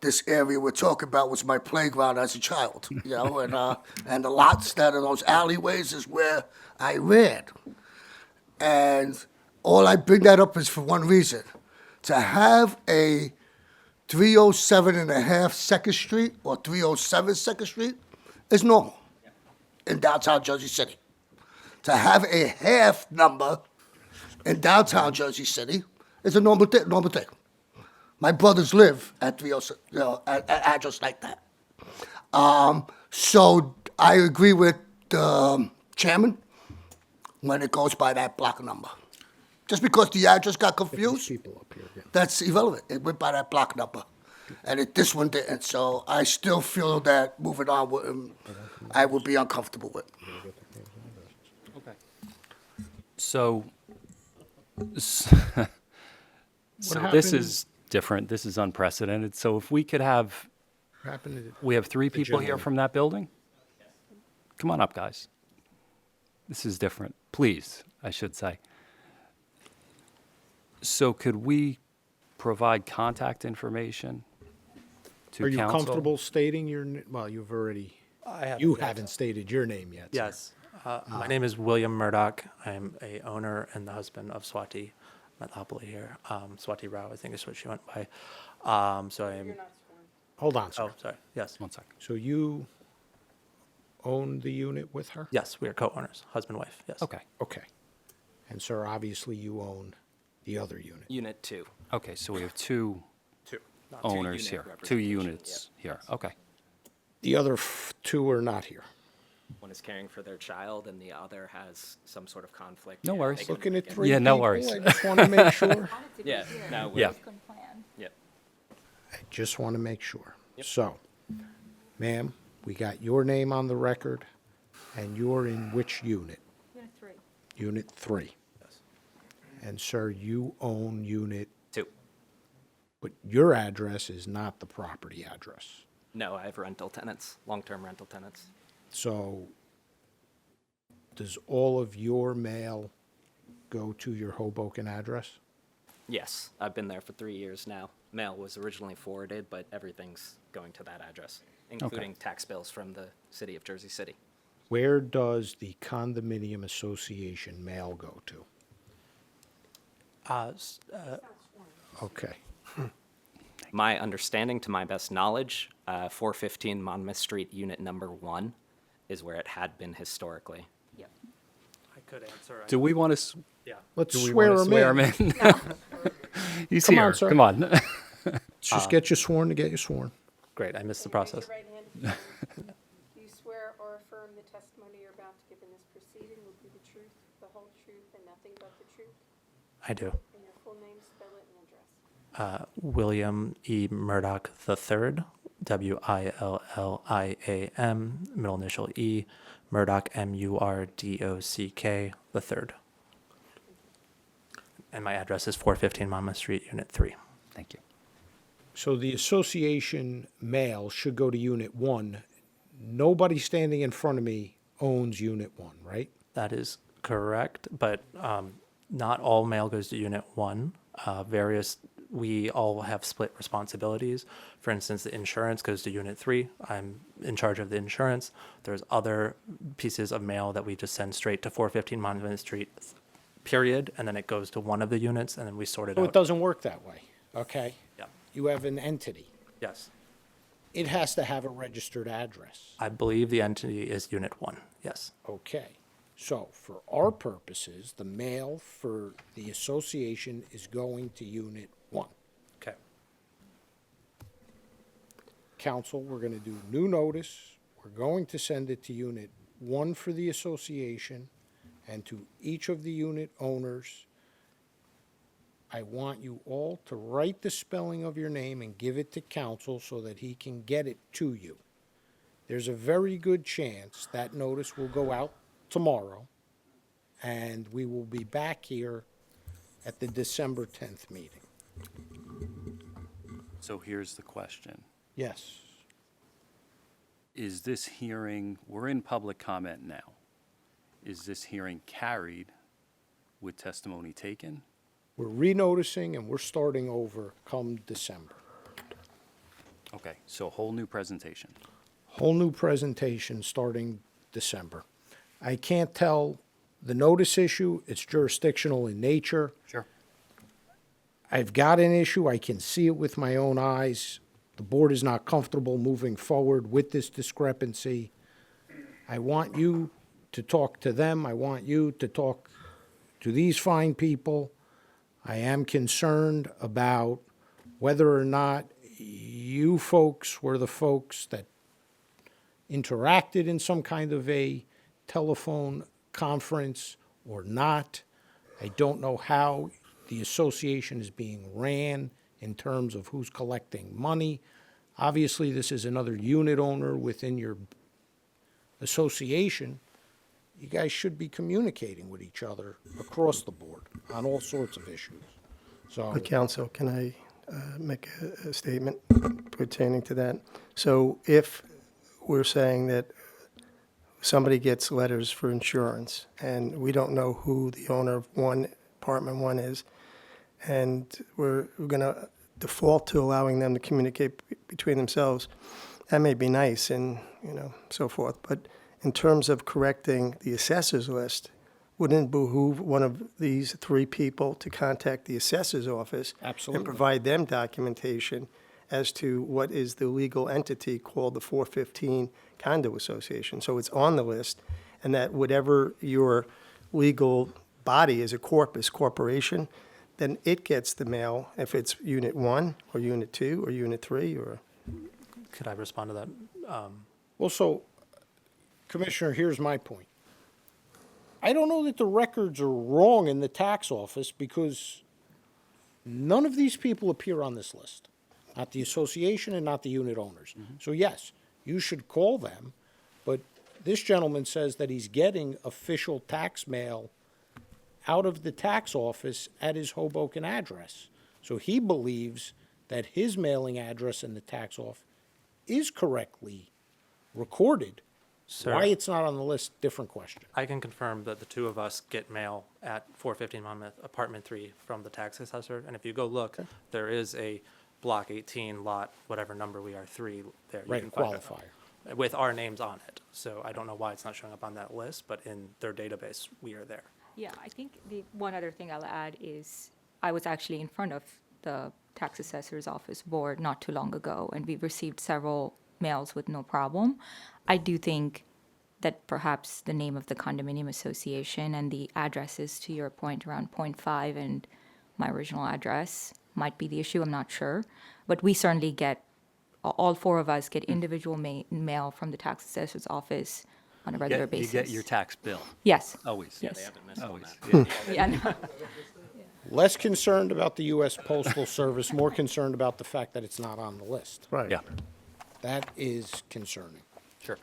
this area we're talking about was my playground as a child, you know, and the lots that are those alleyways is where I ran. And all I bring that up is for one reason, to have a 307.5 Second Street or 307 Second Street is normal in downtown Jersey City. To have a half number in downtown Jersey City is a normal thing. My brothers live at 307, you know, at address like that. So I agree with the chairman when it goes by that block number. Just because the address got confused, that's irrelevant. It went by that block number. And this one didn't, so I still feel that moving on, I would be uncomfortable with. Okay. So, this is different, this is unprecedented, so if we could have, What happened to we have three people here gentleman? from that building? Come on up, guys. This is different, please, I should say. So could we provide contact information to Are you council? comfortable stating your, well, you've already, you haven't stated your name yet. sir. Yes. My name is William Murdoch. I'm a owner and the husband of Swati Mathapali here. Swati Rao, I think is what she went by. So I am. Hold on, sir. Oh, sorry. Yes. 1 second. So you own the unit with her? Yes, we are co-owners, husband, wife. Yes. Okay. Okay. And sir, obviously you own the other unit. Unit 2. Okay, so we have two Not two owners unit here, two representation, units here, okay. The other two are not here. One is caring for their child, and the other has some sort of conflict. No Yeah, worries. they can- Looking at they can- three Yeah, no people, worries. I just want to make sure. Yeah, no, Yeah. Yep. I just want to make sure. So, ma'am, we got your name on the record, and you're in which unit? Unit 3. Unit 3. And sir, you own unit, 2. but your address is not the property address. No, I have rental tenants, long-term rental tenants. So, does all of your mail go to your Hoboken address? Yes, I've been there for 3 years now. Mail was originally forwarded, but everything's going to that address, including tax bills from the city of Jersey City. Where does the condominium association mail go to? Okay. My understanding, to my best knowledge, 415 Monmouth Street, Unit Number 1, is where it had been historically. I could answer. Do we want to, Yeah. Let's do we swear want to him swear in. him in? He's Come on, here, sir. come on. Let's just get you sworn to get you sworn. Great, I missed the Raise process. your right hand if you please. Do you swear or affirm the testimony you're about to give in this proceeding will be the truth, the whole truth, and nothing but the truth? I do. And your full name, spell it, and address. William E. Murdoch III, William, middle initial E, Murdoch, Murdock III. And my address is 415 Monmouth Street, Unit 3. Thank you. So the association mail should go to Unit 1. Nobody standing in front of me owns Unit 1, right? That is correct, but not all mail goes to Unit 1. We all have split responsibilities. For instance, the insurance goes to Unit 3. I'm in charge of the insurance. There's other pieces of mail that we just send straight to 415 Monmouth Street, period, and then it goes to one of the units, and then we sort it So out. it doesn't work that way, okay? Yeah. You have an entity. Yes. It has to have a registered address. I believe the entity is Unit 1, yes. Okay. So for our purposes, the mail for the association is going to Unit 1. Okay. Council, we're going to do new notice. We're going to send it to Unit 1 for the association and to each of the unit owners. I want you all to write the spelling of your name and give it to council so that he can get it to you. There's a very good chance that notice will go out tomorrow, and we will be back here at the December 10th meeting. So here's the question. Yes. Is this hearing, we're in public comment now. Is this hearing carried with testimony taken? We're renoticing and we're starting over come December. Okay, so whole new presentation. Whole new presentation starting December. I can't tell the notice issue, it's jurisdictional in nature. Sure. I've got an issue, I can see it with my own eyes. The board is not comfortable moving forward with this discrepancy. I want you to talk to them, I want you to talk to these fine people. I am concerned about whether or not you folks were the folks that interacted in some kind of a telephone conference or not. I don't know how the association is being ran in terms of who's collecting money. Obviously, this is another unit owner within your association. You guys should be communicating with each other across the board on all sorts of issues. So, But counsel, can I make a statement pertaining to that? So if we're saying that somebody gets letters for insurance and we don't know who the owner of apartment one is, and we're going to default to allowing them to communicate between themselves, that may be nice and, so forth. But in terms of correcting the assessor's list, wouldn't it behoove one of these three people to contact the assessor's office? Absolutely. And provide them documentation as to what is the legal entity called the 415 Condo Association? So it's on the list, and that whatever your legal body is, a corporation, then it gets the mail if it's Unit 1 or Unit 2 or Unit 3 or... Could I respond to that? well, so, Commissioner, here's my point. I don't know that the records are wrong in the tax office because none of these people appear on this list. Not the association and not the unit owners. So yes, you should call them, but this gentleman says that he's getting official tax mail out of the tax office at his Hoboken address. So he believes that his mailing address in the tax office is correctly recorded. Sir. Why it's not on the list, different question. I can confirm that the two of us get mail at 415 Monmouth, Apartment 3, from the tax assessor. And if you go look, there is a Block 18 lot, whatever number we are, 3 there. You Right, can find it. qualifier. With our names on it. So I don't know why it's not showing up on that list, but in their database, we are there. Yeah, I think the one other thing I'll add is I was actually in front of the tax assessor's office board not too long ago, and we've received several mails with no problem. I do think that perhaps the name of the condominium association and the addresses, to your point, around .5 and my original address might be the issue, I'm not sure. But we certainly get, all four of us get individual mail from the tax assessor's office on a regular basis. You get your tax bill. Yes. Always. Yes. They haven't missed Always. Yeah, no. Less concerned about the U.S. Postal Service, more concerned about the fact that it's not on the list. Right. Yeah. That is concerning. Sure.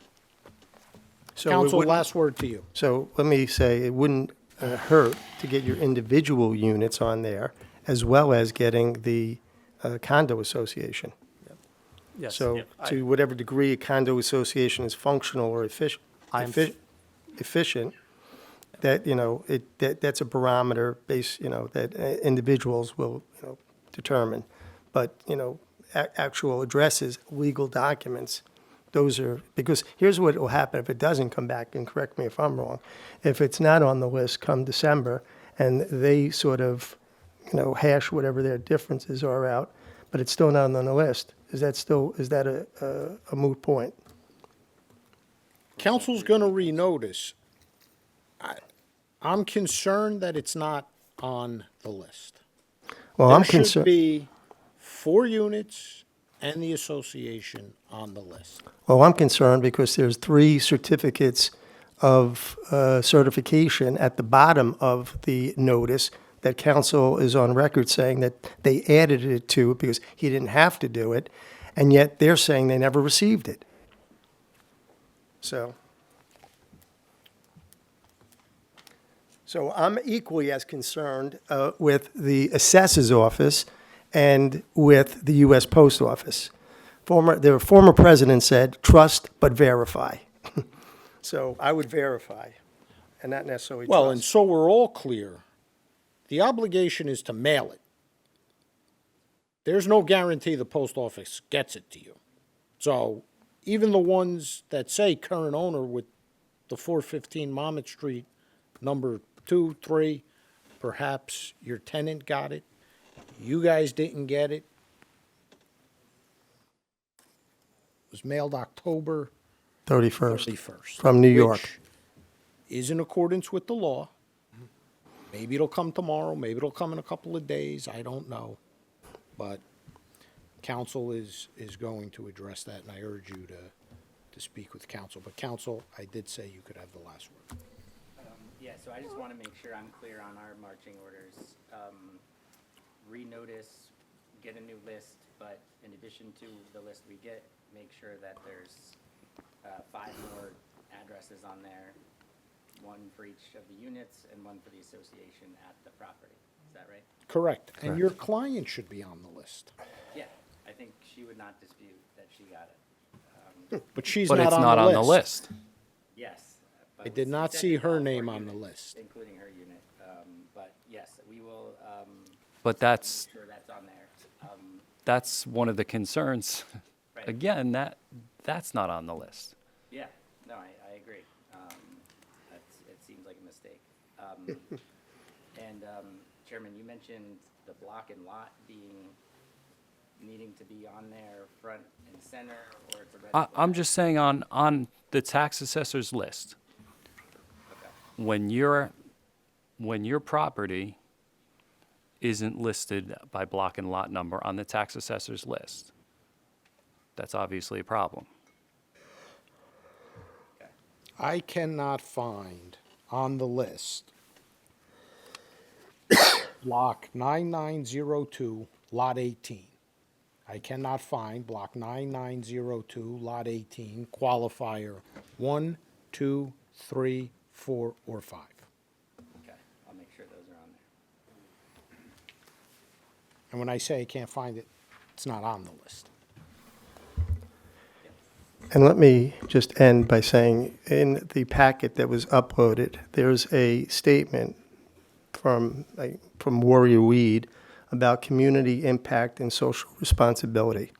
So it Counsel, wouldn't- last word to you. So let me say, it wouldn't hurt to get your individual units on there, as well as getting the condo association. Yes. So to whatever degree a condo association is functional or efficient, that, you know, that's a barometer base, you know, that individuals will, you know, determine. But, you know, actual addresses, legal documents, those are, because here's what will happen if it doesn't come back, and correct me if I'm wrong. If it's not on the list come December, and they sort of, you know, hash whatever their differences are out, but it's still not on the list, is that a moot point? Council's going to renotice. I'm concerned that it's not on the list. Well, I'm There should concerned. be 4 units and the association on the list. Well, I'm concerned because there's 3 certificates of certification at the bottom of the notice that council is on record saying that they added it to it because he didn't have to do it, and yet they're saying they never received it. So I'm equally as concerned with the assessor's office and with the U.S. Post Office. The former president said, trust but verify. So I would verify, and not necessarily Well, trust. and so we're all clear, the obligation is to mail it. There's no guarantee the post office gets it to you. So even the ones that say current owner with the 415 Monmouth Street, number 2, 3, perhaps your tenant got it, you guys didn't get it. It was mailed October 31st, 31st. from New York. Which is in accordance with the law. Maybe it'll come tomorrow, maybe it'll come in a couple of days, I don't know. But council is going to address that, and I urge you to speak with council. But council, I did say you could have the last word. Yeah, so I just want to make sure I'm clear on our marching orders. Renotice, get a new list, but in addition to the list we get, make sure that there's 5 more addresses on there, 1 for each of the units and 1 for the association at the property. Is that right? Correct. And your client should be on the list. Yeah, I think she would not dispute that she got it. But she's But not it's on not the on the list. list. Yes. I did not see her name on the list. Including her unit, but yes, we will, But that's, make sure that's on there. that's one of the concerns. Right. Again, that's not on the list. Yeah, no, I agree. It seems like a mistake. And Chairman, you mentioned the block and lot needing to be on there front and center, or it's a red flag. I'm just saying on the tax assessor's list, when your property isn't listed by block and lot number on the tax assessor's list, that's obviously a problem. I cannot find on the list block 9902, lot 18. I cannot find block 9902, lot 18, qualifier 1, 2, 3, 4, or 5. Okay, I'll make sure those are on there. And when I say I can't find it, it's not on the list. And let me just end by saying, in the packet that was uploaded, there's a statement from Warrior Weed about community impact and social responsibility.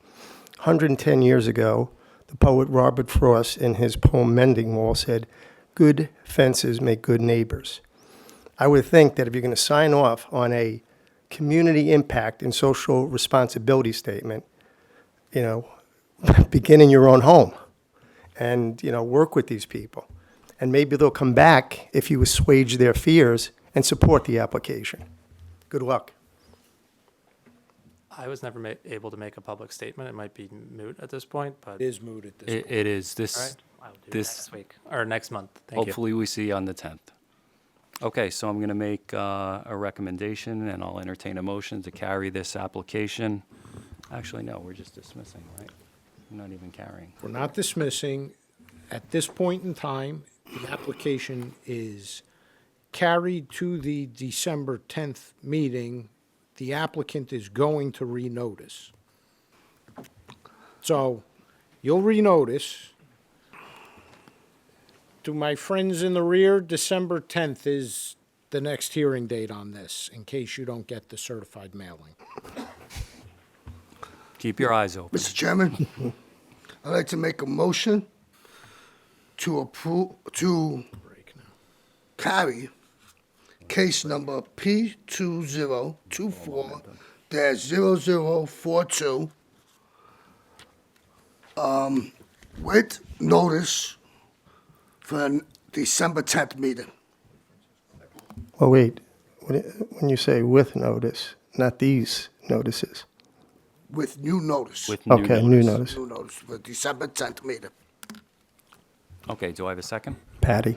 110 years ago, the poet Robert Frost, in his poem Mending Wall, said, "Good fences make good neighbors." I would think that if you're going to sign off on a community impact and social responsibility statement, you know, begin in your own home and, you know, work with these people. And maybe they'll come back if you assuage their fears and support the application. Good luck. I was never able to make a public statement. It might be moot at this point, but. It is moot at this point. It is All this, right, I'll do it this, next week, or next month. Thank you. hopefully we see you on the 10th. Okay, so I'm going to make a recommendation, and I'll entertain a motion to carry this application. Actually, no, we're just dismissing, right? We're not even carrying. We're not dismissing. At this point in time, the application is carried to the December 10th meeting. The applicant is going to renotice. So you'll renotice. To my friends in the rear, December 10th is the next hearing date on this, in case you don't get the certified mailing. Keep your eyes open. Mr. Chairman, I'd like to make a motion to approve, to carry case number P2024-0042, with notice for the December 10th meeting. Well, wait, when you say with notice, not these notices. With new notice. With new Okay, new notice. notice. New notice for December 10th meeting. Okay, do I have a second? Patty?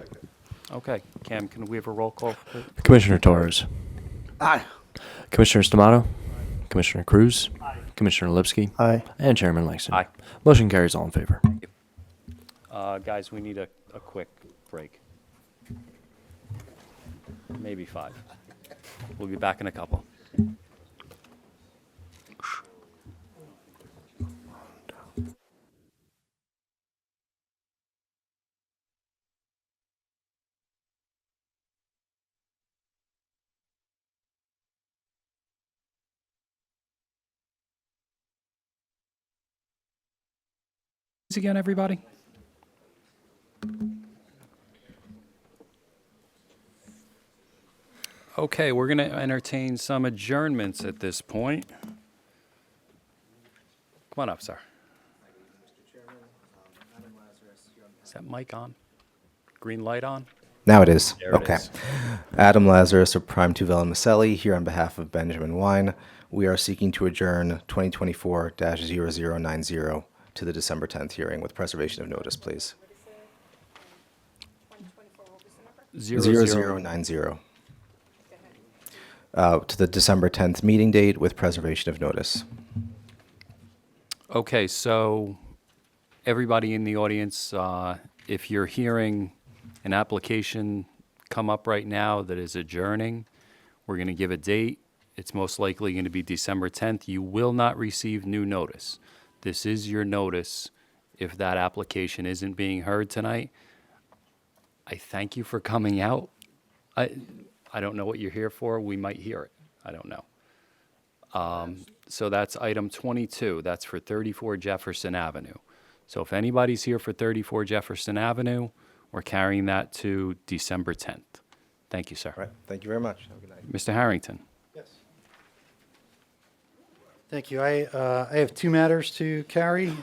Okay, Cam, can we have a roll call? please? Commissioner Torres. Aye. Commissioner Stamato. Commissioner Cruz. Commissioner Lipsky. Aye. And Chairman Langston. Aye. Motion carries all in favor. Guys, we need a quick break. Maybe 5. We'll be back in a couple. Again, everybody. Okay, we're going to entertain some adjournments at this point. Come on up, sir. Is that mic on? Green light on? Now it is. There it Okay. is. Adam Lazarus of Prime 2 Villa Maselli here on behalf of Benjamin Wine. We are seeking to adjourn 2024-0090 to the December 10th hearing with preservation of notice, please. 0090. To the December 10th meeting date with preservation of notice. Okay, so everybody in the audience, if you're hearing an application come up right now that is adjourning, we're going to give a date. It's most likely going to be December 10th. You will not receive new notice. This is your notice if that application isn't being heard tonight. I thank you for coming out. I don't know what you're here for. We might hear it. I don't know. So that's item 22. That's for 34 Jefferson Avenue. So if anybody's here for 34 Jefferson Avenue, we're carrying that to December 10th. Thank you, sir. All right. Thank you very much. Have a good night. Mr. Harrington. Thank you. I have 2 matters to carry.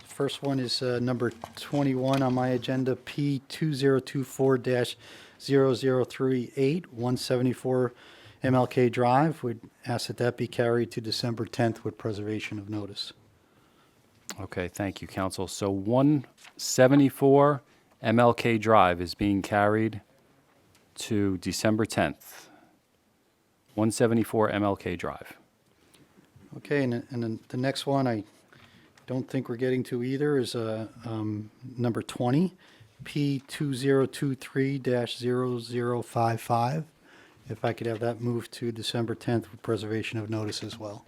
First one is number 21 on my agenda, P2024-0038, 174 MLK Drive. Would ask that that be carried to December 10th with preservation of notice. Okay, thank you, counsel. So 174 MLK Drive is being carried to December 10th. 174 MLK Drive. Okay, and then the next one I don't think we're getting to either is number 20, P2023-0055. If I could have that moved to December 10th with preservation of notice as well.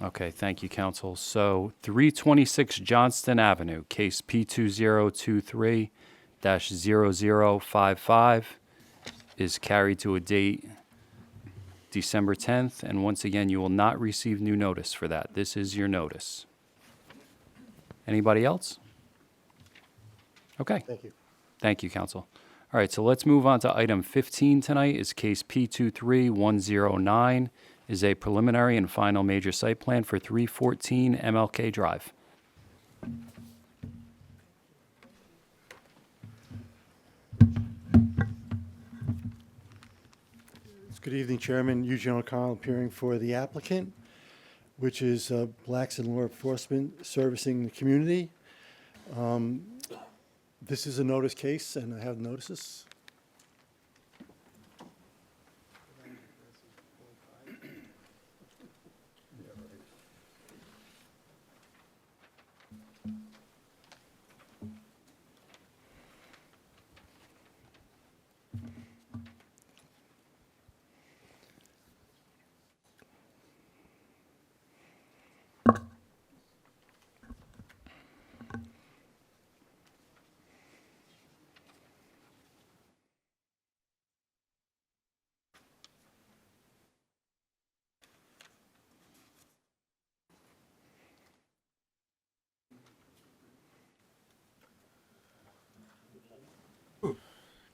Okay, thank you, counsel. So 326 Johnston Avenue, case P2023-0055 is carried to a date December 10th, and once again, you will not receive new notice for that. This is your notice. Anybody else? Okay. Thank you. Thank you, counsel. All right, so let's move on to item 15 tonight. Is case P23109, is a preliminary and final major site plan for 314 MLK Drive. Good evening, Chairman. Eugene O'Connell appearing for the applicant, which is Blacks in Law Enforcement Servicing the Community. This is a notice case, and I have notices.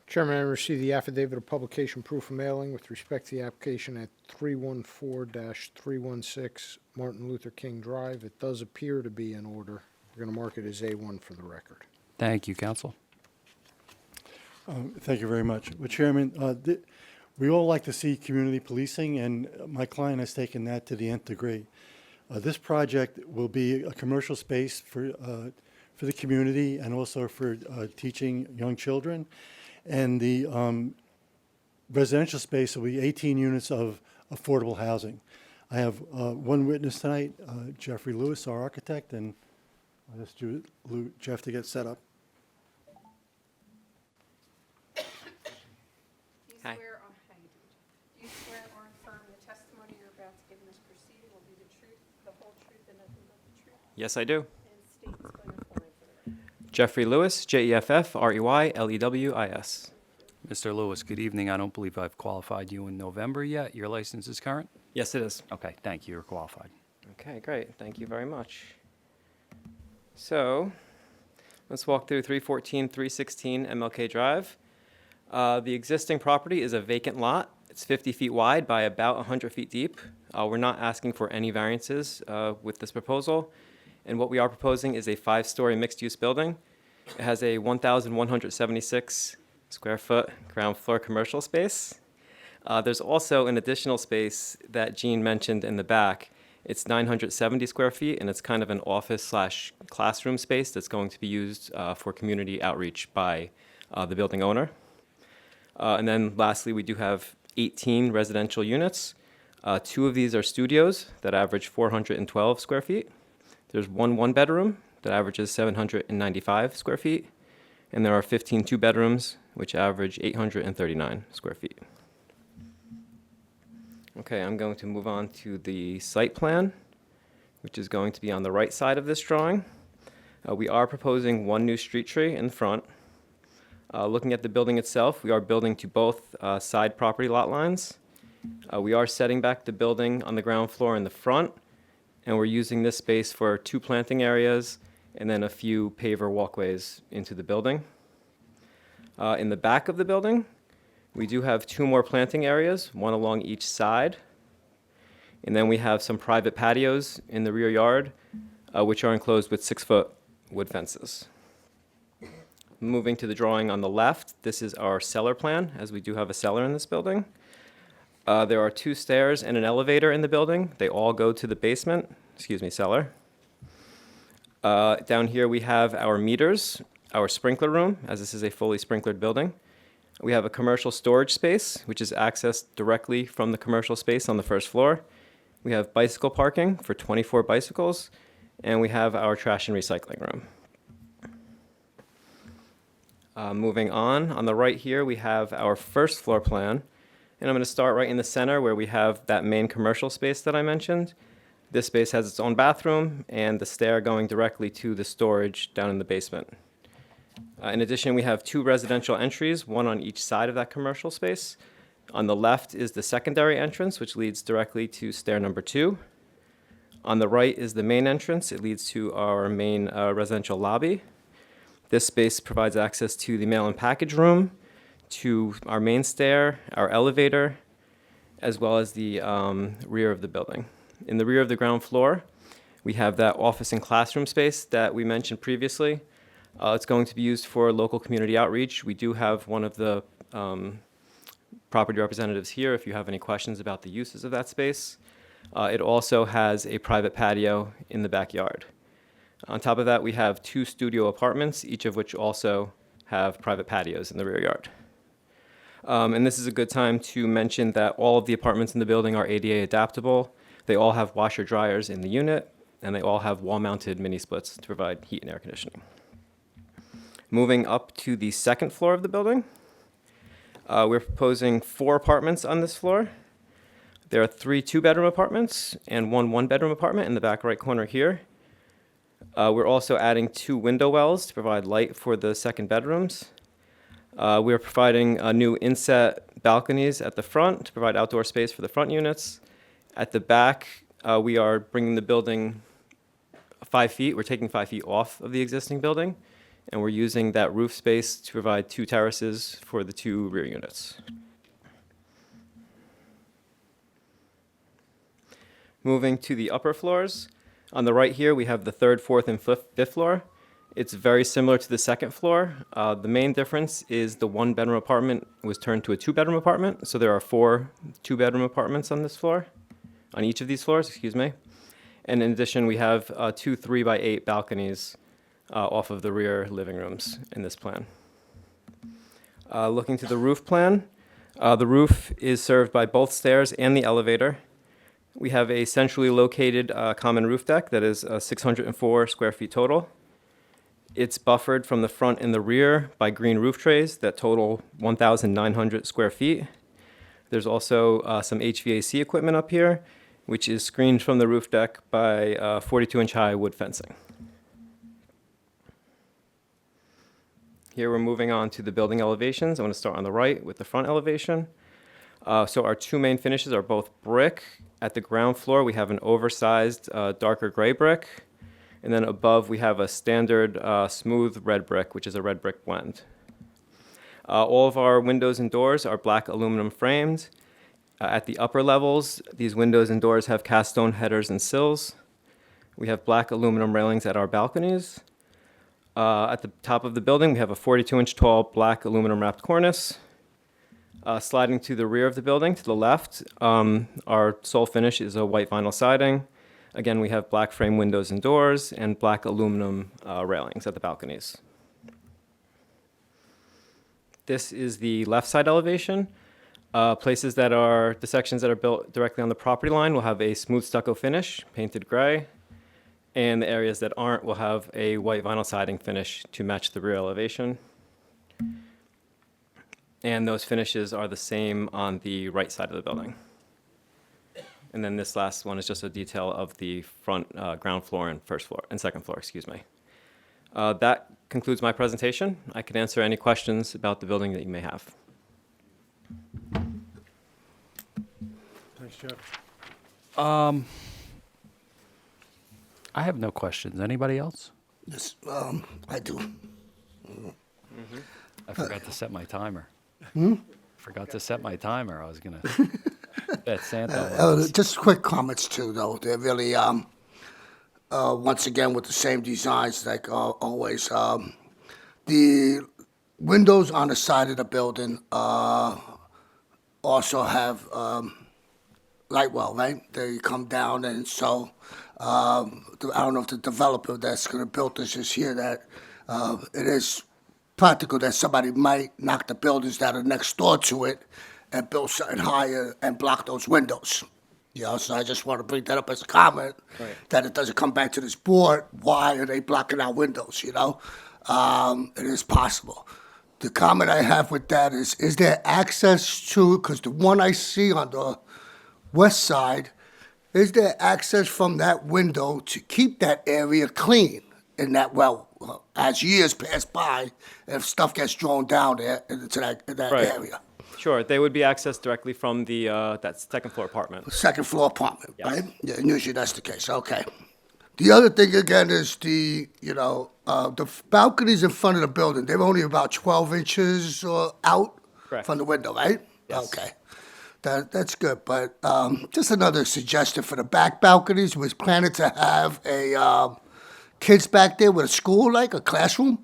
Chairman, I received the affidavit of publication proof of mailing with respect to the application at 314-316 Martin Luther King Drive. It does appear to be in order. We're going to mark it as A1 for the record. Thank you, counsel. Thank you very much. Well, Chairman, we all like to see community policing, and my client has taken that to the nth degree. This project will be a commercial space for the community and also for teaching young children. And the residential space will be 18 units of affordable housing. I have one witness tonight, Jeffrey Lewis, our architect, and I'll ask Jeff to get set up. Hi. Do you swear or affirm the testimony you're about to give in this proceeding will be the truth, the whole truth, and nothing but the truth? Yes, I do. And state the spelling for the record. Jeffrey Lewis, Jeffrey-Lewis. Mr. Lewis, good evening. I don't believe I've qualified you in November yet. Your license is current? Yes, it is. Okay, thank you. You're qualified. Okay, great. Thank you very much. So, let's walk through 314, 316 MLK Drive. The existing property is a vacant lot. It's 50 feet wide by about 100 feet deep. We're not asking for any variances with this proposal. And what we are proposing is a 5-story mixed-use building. It has a 1,176 square foot ground floor commercial space. There's also an additional space that Jean mentioned in the back. It's 970 square feet, and it's kind of an office/classroom space that's going to be used for community outreach by the building owner. And then lastly, we do have 18 residential units. 2 of these are studios that average 412 square feet. There's one bedroom that averages 795 square feet. And there are 15 2-bedrooms, which average 839 square feet. Okay, I'm going to move on to the site plan, which is going to be on the right side of this drawing. We are proposing 1 new street tree in front. Looking at the building itself, we are building to both side property lot lines. We are setting back the building on the ground floor in the front, and we're using this space for 2 planting areas and then a few paver walkways into the building. In the back of the building, we do have 2 more planting areas, 1 along each side. And then we have some private patios in the rear yard, which are enclosed with 6-foot wood fences. Moving to the drawing on the left, this is our cellar plan, as we do have a cellar in this building. There are 2 stairs and an elevator in the building. They all go to the basement, cellar. Down here we have our meters, our sprinkler room, as this is a fully sprinklered building. We have a commercial storage space, which is accessed directly from the commercial space on the first floor. We have bicycle parking for 24 bicycles, and we have our trash and recycling room. Moving on the right here, we have our first floor plan. And I'm going to start right in the center where we have that main commercial space that I mentioned. This space has its own bathroom and the stair going directly to the storage down in the basement. In addition, we have 2 residential entries, 1 on each side of that commercial space. On the left is the secondary entrance, which leads directly to stair number 2. On the right is the main entrance. It leads to our main residential lobby. This space provides access to the mail and package room, to our main stair, our elevator, as well as the rear of the building. In the rear of the ground floor, we have that office and classroom space that we mentioned previously. It's going to be used for local community outreach. We do have one of the property representatives here if you have any questions about the uses of that space. It also has a private patio in the backyard. On top of that, we have 2 studio apartments, each of which also have private patios in the rear yard. And this is a good time to mention that all of the apartments in the building are ADA adaptable. They all have washer dryers in the unit, and they all have wall-mounted mini splits to provide heat and air conditioning. Moving up to the second floor of the building, we're proposing 4 apartments on this floor. There are 3 2-bedroom apartments and 1 1-bedroom apartment in the back right corner here. We're also adding 2 window wells to provide light for the second bedrooms. We're providing new inset balconies at the front to provide outdoor space for the front units. At the back, we are bringing the building 5 feet. We're taking 5 feet off of the existing building, and we're using that roof space to provide 2 terraces for the 2 rear units. Moving to the upper floors. On the right here, we have the 3rd, 4th, and 5th floor. It's very similar to the second floor. The main difference is the 1-bedroom apartment was turned to a 2-bedroom apartment. So there are 4 2-bedroom apartments on this floor, on each of these floors, excuse me. And in addition, we have 2 3x8 balconies off of the rear living rooms in this plan. Looking to the roof plan, the roof is served by both stairs and the elevator. We have a centrally located common roof deck that is 604 square feet total. It's buffered from the front and the rear by green roof trays that total 1,900 square feet. There's also some HVAC equipment up here, which is screened from the roof deck by 42-inch high wood fencing. Here we're moving on to the building elevations. I'm going to start on the right with the front elevation. So our 2 main finishes are both brick. At the ground floor, we have an oversized darker gray brick. And then above, we have a standard smooth red brick, which is a red brick blend. All of our windows and doors are black aluminum framed. At the upper levels, these windows and doors have cast stone headers and sills. We have black aluminum railings at our balconies. At the top of the building, we have a 42-inch tall black aluminum wrapped cornice. Sliding to the rear of the building, to the left, our sole finish is a white vinyl siding. Again, we have black frame windows and doors and black aluminum railings at the balconies. This is the left side elevation. Places that are, the sections that are built directly on the property line will have a smooth stucco finish, painted gray. And the areas that aren't will have a white vinyl siding finish to match the rear elevation. And those finishes are the same on the right side of the building. And then this last one is just a detail of the front ground floor and first floor and second floor, excuse me. That concludes my presentation. I can answer any questions about the building that you may have. Thanks, Jeff. I have no questions. Anybody else? Yes, I do. I forgot to set my timer. Hmm? Forgot to set my timer. I was going to bet Santa. Just quick comments too, though. They're really, once again, with the same designs like always. The windows on the side of the building also have light well, right? They come down, and so I don't know if the developer that's going to build this is here, that it is practical that somebody might knock the buildings that are next door to it and build something higher and block those windows. You know, so I just want to bring that up as a comment, that it doesn't come back to this board. Why are they blocking our windows, you know? It is possible. The comment I have with that is there access to, because the one I see on the west side, is there access from that window to keep that area clean in that, well, as years pass by, if stuff gets drawn down there into that area? Sure, they would be accessed directly from the that second floor apartment. Second floor apartment, right? Yeah, usually that's the case. Okay. The other thing again is the balconies in front of the building. They're only about 12 inches out from the window, right? Yes. Okay. That's good, but just another suggestion for the back balconies. Was planning to have a kids back there with a school, like a classroom,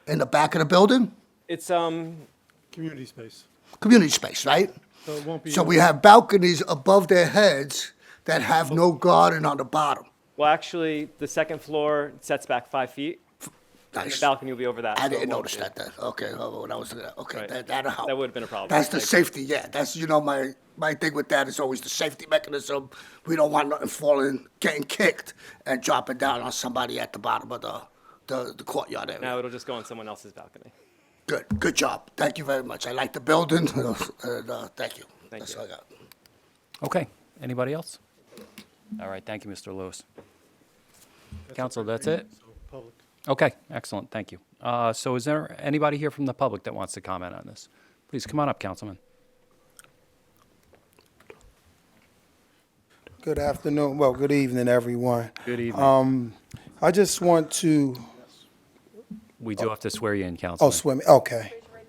in the back of the building. It's Community space. community space, right? So it won't be. So we have balconies above their heads that have no garden on the bottom. Well, actually, the second floor sets back 5 feet. And Nice. the balcony will be over that. I so it didn't won't notice be- that. Okay, oh, that was okay. Right. That'll help. That would have been a problem. That's the Thank you. safety. Yeah, that's my thing with that is always the safety mechanism. We don't want nothing falling, getting kicked, and dropping down on somebody at the bottom of the courtyard area. Now it'll just go on someone else's balcony. Good job. Thank you very much. I like the building. And, thank you. Thank That's you. all I got. Okay, anybody else? All right, thank you, Mr. Lewis. Council, that's it? Public. Okay, excellent, thank you. So is there anybody here from the public that wants to comment on this? Please come on up, Councilman. Good afternoon, well, good evening, everyone. Good evening. I just want to, We do have to swear you in, Councilman. oh, swim, okay. Raise your right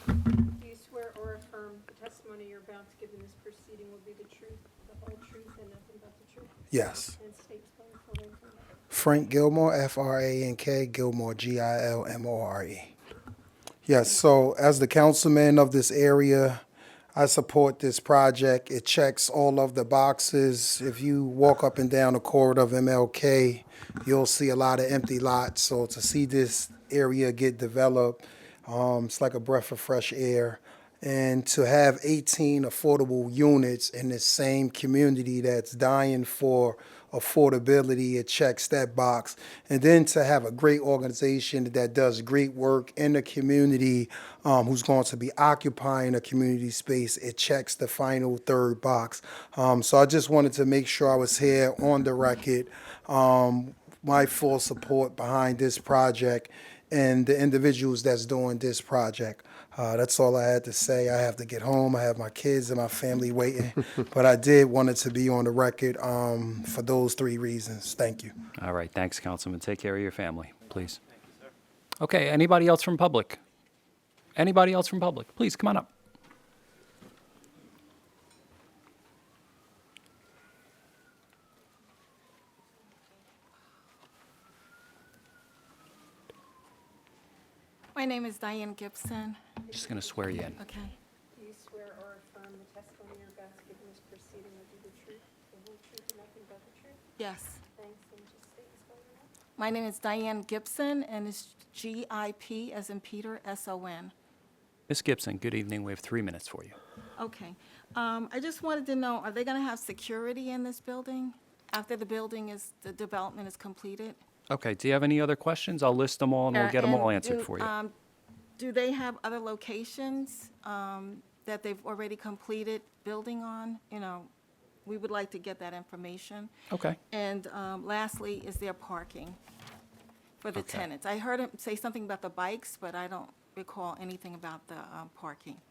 hand. Do you swear or affirm the testimony you're about to give in this proceeding will be the truth, the whole truth, and nothing but the truth? Yes. And state spelling for those who know. Frank Gilmore, Frank, Gilmore, Gilmore. Yes, so as the councilman of this area, I support this project. It checks all of the boxes. If you walk up and down the corridor of MLK, you'll see a lot of empty lots. So to see this area get developed, it's like a breath of fresh air. And to have 18 affordable units in the same community that's dying for affordability, it checks that box. And then to have a great organization that does great work in the community, who's going to be occupying a community space, it checks the final third box. So I just wanted to make sure I was here on the record, my full support behind this project and the individuals that's doing this project. That's all I had to say. I have to get home. I have my kids and my family waiting. But I did want it to be on the record for those three reasons. Thank you. All right, thanks, Councilman. Take care of your family, please. Okay, anybody else from public? Anybody else from public? Please, come on up. My name is Diane Gibson. Just going to swear you in. Okay. Do you swear or affirm the testimony you're about to give in this proceeding will be the truth, the whole truth, and nothing but the truth? Yes. Thanks, and just state and spell your name. My name is Diane Gibson, and it's GIP as in Peter, SON. Ms. Gibson, good evening. We have 3 minutes for you. Okay. I just wanted to know, are they going to have security in this building after the development is completed? Okay, do you have any other questions? I'll list them all and we'll get them all answered for you. Do they have other locations that they've already completed building on? You know, we would like to get that information. Okay. And lastly, is there parking for the Okay. tenants? I heard him say something about the bikes, but I don't recall anything about the parking.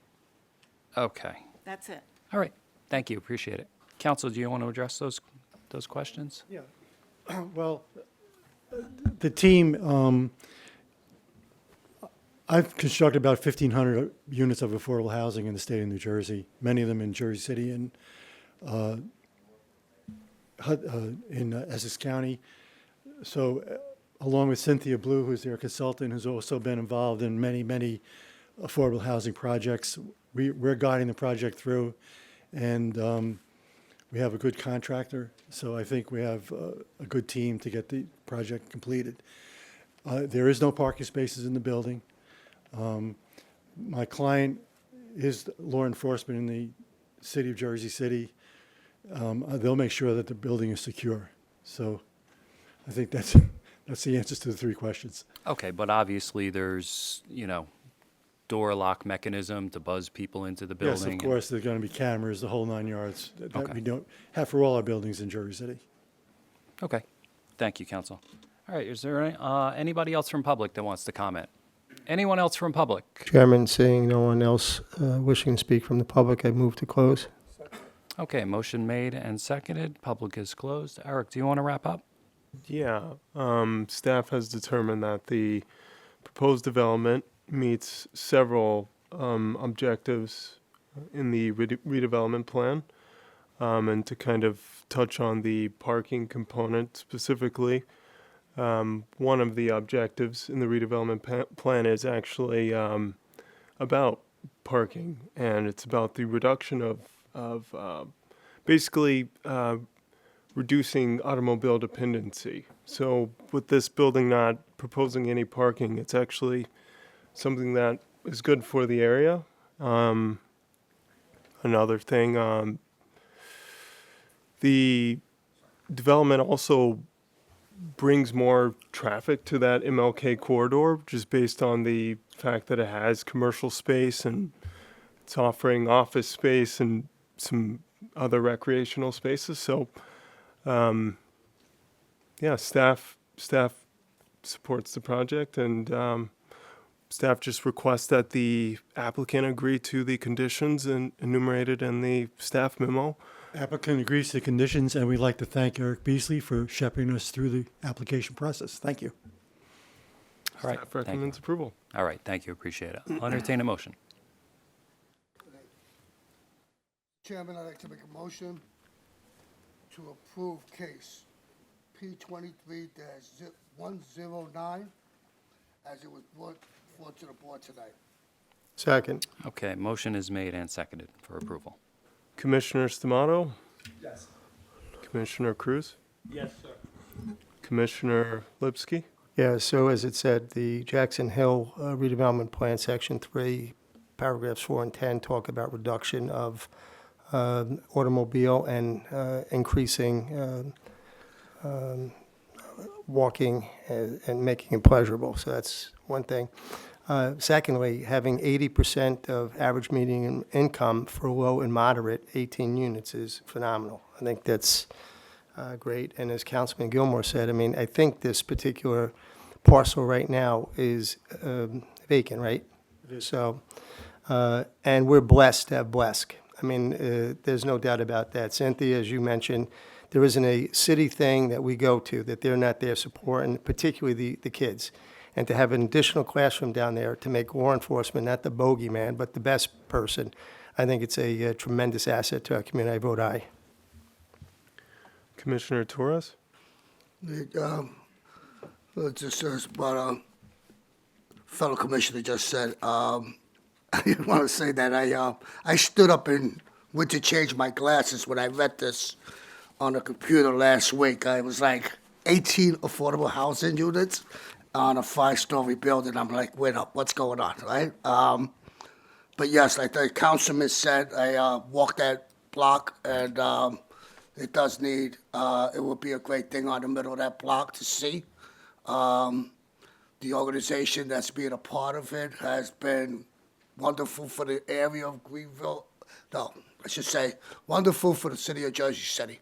Okay. That's it. All right. Thank you. Appreciate it. Council, do you want to address those questions? Yeah. Well, the team, I've constructed about 1,500 units of affordable housing in the state of New Jersey, many of them in Jersey City and in Essex County. So along with Cynthia Blue, who's their consultant, who's also been involved in many, many affordable housing projects, we're guiding the project through, and we have a good contractor, so I think we have a good team to get the project completed. There is no parking spaces in the building. My client is law enforcement in the city of Jersey City. They'll make sure that the building is secure. So I think that's the answers to the three questions. Okay, but obviously there's, door lock mechanism to buzz people into the building. Yes, of course, there's going to be cameras, the whole 9 yards that Okay. we don't have for all our buildings in Jersey City. Okay. Thank you, Council. All right, is there anybody else from public that wants to comment? Anyone else from public? Chairman, seeing no one else wishing to speak from the public, I move to close. Okay, motion made and seconded. Public is closed. Eric, do you want to wrap up? Yeah, staff has determined that the proposed development meets several objectives in the redevelopment plan. And to kind of touch on the parking component specifically, one of the objectives in the redevelopment plan is actually about parking, and it's about the reduction of basically reducing automobile dependency. So with this building not proposing any parking, it's actually something that is good for the area. Another thing, the development also brings more traffic to that MLK corridor, just based on the fact that it has commercial space and it's offering office space and some other recreational spaces. So, yeah, staff supports the project, and staff just requests that the applicant agree to the conditions enumerated in the staff memo. Applicant agrees to the conditions, and we'd like to thank Eric Beasley for shepherding us through the application process. Thank you. All right. Staff thank you. recommends approval. All right, thank you, appreciate it. I'll entertain a motion. Chairman, I'd like to make a motion to approve case P23-109 as it was brought forward to the board tonight. Second. Okay, motion is made and seconded for approval. Commissioner Stamato? Yes. Commissioner Cruz? Yes, sir. Commissioner Lipsky? Yeah, so as it said, the Jackson Hill redevelopment plan, section 3, paragraphs 4 and 10 talk about reduction of automobile and increasing walking and making it pleasurable. So that's one thing. Secondly, having 80% of average median income for low and moderate 18 units is phenomenal. I think that's great. And as Councilman Gilmore said, I mean, I think this particular parcel right now is vacant, right? It is. So, and we're blessed to have Blesk. I mean, there's no doubt about that. Cynthia, as you mentioned, there isn't a city thing that we go to that they're not there supporting, particularly the kids. And to have an additional classroom down there to make law enforcement not the bogeyman, but the best person, I think it's a tremendous asset to our community. I vote aye. Commissioner Torres? Just as what fellow commissioner just said, I want to say that I stood up and went to change my glasses when I read this on the computer last week. I was like 18 affordable housing units on a 5-story building. I'm like, wait up, what's going on, right? But yes, like the councilman said, I walked that block, and it does need, it would be a great thing on the middle of that block to see. The organization that's being a part of it has been wonderful for the area of Greenville. No, I should say wonderful for the city of Jersey City.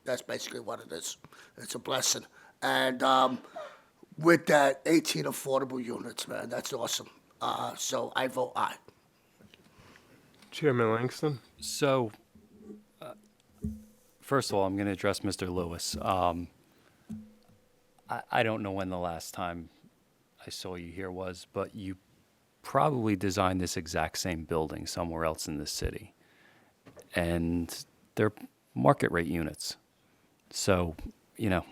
That's basically what it is. It's a blessing. And with that, 18 affordable units, man, that's awesome. So I vote aye. Chairman Langston? So, first of all, I'm going to address Mr. Lewis. I don't know when the last time I saw you here was, but you probably designed this exact same building somewhere else in the city. And they're market rate units. So, you know,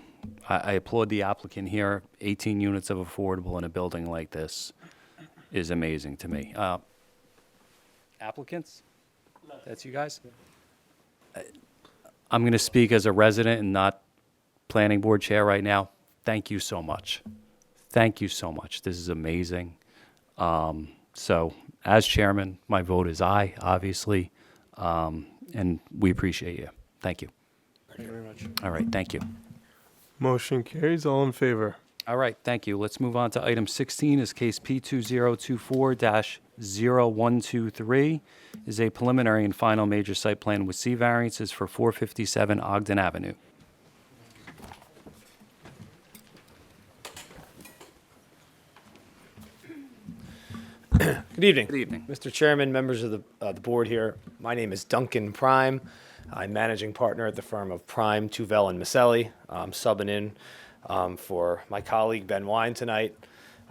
I applaud the applicant here. 18 units of affordable in a building like this is amazing to me. Applicants? That's you guys? I'm going to speak as a resident and not planning board chair right now. Thank you so much. Thank you so much. This is amazing. So as chairman, my vote is aye, obviously, and we appreciate you. Thank you. Thank you very much. All right, thank you. Motion carries. All in favor? All right, thank you. Let's move on to item 16, is case P2024-0123, is a preliminary and final major site plan with C variances for 457 Ogden Avenue. Good evening. Good evening. Mr. Chairman, members of the board here. My name is Duncan Prime. I'm managing partner at the firm of Prime, Tuvell, and Maselli. I'm subbing in for my colleague Ben Wine tonight.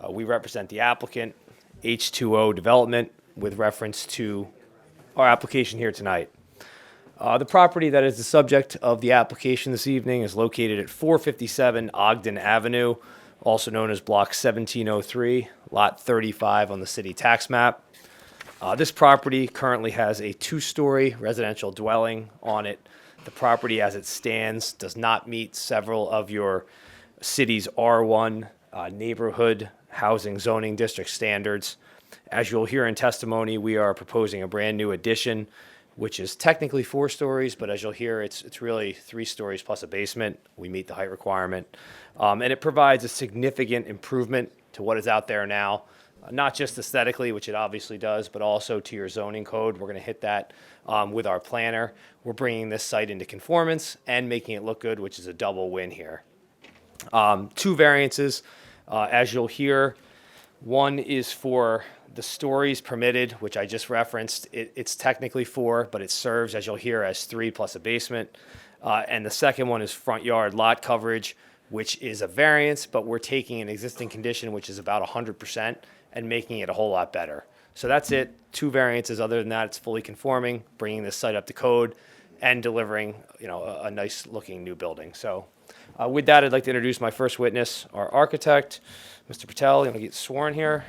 We represent the applicant, H2O Development, with reference to our application here tonight. The property that is the subject of the application this evening is located at 457 Ogden Avenue, also known as Block 1703, Lot 35 on the city tax map. This property currently has a two-story residential dwelling on it. The property as it stands does not meet several of your city's R1 neighborhood housing zoning district standards. As you'll hear in testimony, we are proposing a brand-new addition, which is technically 4 stories, but as you'll hear, it's really 3 stories plus a basement. We meet the height requirement. And it provides a significant improvement to what is out there now, not just aesthetically, which it obviously does, but also to your zoning code. We're going to hit that with our planner. We're bringing this site into conformance and making it look good, which is a double win here. 2 variances, as you'll hear. One is for the stories permitted, which I just referenced. It's technically 4, but it serves, as you'll hear, as 3 plus a basement. And the second one is front yard lot coverage, which is a variance, but we're taking an existing condition, which is about 100%, and making it a whole lot better. So that's it. 2 variances. Other than that, it's fully conforming, bringing this site up to code, and delivering, a nice looking new building. So with that, I'd like to introduce my first witness, our architect, Mr. Patel. I'm going to get sworn here.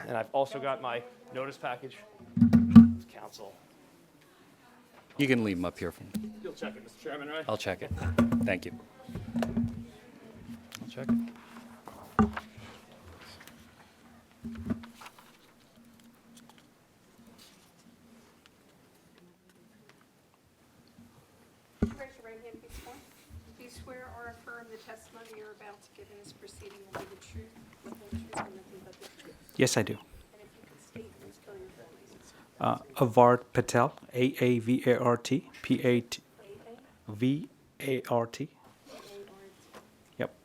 And I've also got my notice package. Council. You can leave them up here. You'll check it, Mr. Chairman, right? I'll check it. Thank you. I'll check it. Raise your right hand, please, sir. Do you swear or affirm the testimony you're about to give in this proceeding will be the truth, the whole truth, and nothing but the truth? Yes, I do. And if you could state and spell your full name. Avart Patel, A-A-V-A-R-T, P-A-V-A-R-T. Yep.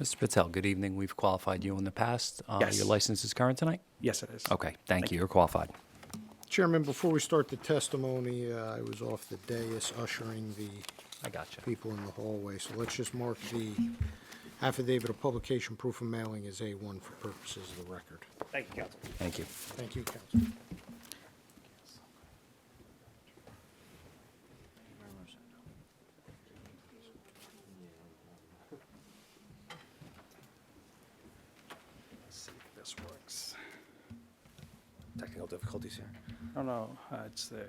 Mr. Patel, good evening. We've qualified you in the past. Yes. Your license is current tonight? Yes, it is. Okay, thank you. You're qualified. Chairman, before we start the testimony, I was off the dais ushering the people in the hallway, so let's just mark the affidavit of publication proof of mailing as A1 for purposes of the record. Thank you, Council. Thank you. Thank you, Council. Let's see if this works. Technical difficulties here. No, it's the.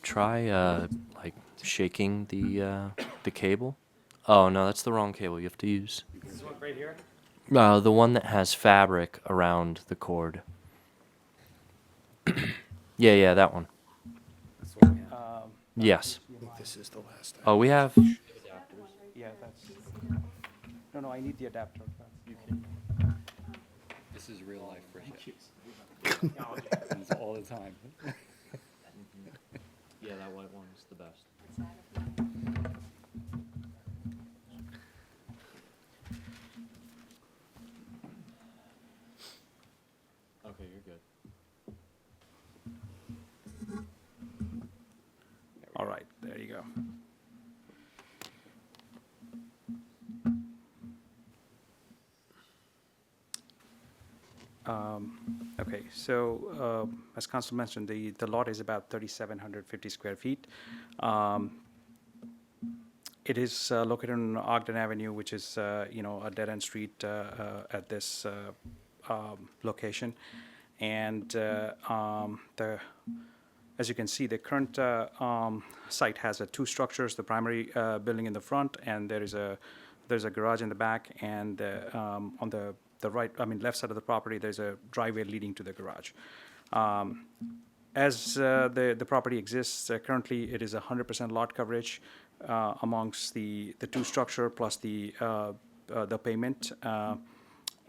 Try like shaking the cable. Oh no, that's the wrong cable. You have to use This one right here? the one that has fabric around the cord. Yeah, that one. Yes. I think this is the last. Oh, we have. Yeah, that's. No, I need the adapter. You can. This is real life friendship. Happens all the time. Yeah, that white one is the best. Okay, you're good. All right, there you go. Okay, so as Council mentioned, the lot is about 3,750 square feet. It is located on Ogden Avenue, which is a dead-end street at this location, and as you can see, the current site has 2 structures: the primary building in the front, and there's a garage in the back, and on the left side of the property, there's a driveway leading to the garage. As the property exists currently, it is 100% lot coverage amongst the 2 structure plus the pavement,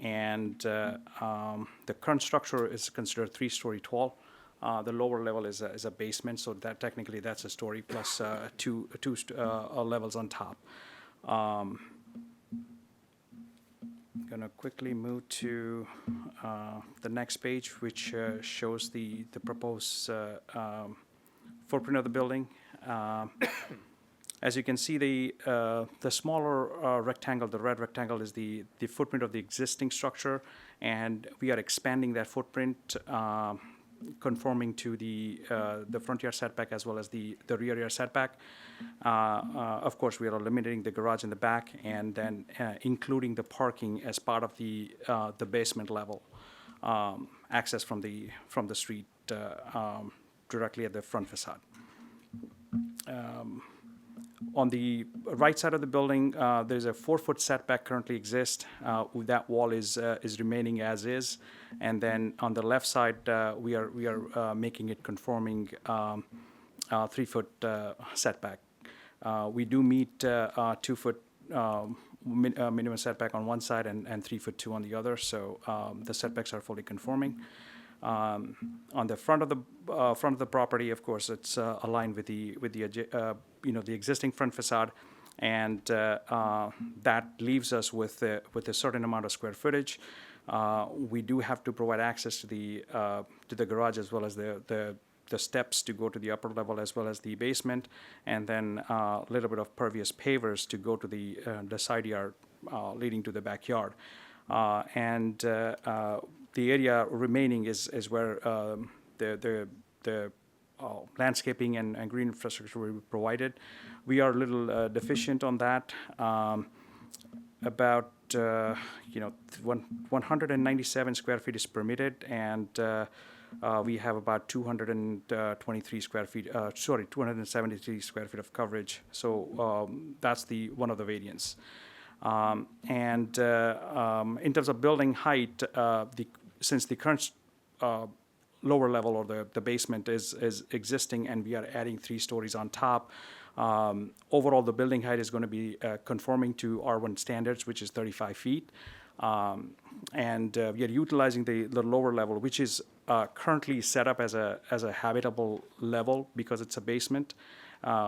and the current structure is considered 3-story tall. The lower level is a basement, so that technically that's a story plus two levels on top. I'm going to quickly move to the next page, which shows the proposed footprint of the building. As you can see, the smaller rectangle, the red rectangle, is the footprint of the existing structure, and we are expanding that footprint conforming to the front yard setback as well as the rear yard setback. Of course, we are limiting the garage in the back and then including the parking as part of the basement level access from the street directly at the front facade. On the right side of the building, there's a 4-foot setback currently exists. That wall is remaining as is, and then on the left side, we are making it conforming 3-foot setback. We do meet 2-foot minimum setback on one side and 3'2" on the other, so the setbacks are fully conforming. On the front of the property, of course, it's aligned with the existing front facade, and that leaves us with a certain amount of square footage. We do have to provide access to the garage as well as the steps to go to the upper level as well as the basement, and then a little bit of pervious pavers to go to the side yard leading to the backyard. The area remaining is where the landscaping and green infrastructure will be provided. We are a little deficient on that. About 197 square feet is permitted, and we have about 273 square feet. 273 square feet of coverage. So that's one of the variants. In terms of building height, since the current lower level or the basement is existing and we are adding 3 stories on top, overall the building height is going to be conforming to R1 standards, which is 35 feet. We are utilizing the lower level, which is currently set up as a habitable level because it's a basement.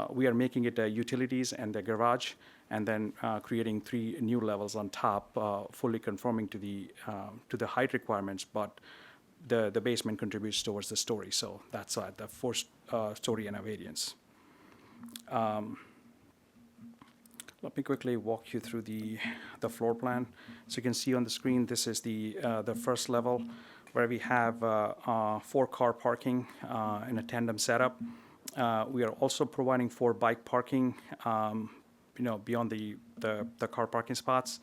We are making it utilities and the garage, and then creating 3 new levels on top, fully conforming to the height requirements, but the basement contributes towards the story, so that's the 4-story and a variance. Let me quickly walk you through the floor plan. So you can see on the screen, this is the first level where we have 4-car parking in a tandem setup. We are also providing 4 bike parking, beyond the car parking spots.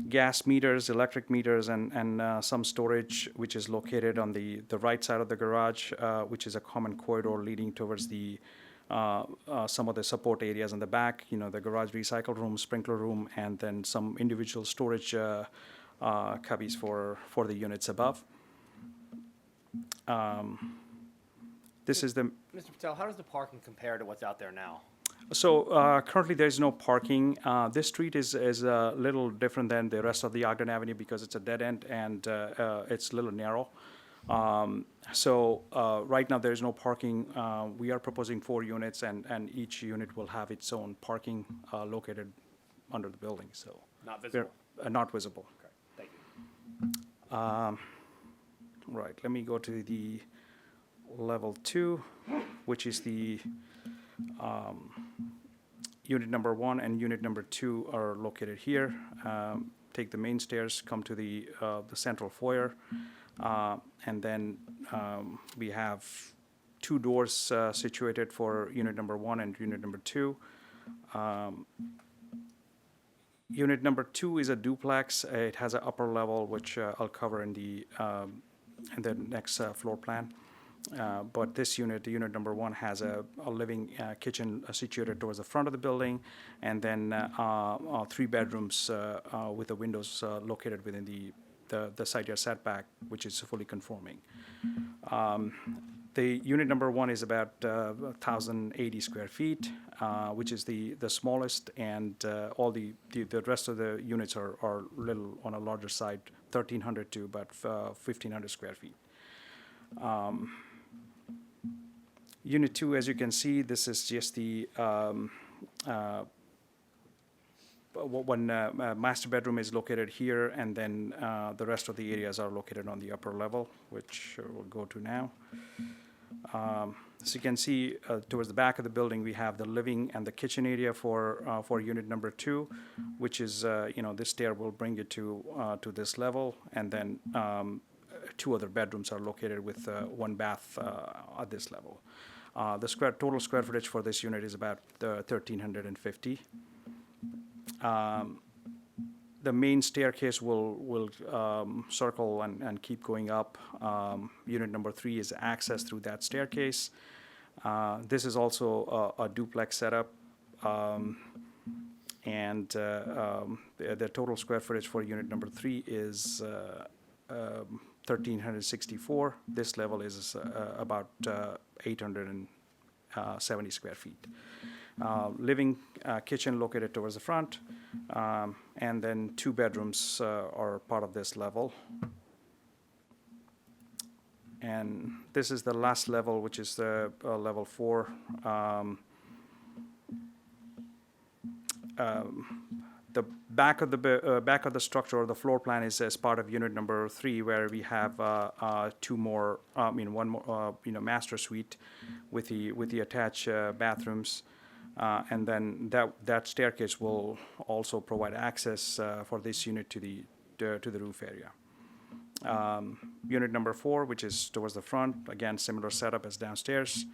Gas meters, electric meters, and some storage, which is located on the right side of the garage, which is a common corridor leading towards some of the support areas in the back, the garage recycle room, sprinkler room, and then some individual storage cubbies for the units above. This is the... Mr. Patel, how does the parking compare to what's out there now? So currently there is no parking. This street is a little different than the rest of the Ogden Avenue because it's a dead end and it's a little narrow. Right now there is no parking. We are proposing 4 units, and each unit will have its own parking located under the building. So not visible. Not visible. Okay, thank you. Right. Let me go to the level 2, which is the unit number 1 and unit number 2 are located here. Take the main stairs, come to the central foyer, and then we have 2 doors situated for unit number 1 and unit number 2. Unit number 2 is a duplex. It has an upper level, which I'll cover in the next floor plan. But this unit, unit number 1, has a living kitchen situated towards the front of the building, and then 3 bedrooms with the windows located within the side yard setback, which is fully conforming. The unit number 1 is about 1,080 square feet, which is the smallest, and all the rest of the units are little on a larger side, 1,300 to about 1,500 square feet. Unit 2, as you can see, this is just the one master bedroom is located here, and then the rest of the areas are located on the upper level, which we'll go to now. As you can see, towards the back of the building, we have the living and the kitchen area for unit number 2, which is, this stair will bring it to this level, and then two other bedrooms are located with one bath at this level. The total square footage for this unit is about 1,350. The main staircase will circle and keep going up. Unit number 3 is access through that staircase. This is also a duplex setup. And the total square footage for unit number 3 is 1,364. This level is about 870 square feet. Living kitchen located towards the front, and then 2 bedrooms are part of this level. And this is the last level, which is the level 4. The back of the structure or the floor plan is as part of unit number 3, where we have 2 more, one more, master suite with the attached bathrooms, and then that staircase will also provide access for this unit to the roof area. Unit number 4, which is towards the front, again similar setup as downstairs.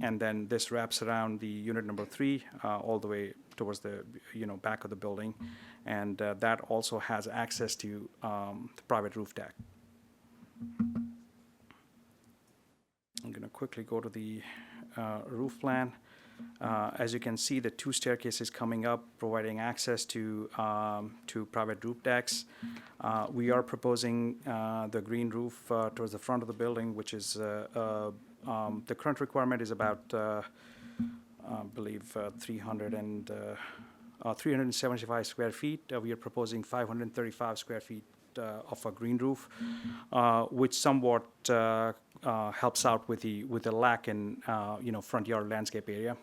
And then this wraps around the unit number 3 all the way towards the back of the building, and that also has access to the private roof deck. I'm going to quickly go to the roof plan. As you can see, the 2 staircases coming up, providing access to private roof decks. We are proposing the green roof towards the front of the building, which is the current requirement is about, I believe, 375 square feet. We are proposing 535 square feet of a green roof, which somewhat helps out with the lack in front yard landscape area.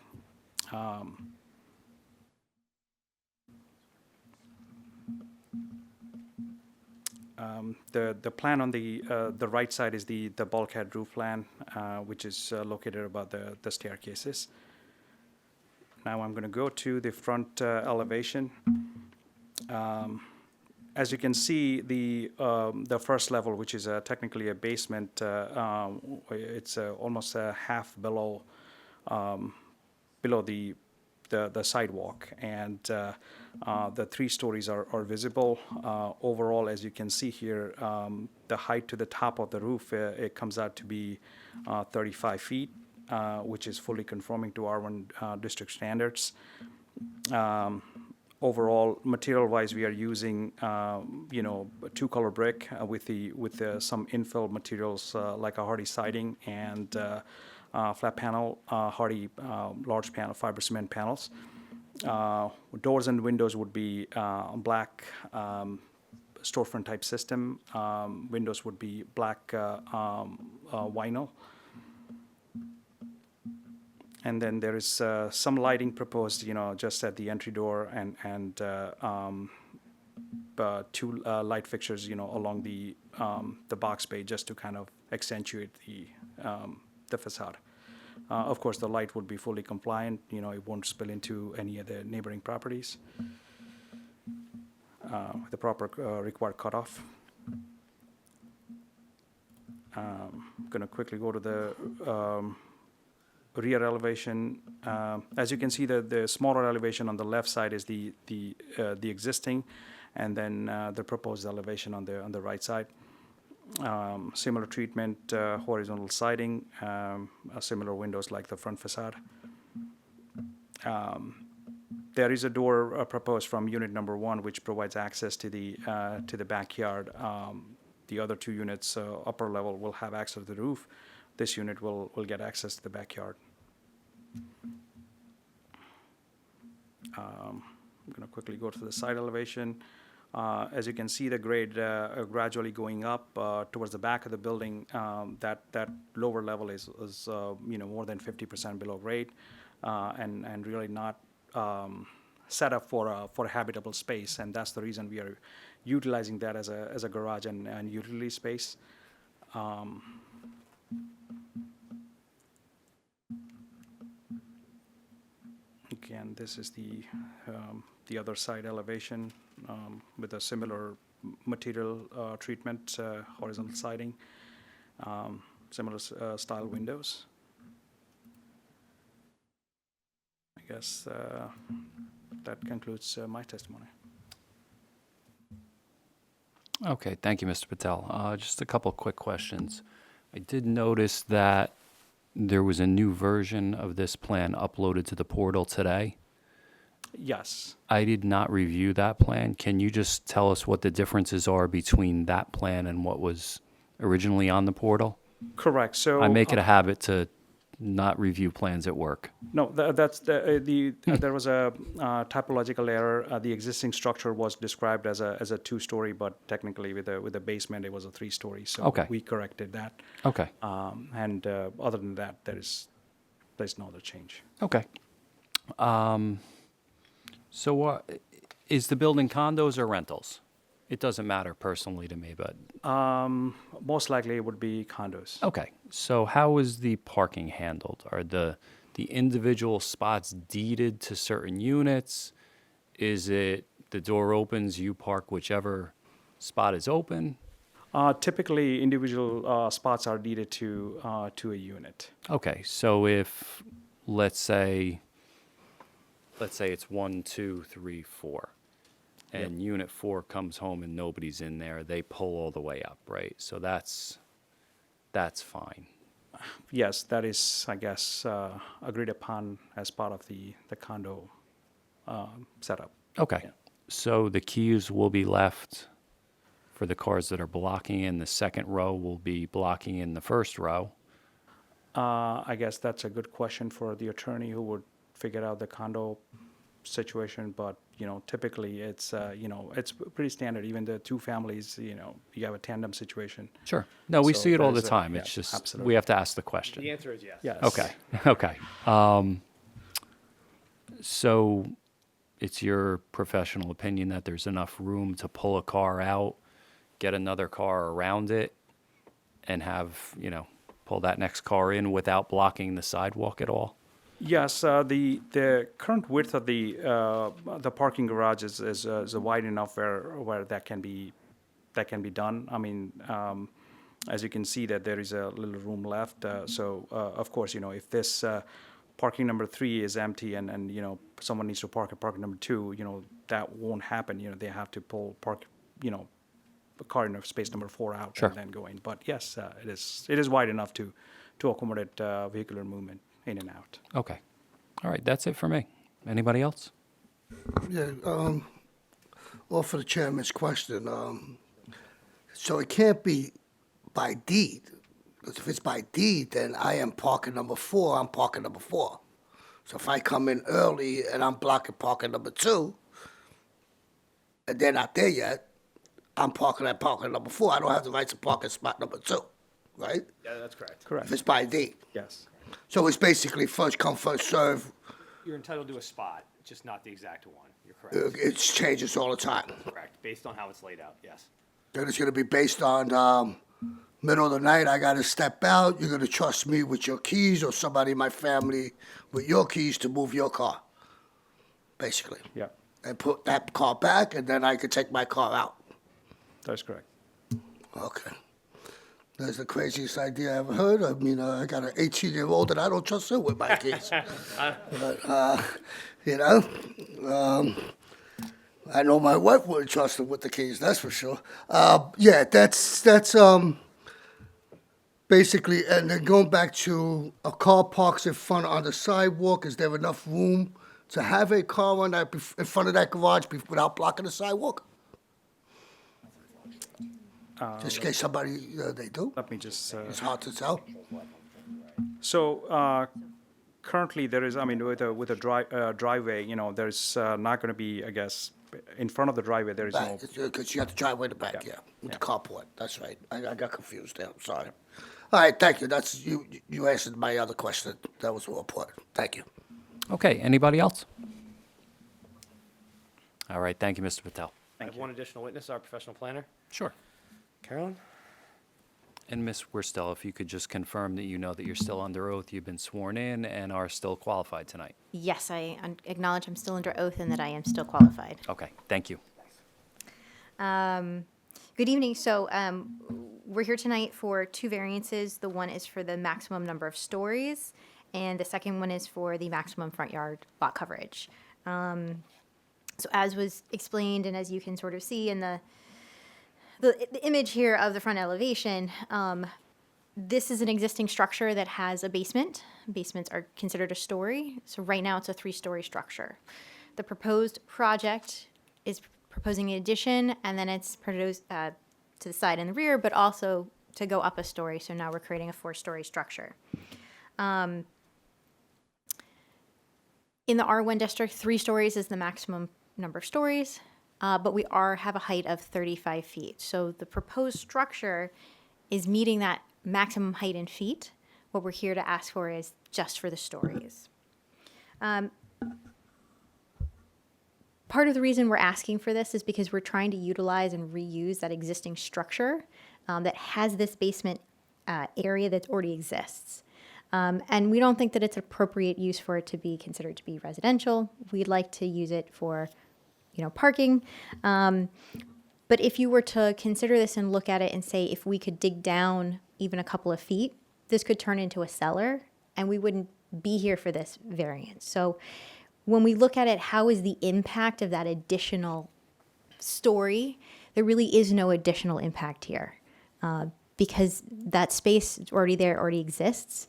The plan on the right side is the bulkhead roof plan, which is located above the staircases. Now I'm going to go to the front elevation. As you can see, the first level, which is technically a basement, it's almost a half below the sidewalk, and the 3 stories are visible. Overall, as you can see here, the height to the top of the roof, it comes out to be 35 feet, which is fully conforming to R1 district standards. Overall, material-wise, we are using 2-color brick with some infill materials like a hardy siding and flat panel, hardy large panel fiber cement panels. Doors and windows would be black storefront type system. Windows would be black vinyl. And then there is some lighting proposed, just at the entry door, and 2 light fixtures, along the box bay, just to kind of accentuate the facade. Of course, the light would be fully compliant. It won't spill into any of the neighboring properties. The proper required cutoff. I'm going to quickly go to the rear elevation. As you can see, the smaller elevation on the left side is the existing, and then the proposed elevation on the right side. Similar treatment, horizontal siding, similar windows like the front facade. There is a door proposed from unit number 1, which provides access to the backyard. The other 2 units, upper level, will have access to the roof. This unit will get access to the backyard. I'm going to quickly go to the side elevation. As you can see, the grade gradually going up towards the back of the building. That lower level is more than 50% below grade, and really not set up for a habitable space. And that's the reason we are utilizing that as a garage and utility space. Again, this is the other side elevation with a similar material treatment, horizontal siding, similar style windows. I guess that concludes my testimony. Okay, thank you, Mr. Patel. Just a couple quick questions. I did notice that there was a new version of this plan uploaded to the portal today. Yes. I did not review that plan. Can you just tell us what the differences are between that plan and what was originally on the portal? Correct. So I make it a habit to not review plans at work. no, that's there was a typological error. The existing structure was described as a 2-story, but technically with a basement it was a 3-story. So Okay. we corrected that. Okay. And other than that, there's no other change. Okay. So is the building condos or rentals? It doesn't matter personally to me, but. Most likely it would be condos. Okay, so how is the parking handled? Are the individual spots deeded to certain units? Is it the door opens, you park whichever spot is open? Typically, individual spots are deeded to a unit. Okay, so if, let's say it's 1, 2, 3, 4, and unit 4 comes home and nobody's in there, they pull all the way up, right? So that's fine. Yes, that is, I guess, agreed upon as part of the condo setup. Okay, Yeah. so the keys will be left for the cars that are blocking in the second row, will be blocking in the first row. I guess that's a good question for the attorney who would figure out the condo situation, but typically it's it's pretty standard. Even the 2 families, you have a tandem situation. Sure. No, we So see it all the there's a- time. yeah, It's just absolutely. we have to ask the question. The answer is yes. Yes. Okay. Okay. So it's your professional opinion that there's enough room to pull a car out, get another car around it, and have, pull that next car in without blocking the sidewalk at all? Yes, the current width of the parking garage is wide enough where that can be done. I mean, as you can see that there is a little room left. So of course, if this parking number 3 is empty and someone needs to park at parking number 2, that won't happen. They have to park a car in space number 4 out Sure. and then go in. But yes, it is wide enough to accommodate vehicular movement in and out. Okay. All right, that's it for me. Anybody else? Yeah, well, for the chairman's question, so it can't be by deed, because if it's by deed, then I am parking number 4, I'm parking number 4. So if I come in early and I'm blocking parking number 2, and they're not there yet, I'm parking at parking number 4, I don't have the right to park at spot number 2, right? Yeah, that's correct. Correct. If it's by deed. Yes. So it's basically first come, first serve, You're entitled to a spot, just not the exact one. You're correct. it changes all the time. Correct, based on how it's laid out, yes. Then it's gonna be based on, middle of the night, I gotta step out, you're gonna trust me with your keys, or somebody in my family with your keys to move your car, basically. Yeah, And put that car back, and then I could take my car out. that's correct. Okay. That's the craziest idea I ever heard. I mean, I got an 18-year-old and I don't trust her with my keys. But, I know my wife wouldn't trust her with the keys, that's for sure. Yeah, that's basically, and then going back to a car parks in front on the sidewalk, is there enough room to have a car on that, in front of that garage without blocking the sidewalk? Just in case somebody, they do. Let me just. It's hard to tell. So currently there is, I mean, with a driveway, there's not going to be, I guess, in front of the driveway there is no. Back, because you got the driveway in the back, Yeah. yeah, with the carport, that's right. I got confused there, I'm sorry. All right, thank you, that's, you answered my other question, that was more important, thank you. Okay, anybody else? All right, thank you, Mr. Patel. I have one additional witness, our professional planner. Sure. Carolyn? And Ms. Wirstel, if you could just confirm that you know that you're still under oath, you've been sworn in, and are still qualified tonight. Yes, I acknowledge I'm still under oath and that I am still qualified. Okay, thank you. Good evening. So we're here tonight for two variances. The one is for the maximum number of stories, and the second one is for the maximum front yard lot coverage. So as was explained, and as you can sort of see in the image here of the front elevation, this is an existing structure that has a basement. Basements are considered a story. So right now it's a 3-story structure. The proposed project is proposing an addition, and then it's proposed to the side and the rear, but also to go up a story. So now we're creating a 4-story structure. In the R1 district, 3 stories is the maximum number of stories, but we have a height of 35 feet. So the proposed structure is meeting that maximum height in feet. What we're here to ask for is just for the stories. Part of the reason we're asking for this is because we're trying to utilize and reuse that existing structure that has this basement area that already exists. And we don't think that it's appropriate use for it to be considered to be residential. We'd like to use it for, parking. But if you were to consider this and look at it and say, if we could dig down even a couple of feet, this could turn into a cellar, and we wouldn't be here for this variance. So when we look at it, how is the impact of that additional story? There really is no additional impact here because that space is already there, already exists.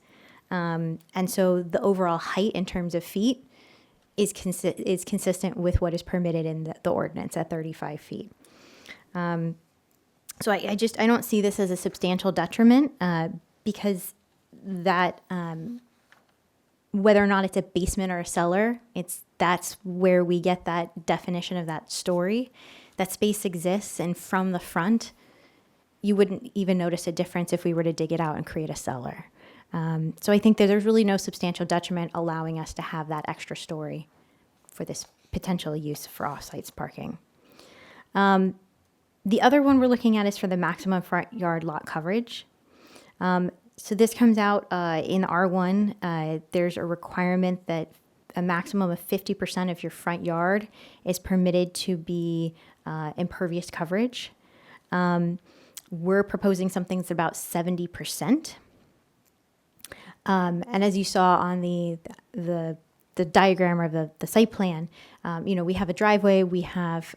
And so the overall height in terms of feet is consistent with what is permitted in the ordinance at 35 feet. So I don't see this as a substantial detriment because that whether or not it's a basement or a cellar, that's where we get that definition of that story. That space exists, and from the front, you wouldn't even notice a difference if we were to dig it out and create a cellar. So I think that there's really no substantial detriment allowing us to have that extra story for this potential use for off-site parking. The other one we're looking at is for the maximum front yard lot coverage. So this comes out in R1. There's a requirement that a maximum of 50% of your front yard is permitted to be impervious coverage. We're proposing something that's about 70%. And as you saw on the diagram or the site plan, we have a driveway, we have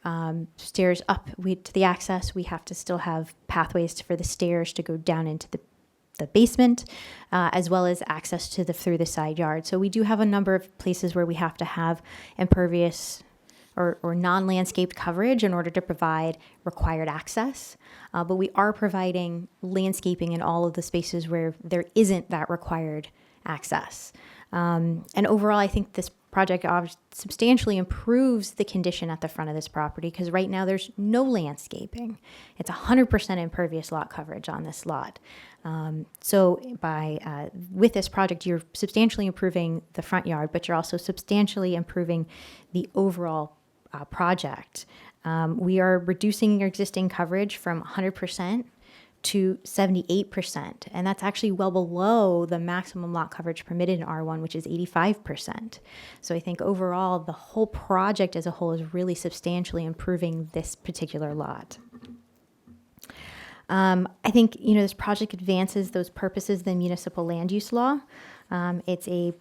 stairs up to the access, we have to still have pathways for the stairs to go down into the basement, as well as access to through the side yard. So we do have a number of places where we have to have impervious or non-landscaped coverage in order to provide required access. But we are providing landscaping in all of the spaces where there isn't that required access. And overall, I think this project substantially improves the condition at the front of this property because right now there's no landscaping. It's 100% impervious lot coverage on this lot. So with this project, you're substantially improving the front yard, but you're also substantially improving the overall project. We are reducing your existing coverage from 100% to 78%, and that's actually well below the maximum lot coverage permitted in R1, which is 85%. So I think overall, the whole project as a whole is really substantially improving this particular lot. I think, this project advances those purposes of the municipal land use law. It's a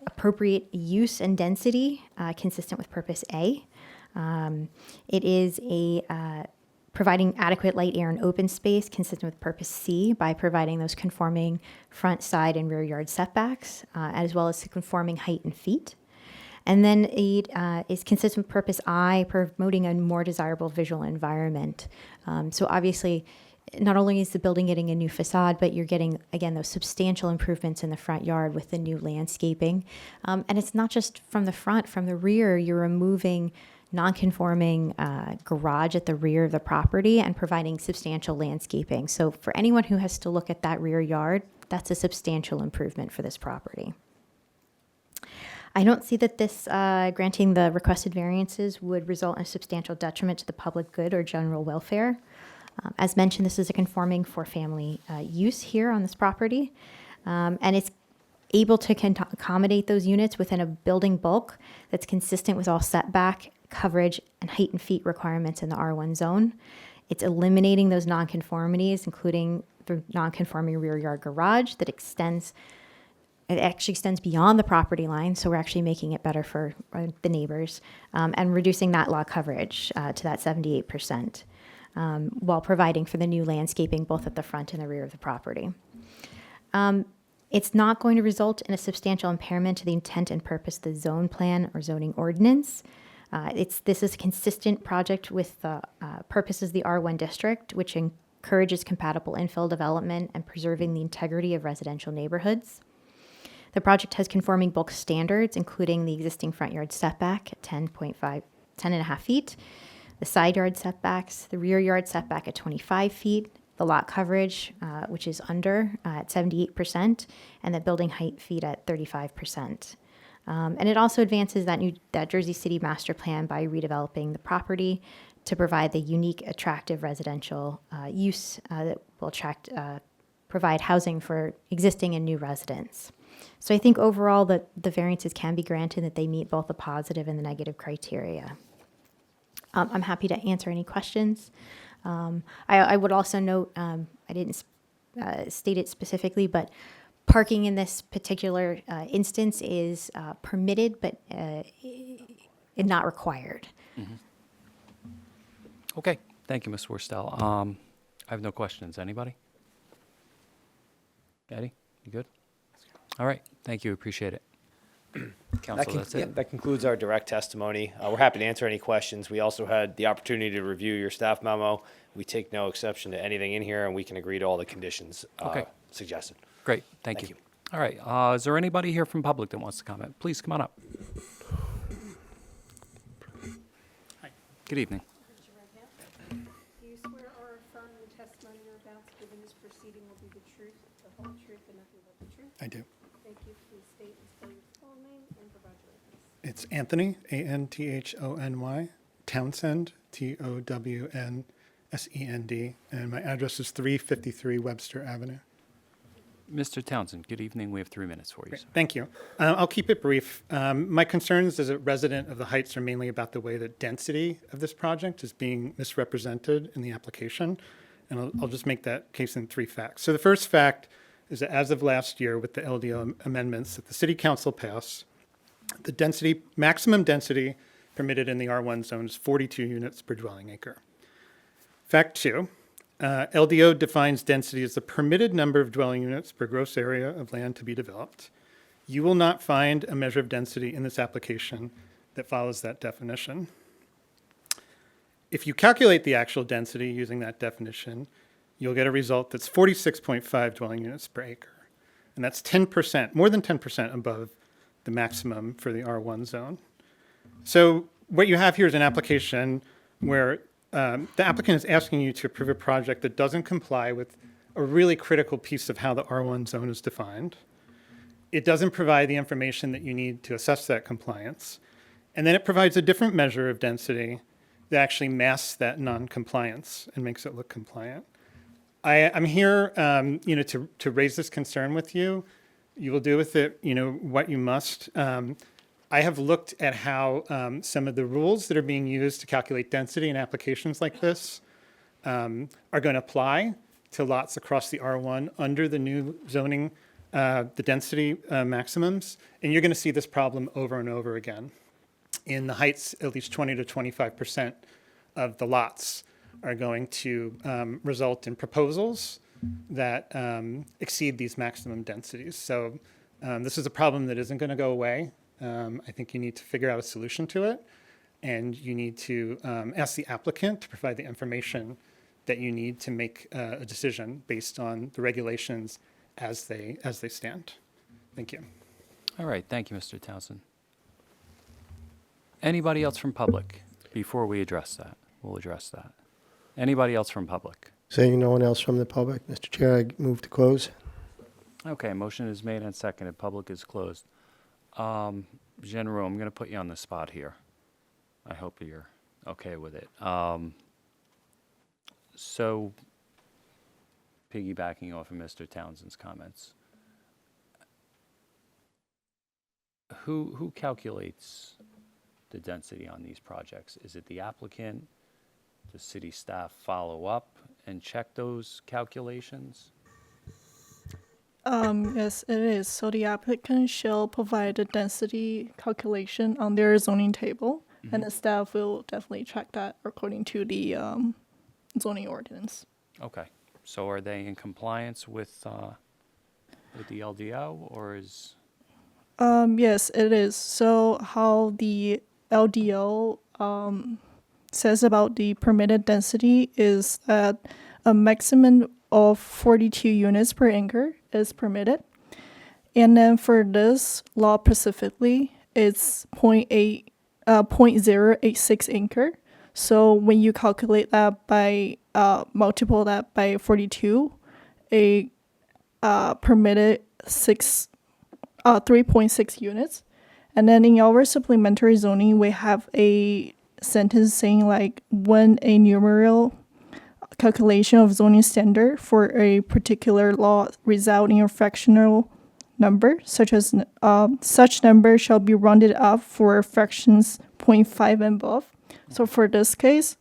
appropriate use and density consistent with purpose A. It is providing adequate light, air, and open space consistent with purpose C by providing those conforming front, side, and rear yard setbacks, as well as conforming height and feet. And then it is consistent with purpose I, promoting a more desirable visual environment. So obviously, not only is the building getting a new facade, but you're getting, again, those substantial improvements in the front yard with the new landscaping. And it's not just from the front, from the rear, you're removing non-conforming garage at the rear of the property and providing substantial landscaping. So for anyone who has to look at that rear yard, that's a substantial improvement for this property. I don't see that this granting the requested variances would result in a substantial detriment to the public good or general welfare. As mentioned, this is a conforming for-family use here on this property, and it's able to accommodate those units within a building bulk that's consistent with all setback, coverage, and height and feet requirements in the R1 zone. It's eliminating those nonconformities, including the nonconforming rear yard garage that extends. It actually extends beyond the property line, so we're actually making it better for the neighbors, and reducing that lot coverage to that 78%, while providing for the new landscaping both at the front and the rear of the property. It's not going to result in a substantial impairment to the intent and purpose of the zone plan or zoning ordinance. This is a consistent project with the purposes of the R1 district, which encourages compatible infill development and preserving the integrity of residential neighborhoods. The project has conforming bulk standards, including the existing front yard setback at 10.5 feet, the side yard setbacks, the rear yard setback at 25 feet, the lot coverage, which is under at 78%, and the building height feet at 35%. And it also advances that Jersey City master plan by redeveloping the property to provide the unique, attractive residential use that will provide housing for existing and new residents. So I think overall that the variances can be granted, that they meet both the positive and the negative criteria. I'm happy to answer any questions. I would also note, I didn't state it specifically, but parking in this particular instance is permitted, but not required. Okay, thank you, Ms. Worstel. I have no questions. Anybody? Eddie, you good? All right, thank you, appreciate it. Council, that's it. That concludes our direct testimony. We're happy to answer any questions. We also had the opportunity to review your staff memo. We take no exception to anything in here, and we can agree to all the conditions Okay. suggested. Great, thank you. All right, is there anybody here from public that wants to comment? Please come on up. Good evening. Raise your right hand. Do you swear or affirm the testimony you're about to give in this proceeding will be the truth, the whole truth, and nothing but the truth? I do. Thank you. Please state and spell your full name and provide your address. It's Anthony, Anthony, Townsend, Townsend, and my address is 353 Webster Avenue. Mr. Townsend, good evening. We have 3 minutes for you, sir. Thank you. I'll keep it brief. My concerns as a resident of the Heights are mainly about the way the density of this project is being misrepresented in the application. And I'll just make that case in 3 facts. So the first fact is that as of last year with the LDO amendments that the City Council passed, the maximum density permitted in the R1 zone is 42 units per dwelling acre. Fact 2, LDO defines density as the permitted number of dwelling units per gross area of land to be developed. You will not find a measure of density in this application that follows that definition. If you calculate the actual density using that definition, you'll get a result that's 46.5 dwelling units per acre. And that's 10%, more than 10% above the maximum for the R1 zone. So what you have here is an application where the applicant is asking you to approve a project that doesn't comply with a really critical piece of how the R1 zone is defined. It doesn't provide the information that you need to assess that compliance. And then it provides a different measure of density that actually masks that non-compliance and makes it look compliant. I'm here, to raise this concern with you. You will do with it, what you must. I have looked at how some of the rules that are being used to calculate density in applications like this are going to apply to lots across the R1 under the new zoning, the density maximums. And you're going to see this problem over and over again. In the Heights, at least 20 to 25% of the lots are going to result in proposals that exceed these maximum densities. So this is a problem that isn't going to go away. I think you need to figure out a solution to it, and you need to ask the applicant to provide the information that you need to make a decision based on the regulations as they stand. Thank you. All right, thank you, Mr. Townsend. Anybody else from public? Before we address that, we'll address that. Anybody else from public? Seeing no one else from the public, Mr. Chair, I move to close. Okay, motion is made and seconded. Public is closed. General, I'm going to put you on the spot here. I hope you're okay with it. So, piggybacking off of Mr. Townsend's comments, who calculates the density on these projects? Is it the applicant? the city staff follow up and check those calculations? Yes, it is. So the applicant shall provide a density calculation on their zoning table, and the staff will definitely check that according to the zoning ordinance. Okay, so are they in compliance with the LDO, or is? Yes, it is. So how the LDO says about the permitted density is that a maximum of 42 units per acre is permitted. And then for this law specifically, it's 0.086 acre. So when you calculate that by, multiple that by 42, a permitted 3.6 units. And then in our supplementary zoning, we have a sentence saying like when a numeral calculation of zoning standard for a particular law result in a fractional number, such as such number shall be rounded up for fractions 0.5 and above. So for this case,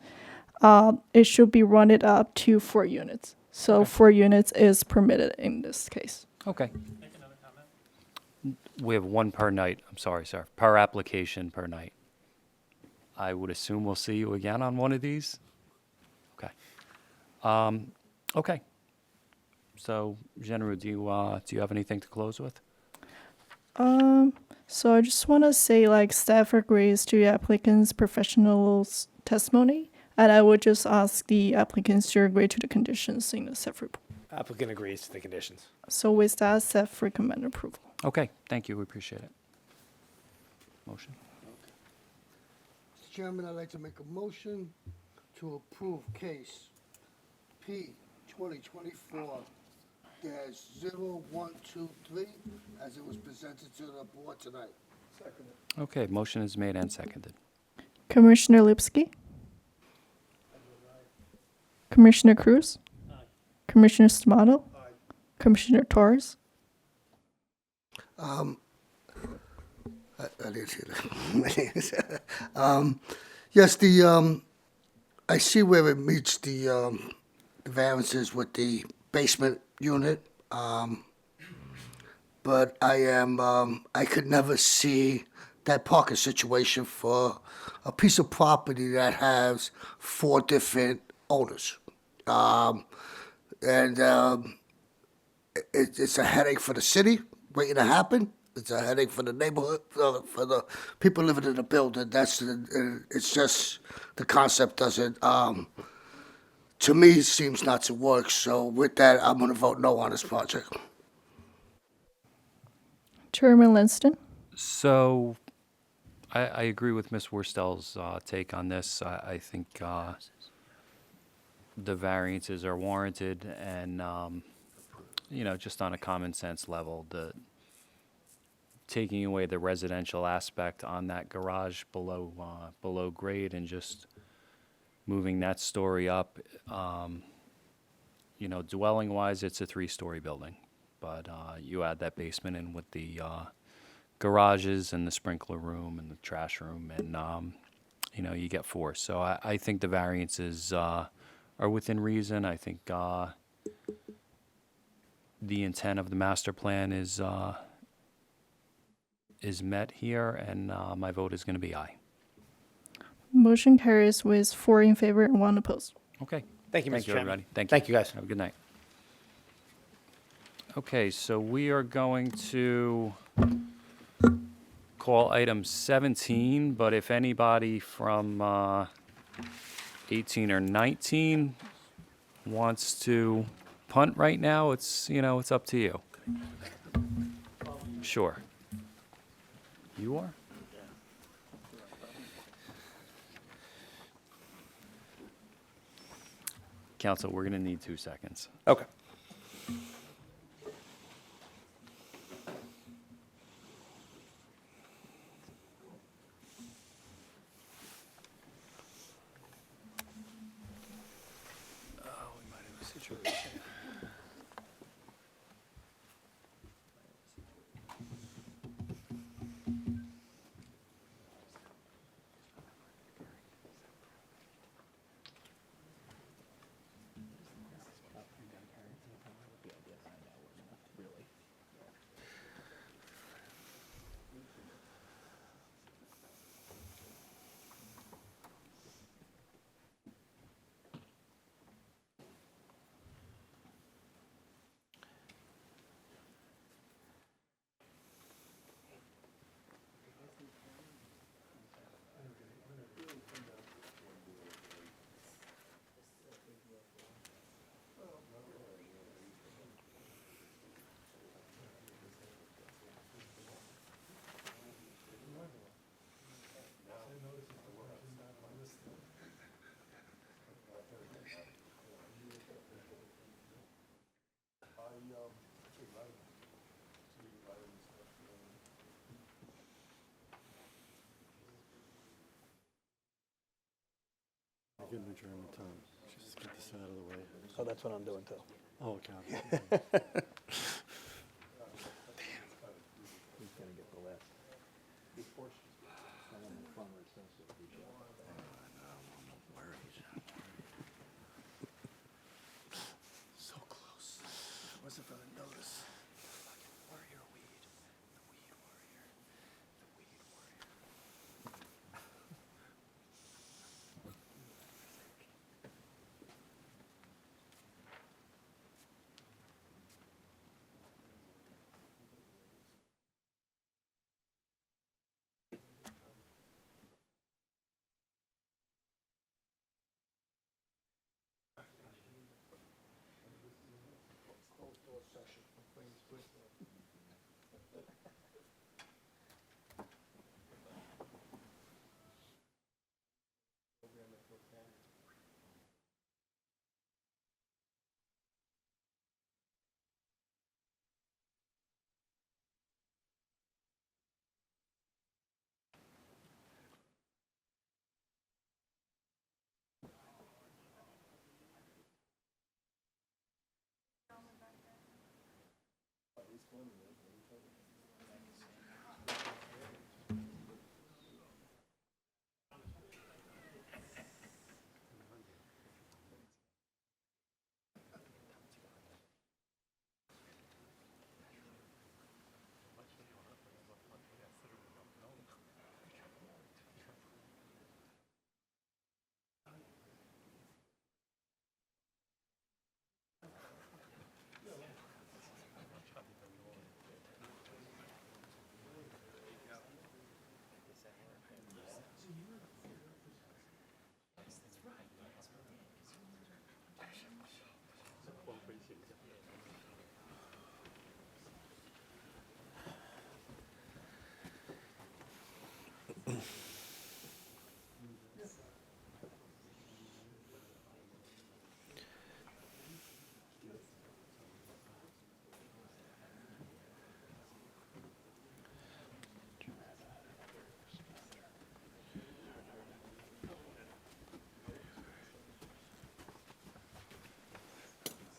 it should be rounded up to 4 units. So 4 units is permitted in this case. Okay. We have one per night, I'm sorry, sir, per application per night. I would assume we'll see you again on one of these? Okay. Okay. So, Jenru, do you have anything to close with? So I just want to say like staff agrees to the applicant's professional testimony, and I would just ask the applicants to agree to the conditions in the staff report. Applicant agrees to the conditions. So with that, staff recommend approval. Okay, thank you, we appreciate it. Motion? Mr. Chairman, I'd like to make a motion to approve case P 2024-0123 as it was presented to the board tonight. Okay, motion is made and seconded. Commissioner Lipsky? Commissioner Cruz? Commissioner Stamato? Commissioner Torres? I didn't see that. Yes, I see where it meets the variances with the basement unit. But I could never see that parking situation for a piece of property that has 4 different owners. It's a headache for the city waiting to happen. It's a headache for the neighborhood, for the people living in the building. It's just, the concept doesn't, to me, seems not to work. So with that, I'm going to vote no on this project. Chairman Lanston? So, I agree with Ms. Worstel's take on this. I think the variances are warranted, and just on a common sense level, taking away the residential aspect on that garage below grade and just moving that story up. Dwelling wise, it's a 3-story building, but you add that basement in with the garages and the sprinkler room and the trash room, and you get 4. So I think the variances are within reason. I think the intent of the master plan is met here, and my vote is going to be aye. Motion carries with 4 in favor and 1 opposed. Okay. Thank you, Mr. Thank you, Chairman. everybody. Thank you. Thank you, guys. Have a good night. Okay, so we are going to call item 17, but if anybody from 18 or 19 wants to punt right now, it's up to you. Sure. You are? Council, we're going to need 2 seconds. Okay. Give him adjournment time. Just get this out of the way. So that's what I'm doing too. Oh, okay. He's gonna get the last. So close. Wasn't gonna notice. Warrior weed. The weed warrior. The weed warrior.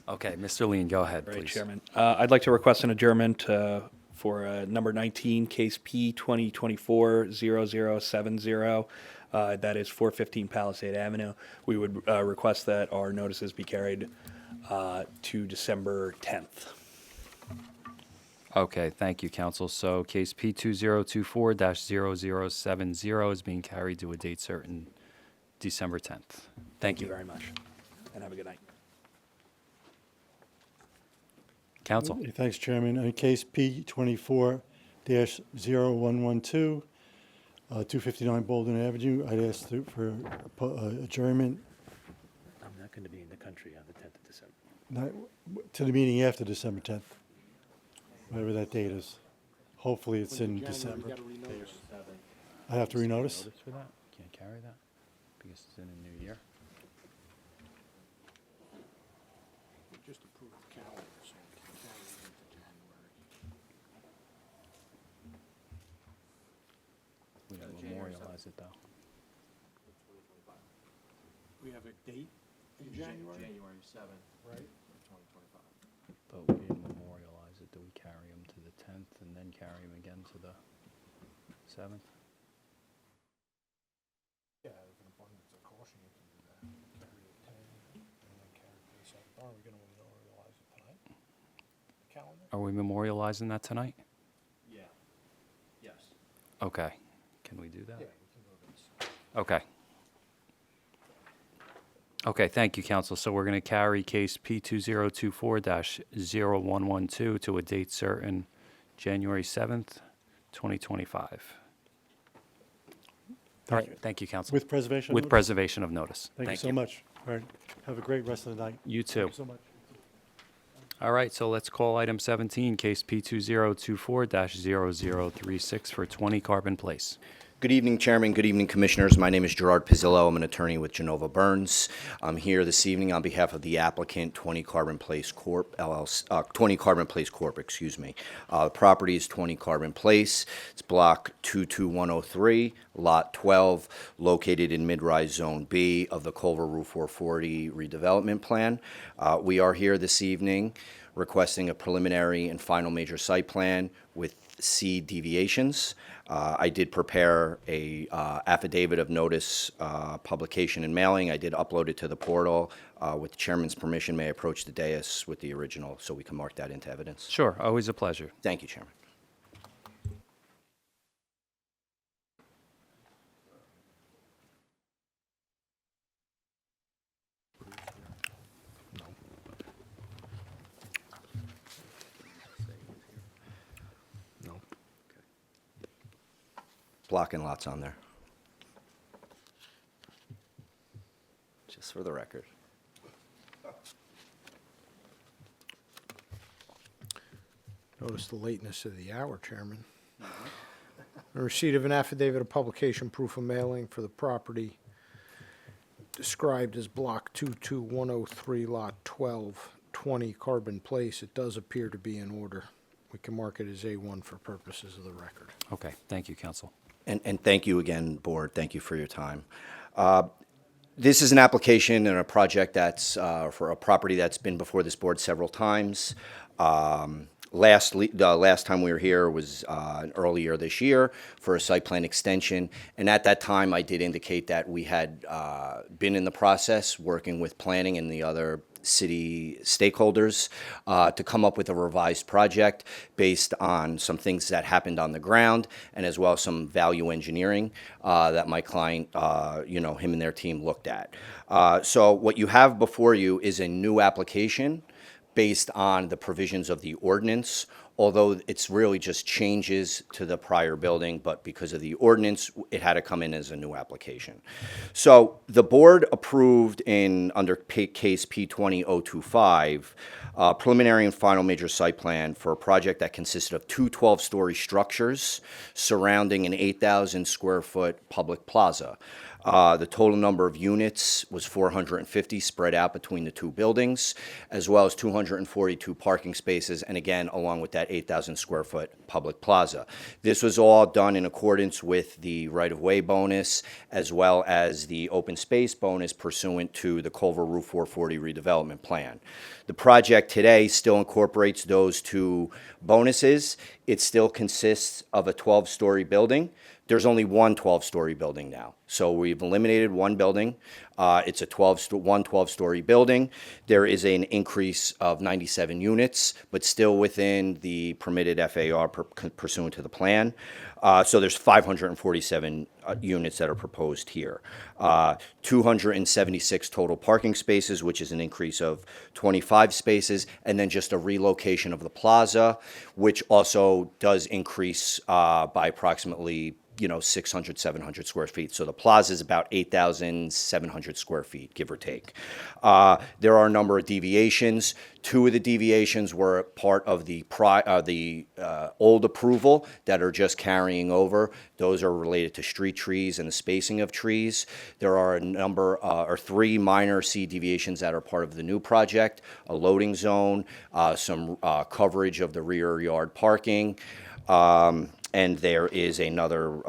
Okay, Mr. Lean, go ahead, Right, please. Chairman. I'd like to request an adjournment for number 19, case P 2024-0070. That is 415 Palisade Avenue. We would request that our notices be carried to December 10th. Okay, thank you, counsel. So case P 2024-0070 is being carried to a date certain, December 10th. Thank you. very much, and have a good night. Counsel? Thanks, Chairman. On case P 24-0112, 259 Bolden Avenue, I'd ask for adjournment I'm not gonna be in the country on the 10th of December. to the meeting after December 10th, whatever that date is. Hopefully, it's in December. I have to renotice? Notice for that? Can't carry that because it's in a new year. We just approved the calendar, so we can carry it into January. We gotta memorialize it, though. We have a date in January? January 7th, Right. 2025. But we didn't memorialize it. Do we carry them to the 10th and then carry them again to the 7th? Yeah, with an abundance of caution, you can do that. Carry it 10, and then carry it to the 7th. Are we gonna memorialize it tonight? The calendar? Are we memorializing that tonight? Yeah. Yes. Okay. Can we do that? Yeah, we can go to this. Okay. Okay, thank you, counsel. So we're going to carry case P 2024-0112 to a date certain, January 7th, 2025. All right, thank you, counsel. With preservation of With notice? preservation of notice. Thank you so much. All right, have a great rest of the night. You too. Thank you so much. All right, so let's call item 17, case P 2024-0036 for 20 Carbon Place. Good evening, Chairman. Good evening, Commissioners. My name is Gerard Pizzillo. I'm an attorney with Genova Burns. I'm here this evening on behalf of the applicant, 20 Carbon Place Corp. LLC, 20 Carbon Place Corp. Excuse me. The property is 20 Carbon Place. It's Block 22103, Lot 12, located in Mid-Rise Zone B of the Culver Route 440 redevelopment plan. We are here this evening requesting a preliminary and final major site plan with C deviations. I did prepare a affidavit of notice, publication and mailing. I did upload it to the portal. With the chairman's permission, may I approach the dais with the original so we can mark that into evidence? Sure, always a pleasure. Thank you, Chairman. Block and lots on there. Just for the record. Notice the lateness of the hour, Chairman. In receipt of an affidavit of publication, proof of mailing for the property described as Block 22103, Lot 12, 20 Carbon Place, it does appear to be in order. We can mark it as A1 for purposes of the record. Okay, thank you, Counsel. And thank you again, Board. Thank you for your time. This is an application and a project that's for a property that's been before this board several times. The last time we were here was earlier this year for a site plan extension. And at that time, I did indicate that we had been in the process working with planning and the other city stakeholders to come up with a revised project based on some things that happened on the ground and as well as some value engineering that my client, him and their team looked at. So what you have before you is a new application based on the provisions of the ordinance, although it's really just changes to the prior building, but because of the ordinance, it had to come in as a new application. So the board approved under case P20-025, preliminary and final major site plan for a project that consisted of two 12-story structures surrounding an 8,000 square foot public plaza. The total number of units was 450 spread out between the two buildings, as well as 242 parking spaces, and again, along with that 8,000 square foot public plaza. This was all done in accordance with the right-of-way bonus, as well as the open space bonus pursuant to the Culver Route 440 redevelopment plan. The project today still incorporates those two bonuses. It still consists of a 12-story building. There's only one 12-story building now. So we've eliminated one building. It's a 12-story building. There is an increase of 97 units, but still within the permitted FAR pursuant to the plan. So there's 547 units that are proposed here. 276 total parking spaces, which is an increase of 25 spaces, and then just a relocation of the plaza, which also does increase by approximately 600, 700 square feet. So the plaza is about 8,700 square feet, give or take. There are a number of deviations. Two of the deviations were part of the old approval that are just carrying over. Those are related to street trees and the spacing of trees. There are a number, or three minor C deviations that are part of the new project, a loading zone, some coverage of the rear yard parking, and there is another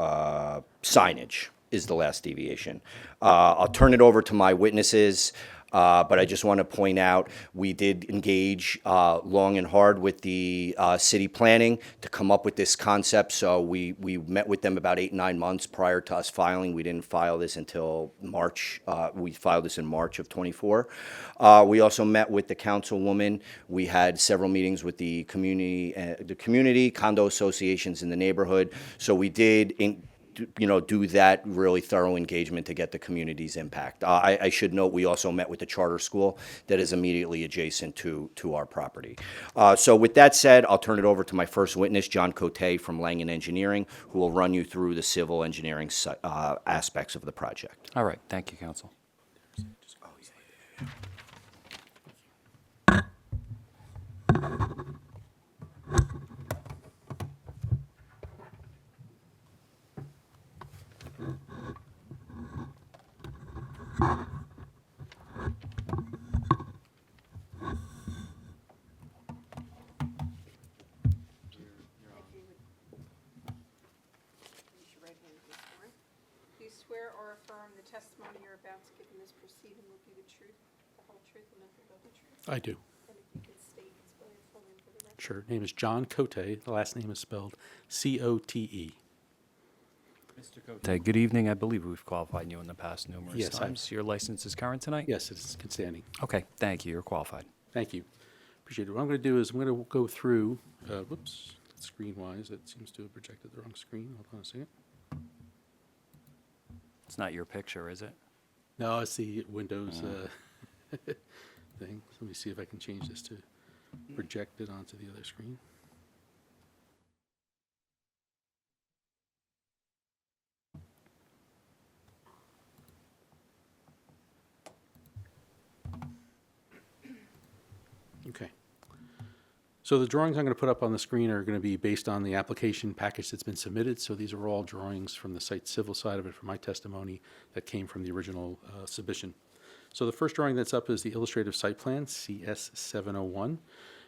signage is the last deviation. I'll turn it over to my witnesses, but I just want to point out we did engage long and hard with the city planning to come up with this concept. So we met with them about 8-9 months prior to us filing. We didn't file this until March. We filed this in March of '24. We also met with the councilwoman. We had several meetings with the community condo associations in the neighborhood. So we did do that really thorough engagement to get the community's impact. I should note we also met with the charter school that is immediately adjacent to our property. So with that said, I'll turn it over to my first witness, John Cote from Langen Engineering, who will run you through the civil engineering aspects of the project. All right, thank you, Counsel. swear or affirm the testimony you're about to give in this proceeding will be the truth, the whole truth, and nothing but the truth? I do. And if you could state and spell your full name for the record. Sure. Name is John Cote. The last name is spelled C-O-T-E. Mr. Cote, good evening. I believe we've qualified you in the past numerous Yes, I- times. Your license is current tonight? Yes, it's good standing. Okay, thank you. You're qualified. Thank you. Appreciate it. What I'm going to do is I'm going to go through, whoops, screen-wise, that seems to have projected the wrong screen. Hold on a second. It's not your picture, is it? No, it's the Windows thing. Let me see if I can change this to project it onto the other screen. Okay. So the drawings I'm going to put up on the screen are going to be based on the application package that's been submitted. So these are all drawings from the site civil side of it, from my testimony that came from the original submission. So the first drawing that's up is the illustrative site plan, CS 701.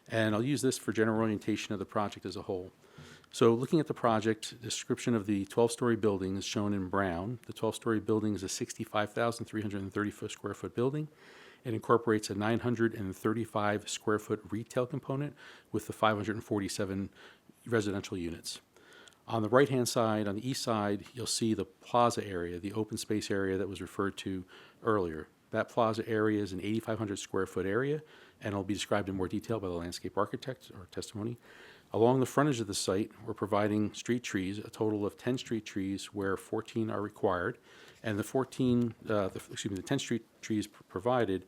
And I'll use this for general orientation of the project as a whole. So looking at the project, description of the 12-story building is shown in brown. The 12-story building is a 65,330 square foot building. It incorporates a 935 square foot retail component with the 547 residential units. On the right-hand side, on the east side, you'll see the plaza area, the open space area that was referred to earlier. That plaza area is an 8,500 square foot area, and it'll be described in more detail by the landscape architect or testimony. Along the frontage of the site, we're providing street trees, a total of 10 street trees where 14 are required. And the 10 street trees provided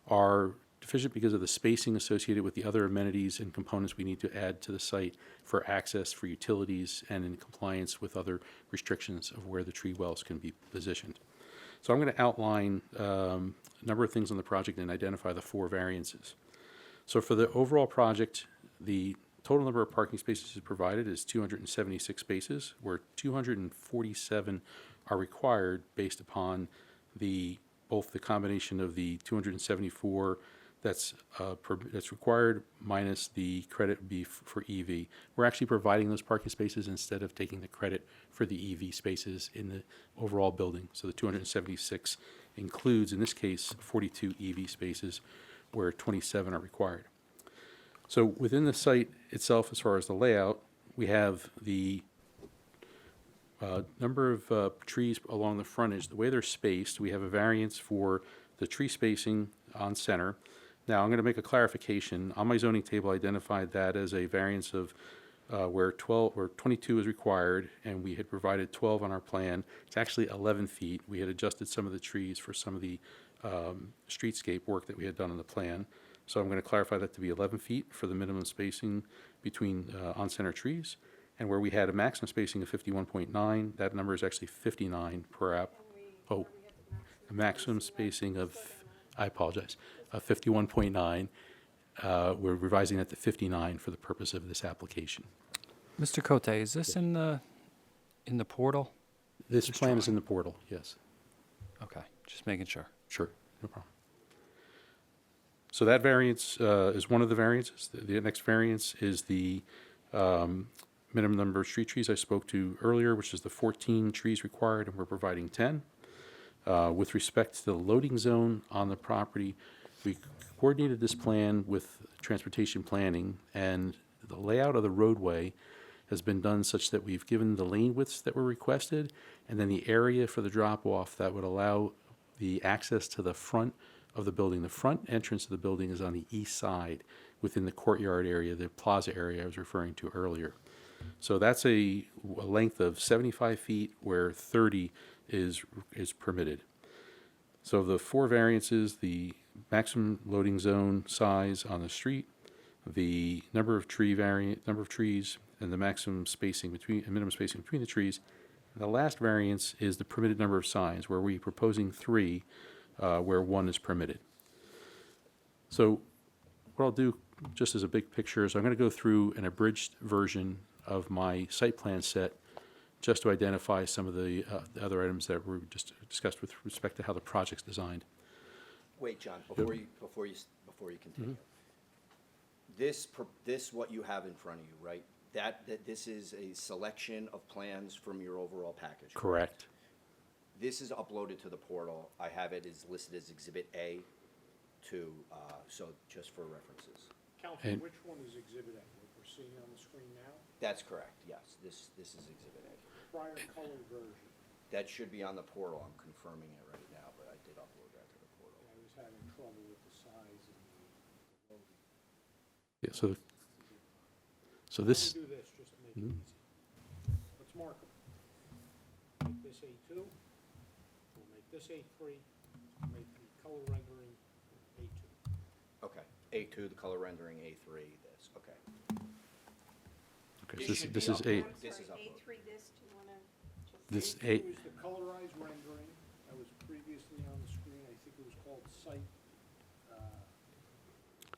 are deficient because of the spacing associated with the other amenities and components we need to add to the site for access, for utilities, and in compliance with other restrictions of where the tree wells can be positioned. So I'm going to outline a number of things on the project and identify the 4 variances. So for the overall project, the total number of parking spaces provided is 276 spaces, where 247 are required based upon both the combination of the 274 that's required minus the credit B for EV. We're actually providing those parking spaces instead of taking the credit for the EV spaces in the overall building. So the 276 includes, in this case, 42 EV spaces where 27 are required. So within the site itself, as far as the layout, we have the number of trees along the frontage. The way they're spaced, we have a variance for the tree spacing on center. Now, I'm going to make a clarification. On my zoning table, I identified that as a variance of where 22 is required, and we had provided 12 on our plan. It's actually 11 feet. We had adjusted some of the trees for some of the streetscape work that we had done on the plan. So I'm going to clarify that to be 11 feet for the minimum spacing between on-center trees. And where we had a maximum spacing of 51.9, that number is actually 59 per app. Oh, a maximum spacing of, I apologize, of 51.9. We're revising that to 59 for the purpose of this application. Mr. Cote, is this in the portal? This plan is in the portal, yes. Okay, just making sure. Sure, no problem. So that variance is one of the variances. The next variance is the minimum number of street trees I spoke to earlier, which is the 14 trees required, and we're providing 10. With respect to the loading zone on the property, we coordinated this plan with transportation planning, and the layout of the roadway has been done such that we've given the lane widths that were requested, and then the area for the drop-off that would allow the access to the front of the building. The front entrance of the building is on the east side within the courtyard area, the plaza area I was referring to earlier. So that's a length of 75 feet where 30 is permitted. So the 4 variances, the maximum loading zone size on the street, the number of trees, and the maximum spacing between, and minimum spacing between the trees. And the last variance is the permitted number of signs, where we're proposing 3, where 1 is permitted. So what I'll do, just as a big picture, is I'm going to go through an abridged version of my site plan set just to identify some of the other items that were just discussed with respect to how the project's designed. Wait, John, before you continue. This what you have in front of you, right? That this is a selection of plans from your overall package. Correct. This is uploaded to the portal. I have it is listed as Exhibit A to, so just for references. Counsel, And- which one is Exhibit A? What we're seeing on the screen now? That's correct, yes. This is Exhibit A. Prior color version. That should be on the portal. I'm confirming it right now, but I did upload that to the portal. I was having trouble with the size and the loading. Yeah, so Why this, don't we do this, just to make it Mhm. easy? Let's mark them. Make this A2, we'll make this A3, make the color rendering A2. Okay, A2, the color rendering, A3, this, okay. okay, This so should this be is uploaded. A, This is Sorry, uploaded. A3 this, do you wanna just? this A2 A, is the colorized rendering that was previously on the screen. I think it was called site,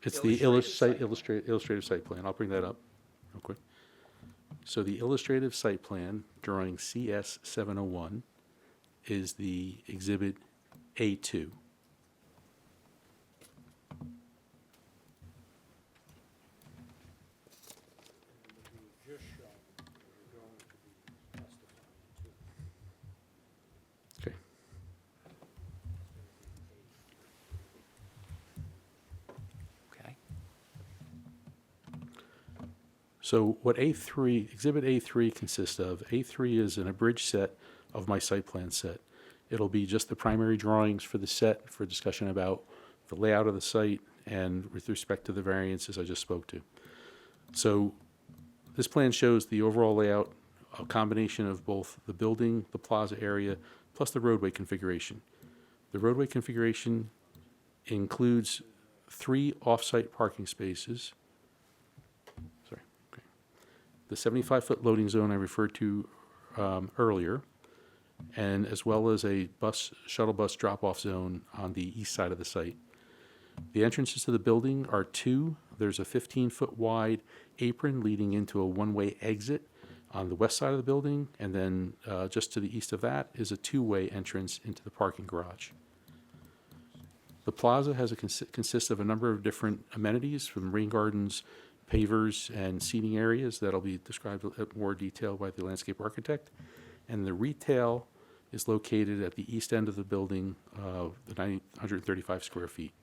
it's the illustrative site plan. I'll bring that up real quick. So the illustrative site plan, drawing CS 701, is the Exhibit A2. and what you just shown, we're going to be testifying to. Okay. Okay. So what A3, Exhibit A3 consists of, A3 is an abridged set of my site plan set. It'll be just the primary drawings for the set for discussion about the layout of the site and with respect to the variances I just spoke to. So this plan shows the overall layout, a combination of both the building, the plaza area, plus the roadway configuration. The roadway configuration includes 3 off-site parking spaces. Sorry. Okay. The 75-foot loading zone I referred to earlier, and as well as a shuttle bus drop-off zone on the east side of the site. The entrances to the building are 2. There's a 15-foot wide apron leading into a one-way exit on the west side of the building, and then just to the east of that is a 2-way entrance into the parking garage. The plaza has consists of a number of different amenities, from rain gardens, pavers, and seating areas that'll be described in more detail by the landscape architect. And the retail is located at the east end of the building, the 935 square feet.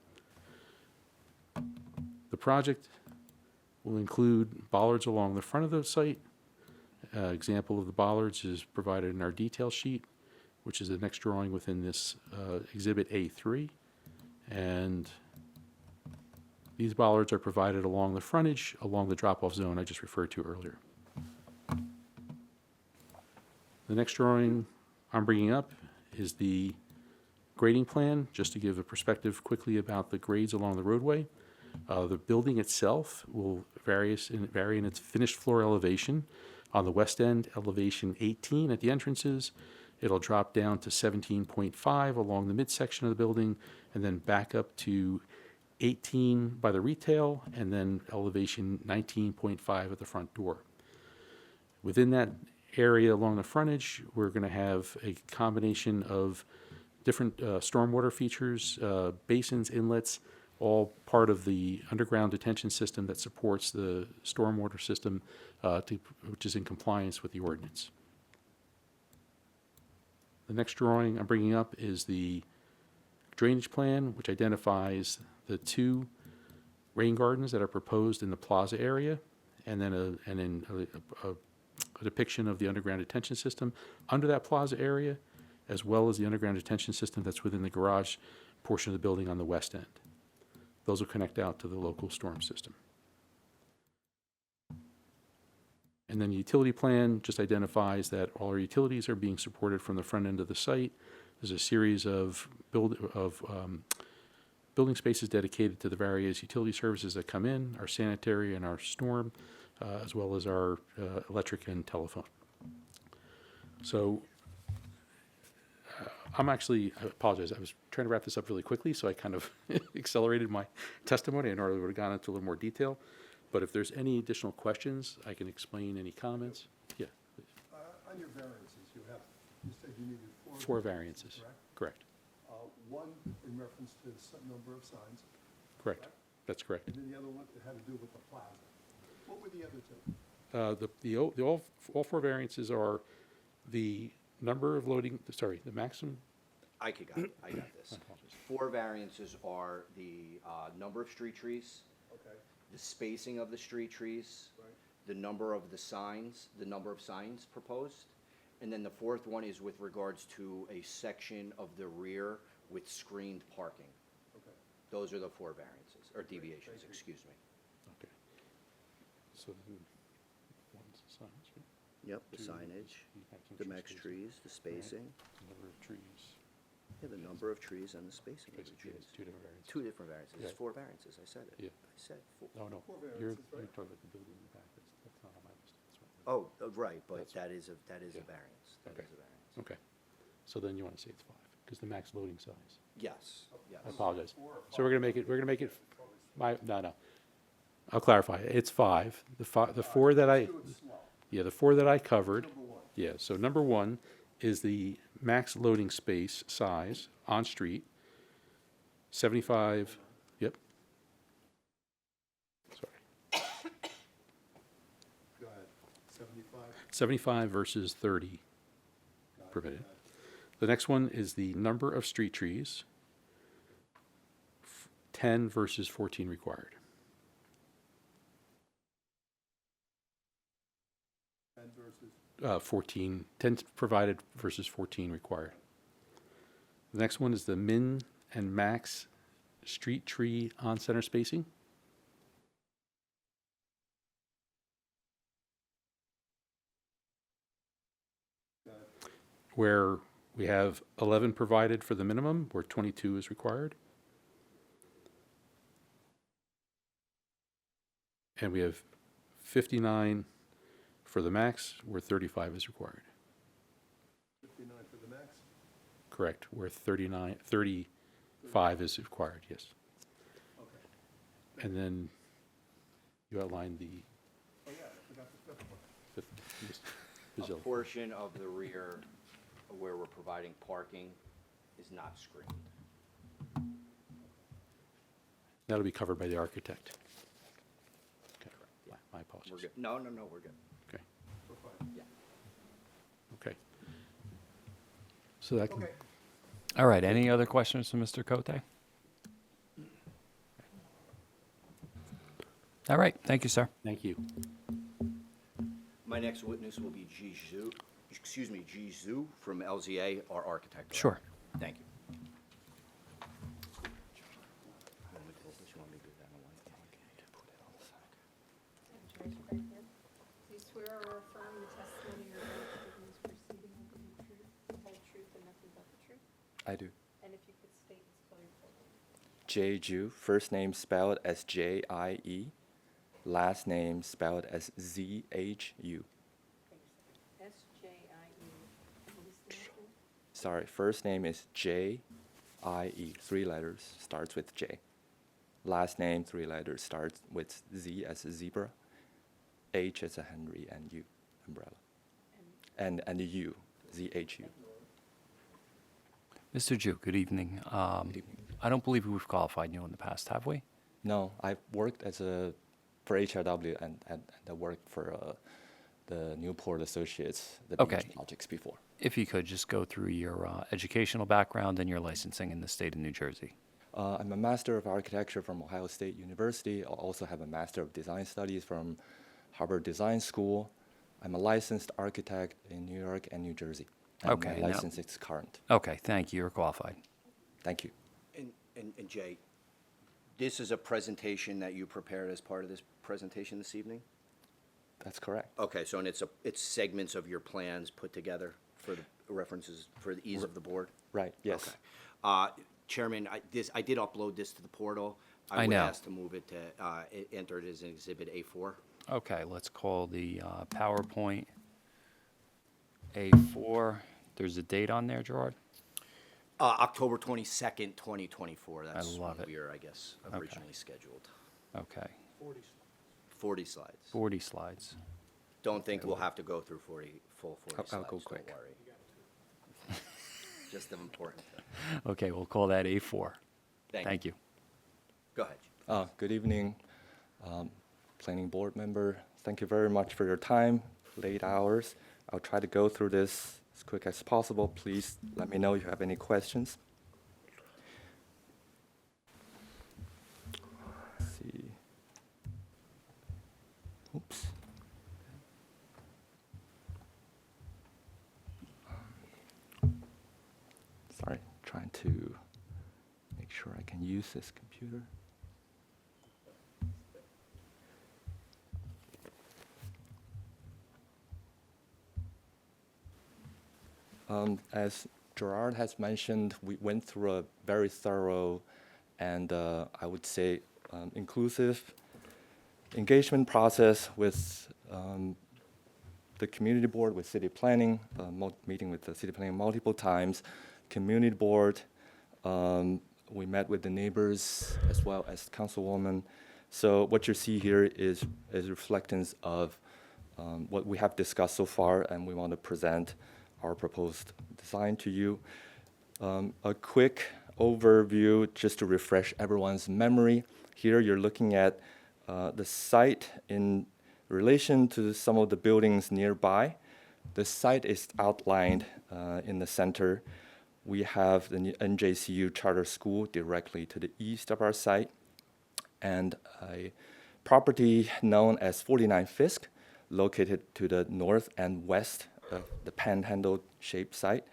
The project will include bollards along the front of the site. Example of the bollards is provided in our detail sheet, which is the next drawing within this Exhibit A3. And these bollards are provided along the frontage, along the drop-off zone I just referred to earlier. The next drawing I'm bringing up is the grading plan, just to give a perspective quickly about the grades along the roadway. The building itself will vary in its finished floor elevation. On the west end, elevation 18 at the entrances. It'll drop down to 17.5 along the midsection of the building, and then back up to 18 by the retail, and then elevation 19.5 at the front door. Within that area along the frontage, we're going to have a combination of different stormwater features, basins, inlets, all part of the underground detention system that supports the stormwater system, which is in compliance with the ordinance. The next drawing I'm bringing up is the drainage plan, which identifies the 2 rain gardens that are proposed in the plaza area, and then a depiction of the underground detention system under that plaza area, as well as the underground detention system that's within the garage portion of the building on the west end. Those will connect out to the local storm system. And then the utility plan just identifies that all our utilities are being supported from the front end of the site. There's a series of building spaces dedicated to the various utility services that come in, our sanitary and our storm, as well as our electric and telephone. So I apologize, I was trying to wrap this up really quickly, so I kind of accelerated my testimony. I normally would have gone into a little more detail, but if there's any additional questions, I can explain any comments. Yeah, please. On your variances, you said you needed 4 variances, correct. One in reference to the number of signs. Correct, that's correct. And then the other one that had to do with the plaza. What were the other 2? All 4 variances are the number of loading, sorry, the maximum, I got it. I got this. 4 variances are the number of street trees, the spacing of the street trees, the number of signs proposed, and then the 4th one is with regards to a section of the rear with screened parking. Those are the 4 variances, or deviations, excuse me. okay. So then, one's the signs, right? Yep, the 2, signage, maximum the tree max spacing, trees, the spacing, Number of trees. yeah, the number of trees and the spacing of the Basically, trees. it's 2 different variances. 2 different variances. It's Yeah. 4 variances, I said it. Yeah. I said 4. No, you're talking about the building in the back, that's not on my list. That's right. Oh, right, but That's- that is a yeah. variance. That Okay. is a variance. Okay, so then you want to say it's 5, because the max loading size. Yes, yes. I apologize. So we're gonna make it, no. I'll clarify, it's 5. The 4 that the 4 that I covered. Yeah, so number 1 is the max loading space size on street, 75, yep. Sorry. Go ahead. 75? 75 versus 30 permitted. The next one is the number of street trees, 10 versus 14 required. 10 versus? 14, 10 provided versus 14 required. The next one is the min and max street tree on center spacing. Where we have 11 provided for the minimum, where 22 is required. And we have 59 for the max, where 35 is required. 59 for the max? Correct, where 35 is required, yes. Okay. And then you outlined the Oh, yeah, I forgot the 5th one. fifth, A the zone. portion of the rear where we're providing parking is not screened. That'll be covered by the architect. Okay, my apologies. We're good. No, we're good. Okay, For 5. Yeah. okay. So that can, Okay. All right, any other questions from Mr. Cote? All right, thank you, sir. thank you. My next witness will be Ji Zhu from LZA, our architect. Sure. Thank you. Raise your right hand. Do you swear or affirm the testimony you're about to give in this proceeding will be the truth, the whole truth, and nothing but the truth? I do. And if you could state and spell your full name. Jay Ju, first name spelled as J-I-E, last name spelled as Z-H-U. S-J-I-E. What is the name? Sorry, first name is J-I-E, 3 letters, starts with J. Last name, 3 letters, starts with Z as zebra, H as a Henry, and U, umbrella. And U, Z-H-U. Mr. Ju, good evening. I don't believe we've qualified you in the past, have we? No, I've worked for HRW and I worked for the Newport Associates, the Okay. beach projects before. If you could, just go through your educational background and your licensing in the state of New Jersey. I'm a Master of Architecture from Ohio State University. I also have a Master of Design Studies from Harvard Design School. I'm a licensed architect in New York and New Jersey. And Okay, my now- license is current. Okay, thank you. You're qualified. Thank you. And Jay, this is a presentation that you prepared as part of this presentation this evening? That's correct. Okay, so it's segments of your plans put together for the references, for the ease of the board? Right, yes. Okay. Chairman, I did upload this to the portal. I would know. ask to move it to, enter it as an Exhibit A4. Okay, let's call the PowerPoint A4. There's a date on there, Gerard? October 22nd, 2024. That's love when it. we were, I guess, Okay. originally scheduled. Okay, 40 slides. 40 slides. Don't think we'll have to go through full 40 I'll slides. go don't quick. worry. Just important. Okay, we'll call that A4. Thank you. Go ahead. Good evening, Planning Board member. Thank you very much for your time, late hours. I'll try to go through this as quick as possible. Please let me know if you have any questions. Let's see. Oops. Sorry, trying to make sure I can use this computer. As Gerard has mentioned, we went through a very thorough and I would say inclusive engagement process with the community board, with city planning, meeting with the city planning multiple times, community board. We met with the neighbors as well as councilwoman. So what you see here is reflectance of what we have discussed so far, and we want to present our proposed design to you. A quick overview just to refresh everyone's memory. Here you're looking at the site in relation to some of the buildings nearby. The site is outlined in the center. We have the NJCU Charter School directly to the east of our site, and a property known as 49 Fisk, located to the north and west of the panhandle-shaped site,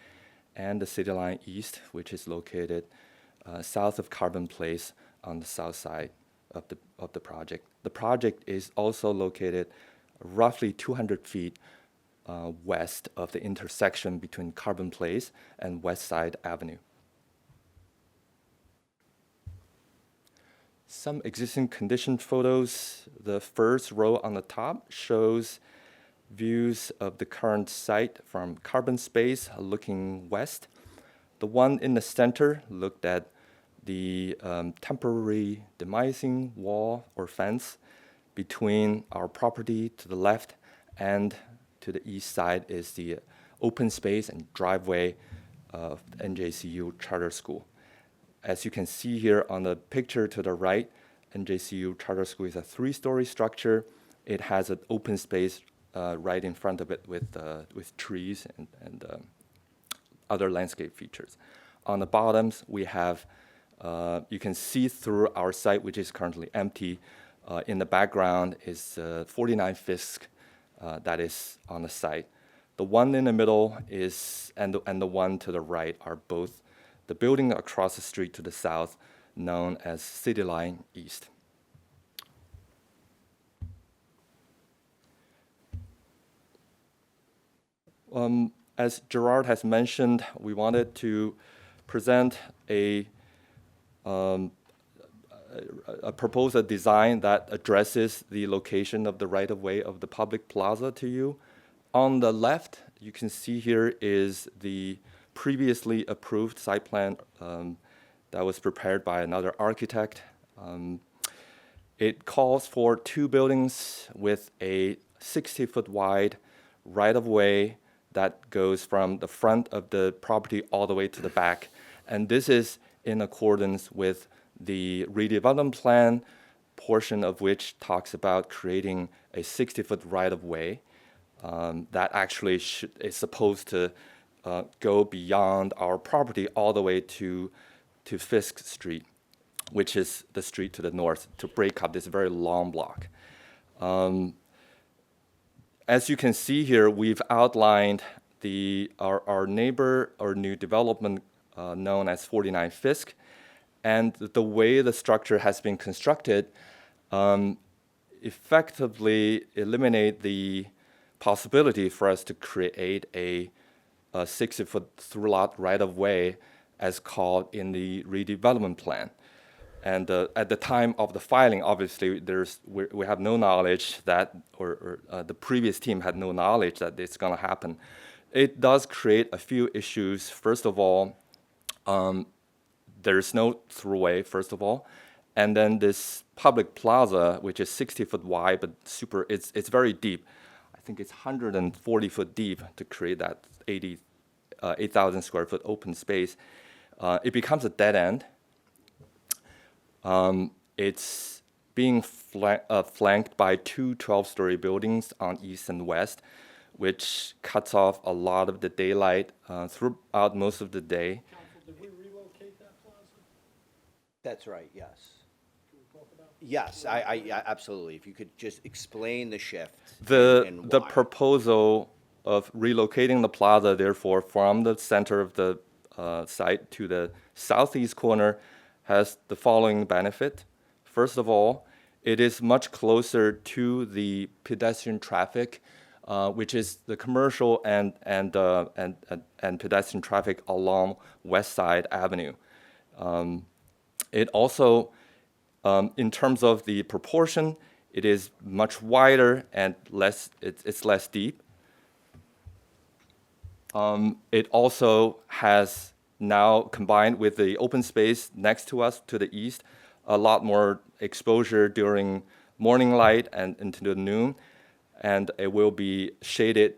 and the City Line East, which is located south of Carbon Place on the south side of the project. The project is also located roughly 200 feet west of the intersection between Carbon Place and West Side Avenue. Some existing condition photos. The first row on the top shows views of the current site from Carbon Space looking west. The one in the center looked at the temporary demising wall or fence between our property to the left, and to the east side is the open space and driveway of NJCU Charter School. As you can see here on the picture to the right, NJCU Charter School is a 3-story structure. It has an open space right in front of it with trees and other landscape features. On the bottoms, we have, you can see through our site, which is currently empty. In the background is 49 Fisk that is on the site. The one in the middle is, and the one to the right are both the building across the street to the south, known as City Line East. As Gerard has mentioned, we wanted to present a proposed design that addresses the location of the right-of-way of the public plaza to you. On the left, you can see here is the previously approved site plan that was prepared by another architect. It calls for 2 buildings with a 60-foot wide right-of-way that goes from the front of the property all the way to the back. And this is in accordance with the redevelopment plan, portion of which talks about creating a 60-foot right-of-way that actually is supposed to go beyond our property all the way to Fisk Street, which is the street to the north, to break up this very long block. As you can see here, we've outlined our neighbor or new development known as 49 Fisk, and the way the structure has been constructed effectively eliminate the possibility for us to create a 60-foot through-lot right-of-way as called in the redevelopment plan. And at the time of the filing, obviously, we have no knowledge that, or the previous team had no knowledge that it's going to happen. It does create a few issues. First of all, there's no throughway, first of all. And then this public plaza, which is 60-foot wide, but it's very deep. I think it's 140 foot deep to create that 8,000 square foot open space. It becomes a dead end. It's being flanked by 2 12-story buildings on east and west, which cuts off a lot of the daylight throughout most of the day. Did we relocate that plaza? That's right, yes. Yes, I absolutely. If you could just explain the shift. and The why. proposal of relocating the plaza, therefore, from the center of the site to the southeast corner has the following benefit. First of all, it is much closer to the pedestrian traffic, which is the commercial and pedestrian traffic along West Side Avenue. It also, in terms of the proportion, it is much wider and it's less deep. It also has now, combined with the open space next to us to the east, a lot more exposure during morning light and into the noon. And it will be shaded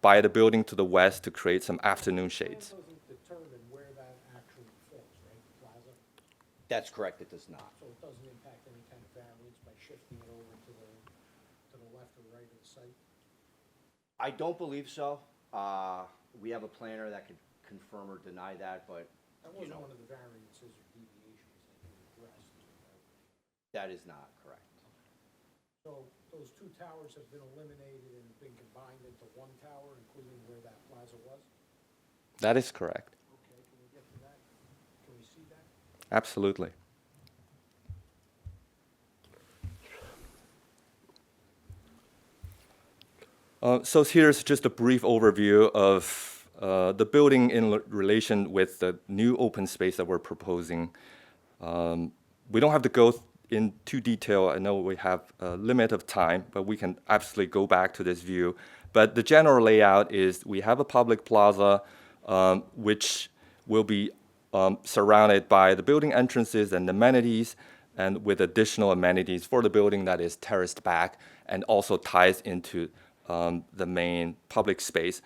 by the building to the west to create some afternoon shades. Doesn't determine where that actually falls, right, the plaza? That's correct, it does not. So it doesn't impact any kind of variance by shifting it over to the left or right of the site? I don't believe so. We have a planner that could confirm or deny that, but, That you wasn't know, one of the variances or deviations that you addressed, right? that is not correct. So those two towers have been eliminated and have been combined into one tower, including where that plaza was? That is correct. Okay, can we get to that? Can we see that? Absolutely. So here's just a brief overview of the building in relation with the new open space that we're proposing. We don't have to go into detail. I know we have a limit of time, but we can absolutely go back to this view. But the general layout is we have a public plaza, which will be surrounded by the building entrances and amenities, and with additional amenities for the building that is terraced back and also ties into the main public space.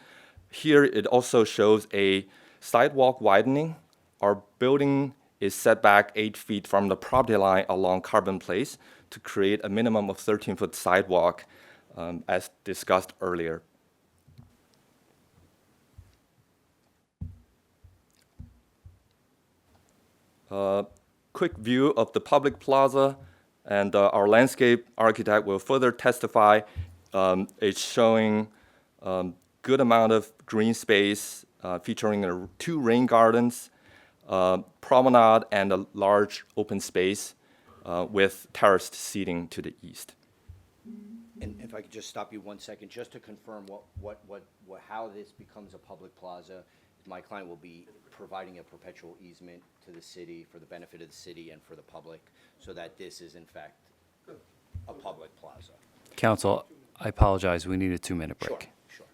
Here it also shows a sidewalk widening. Our building is set back 8 feet from the property line along Carbon Place to create a minimum of 13-foot sidewalk, as discussed earlier. Quick view of the public plaza, and our landscape architect will further testify. It's showing good amount of green space, featuring 2 rain gardens, promenade, and a large open space with terraced seating to the east. And if I could just stop you 1 second, just to confirm how this becomes a public plaza, my client will be providing a perpetual easement to the city for the benefit of the city and for the public, so that this is in fact a public plaza. Council, I apologize. We need a 2-minute break. Sure.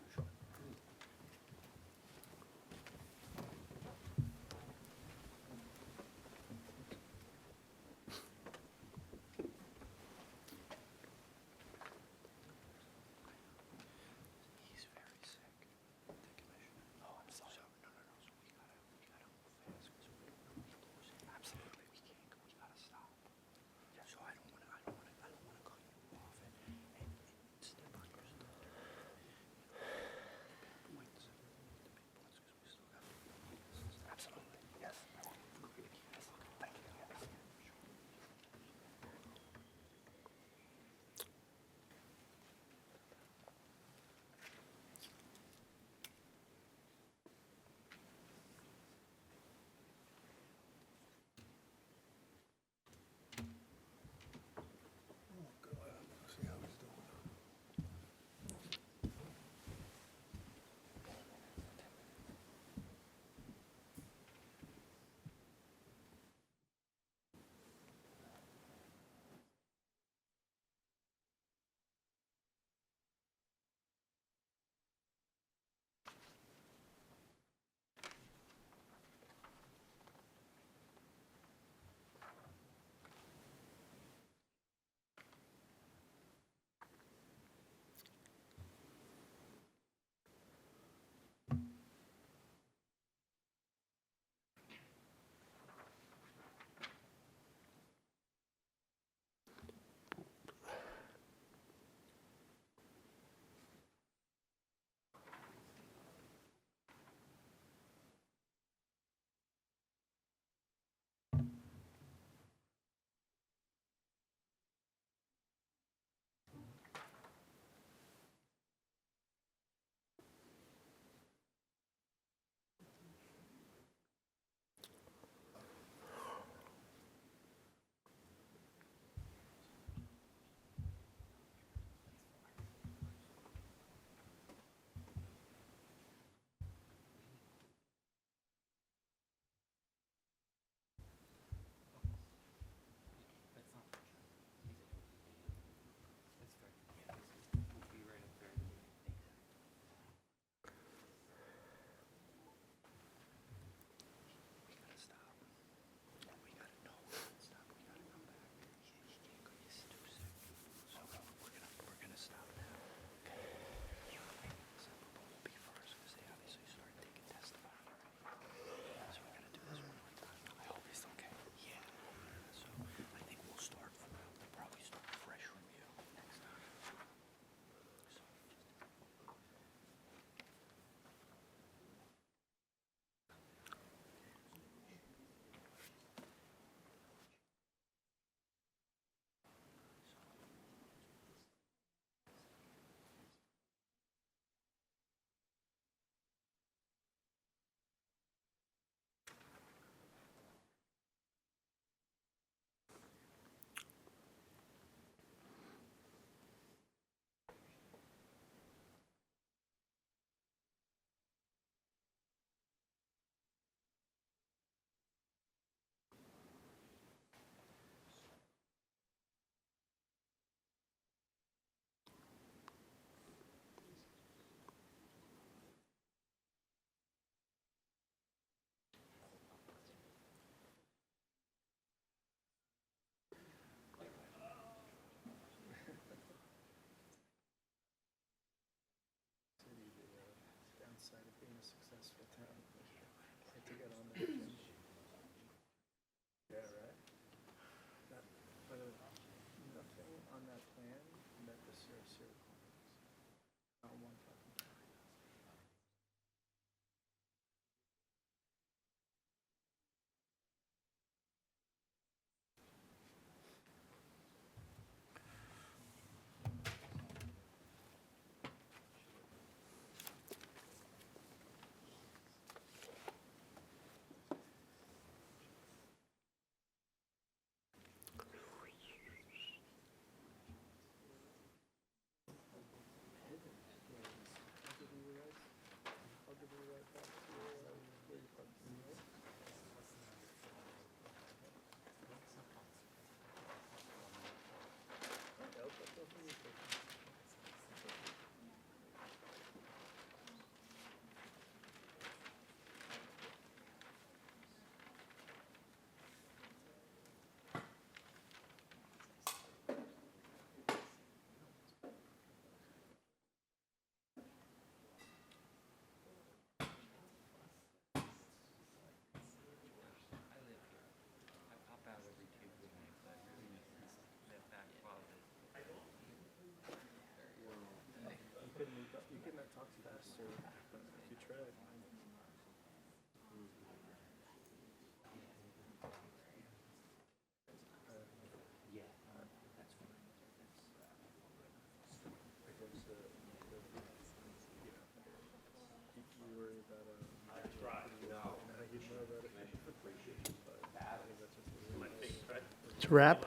Wrap?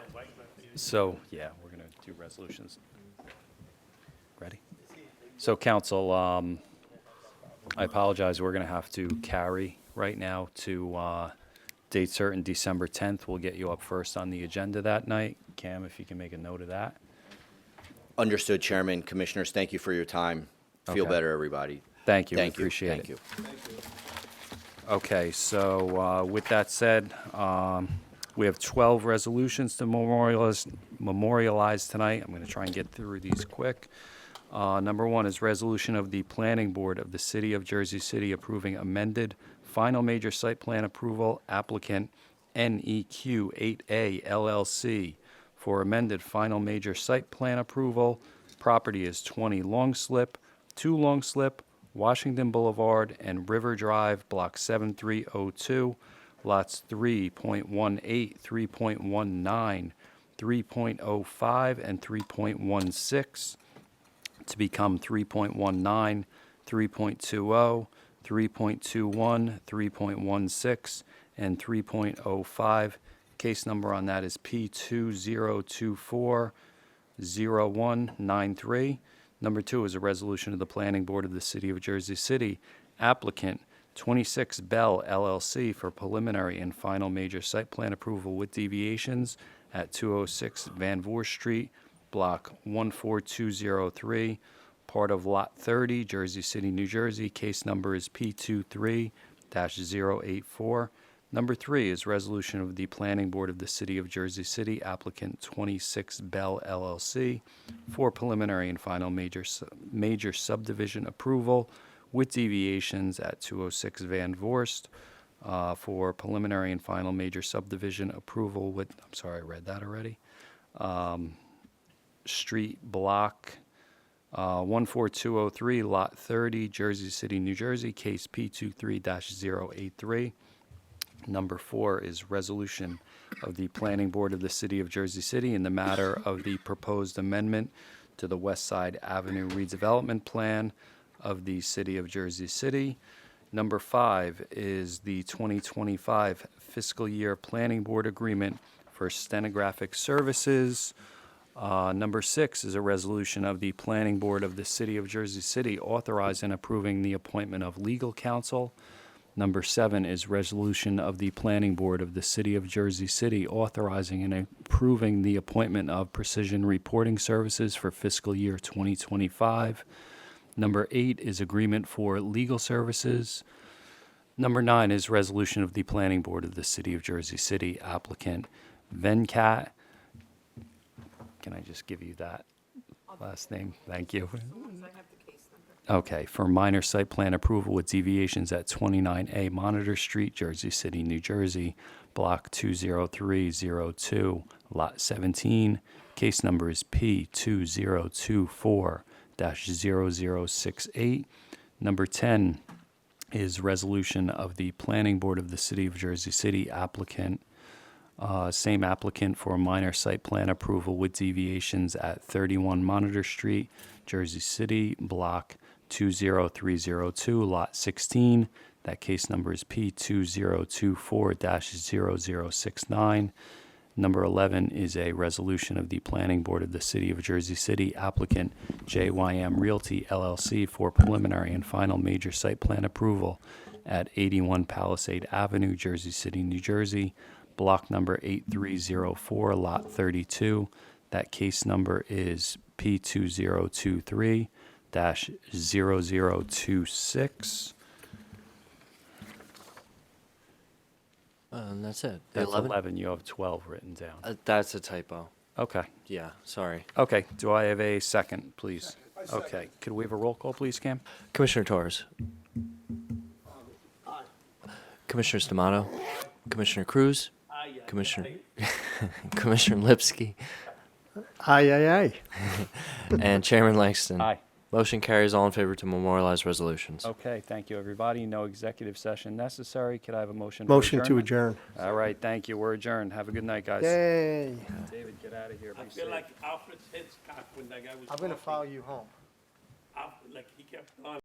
So, yeah, we're going to do resolutions. Ready? So, council, I apologize, we're going to have to carry right now to date certain December 10th. We'll get you up first on the agenda that night. Cam, if you can make a note of that. Understood, Chairman. Commissioners, thank you for your time. Feel Okay. better, everybody. Thank you, we Thank you. appreciate Thank it. you. Okay, so with that said, we have 12 resolutions to memorialize tonight. I'm going to try and get through these quick. Number one is resolution of the Planning Board of the City of Jersey City approving amended final major site plan approval applicant NEQ 8A LLC for amended final major site plan approval. Property is 20 Long Slip, 2 Long Slip, Washington Boulevard and River Drive, Block 7302, lots 3.18, 3.19, 3.05, and 3.16 to become 3.19, 3.20, 3.21, 3.16, and 3.05. Case number on that is P20240193. Number two is a resolution of the Planning Board of the City of Jersey City, applicant 26 Bell LLC for preliminary and final major site plan approval with deviations at 206 Van Voorst Street, Block 14203, part of Lot 30, Jersey City, New Jersey. Case number is P23-084. Number three is resolution of the Planning Board of the City of Jersey City, applicant 26 Bell LLC for preliminary and final major subdivision approval with deviations at 206 Van Voorst for preliminary and final major subdivision approval with, I'm sorry, I read that already. Street Block 14203, Lot 30, Jersey City, New Jersey, case P23-083. Number four is resolution of the Planning Board of the City of Jersey City in the matter of the proposed amendment to the West Side Avenue redevelopment plan of the City of Jersey City. Number five is the 2025 fiscal year Planning Board agreement for stenographic services. Number six is a resolution of the Planning Board of the City of Jersey City authorizing and approving the appointment of legal counsel. Number seven is resolution of the Planning Board of the City of Jersey City authorizing and approving the appointment of Precision Reporting Services for fiscal year 2025. Number eight is agreement for legal services. Number nine is resolution of the Planning Board of the City of Jersey City, applicant Venkat. Can I just give you that last name? Thank you. Okay, for minor site plan approval with deviations at 29A Monitor Street, Jersey City, New Jersey, Block 20302, Lot 17. Case number is P2024-0068. Number 10 is resolution of the Planning Board of the City of Jersey City, applicant, same applicant for minor site plan approval with deviations at 31 Monitor Street, Jersey City, Block 20302, Lot 16. That case number is P2024-0069. Number 11 is a resolution of the Planning Board of the City of Jersey City, applicant JYM Realty LLC for preliminary and final major site plan approval at 81 Palisade Avenue, Jersey City, New Jersey, block number 8304, lot 32. That case number is P2023-0026. And that's it. That's 11? 11. You have 12 written down. That's a typo. Okay. Yeah, sorry. Okay. Do I have a second, please? Okay. Could we have a roll call, please, Cam? Commissioner Torres. Commissioner Stamato. Commissioner Cruz. Commissioner Commissioner Lipsky. Aye, aye, aye. And Chairman Langston. Aye. Motion carries. All in favor to memorialize resolutions. Okay. Thank you, everybody. No executive session necessary. Could I have a motion? Motion for to adjournment? adjourn. All right. Thank you. We're adjourned. Have a good night, guys. Yay. David, get out of here. I Be feel safe. like Alfred Hitchcock when that guy was I'm going to talking. follow you home. Like he kept on.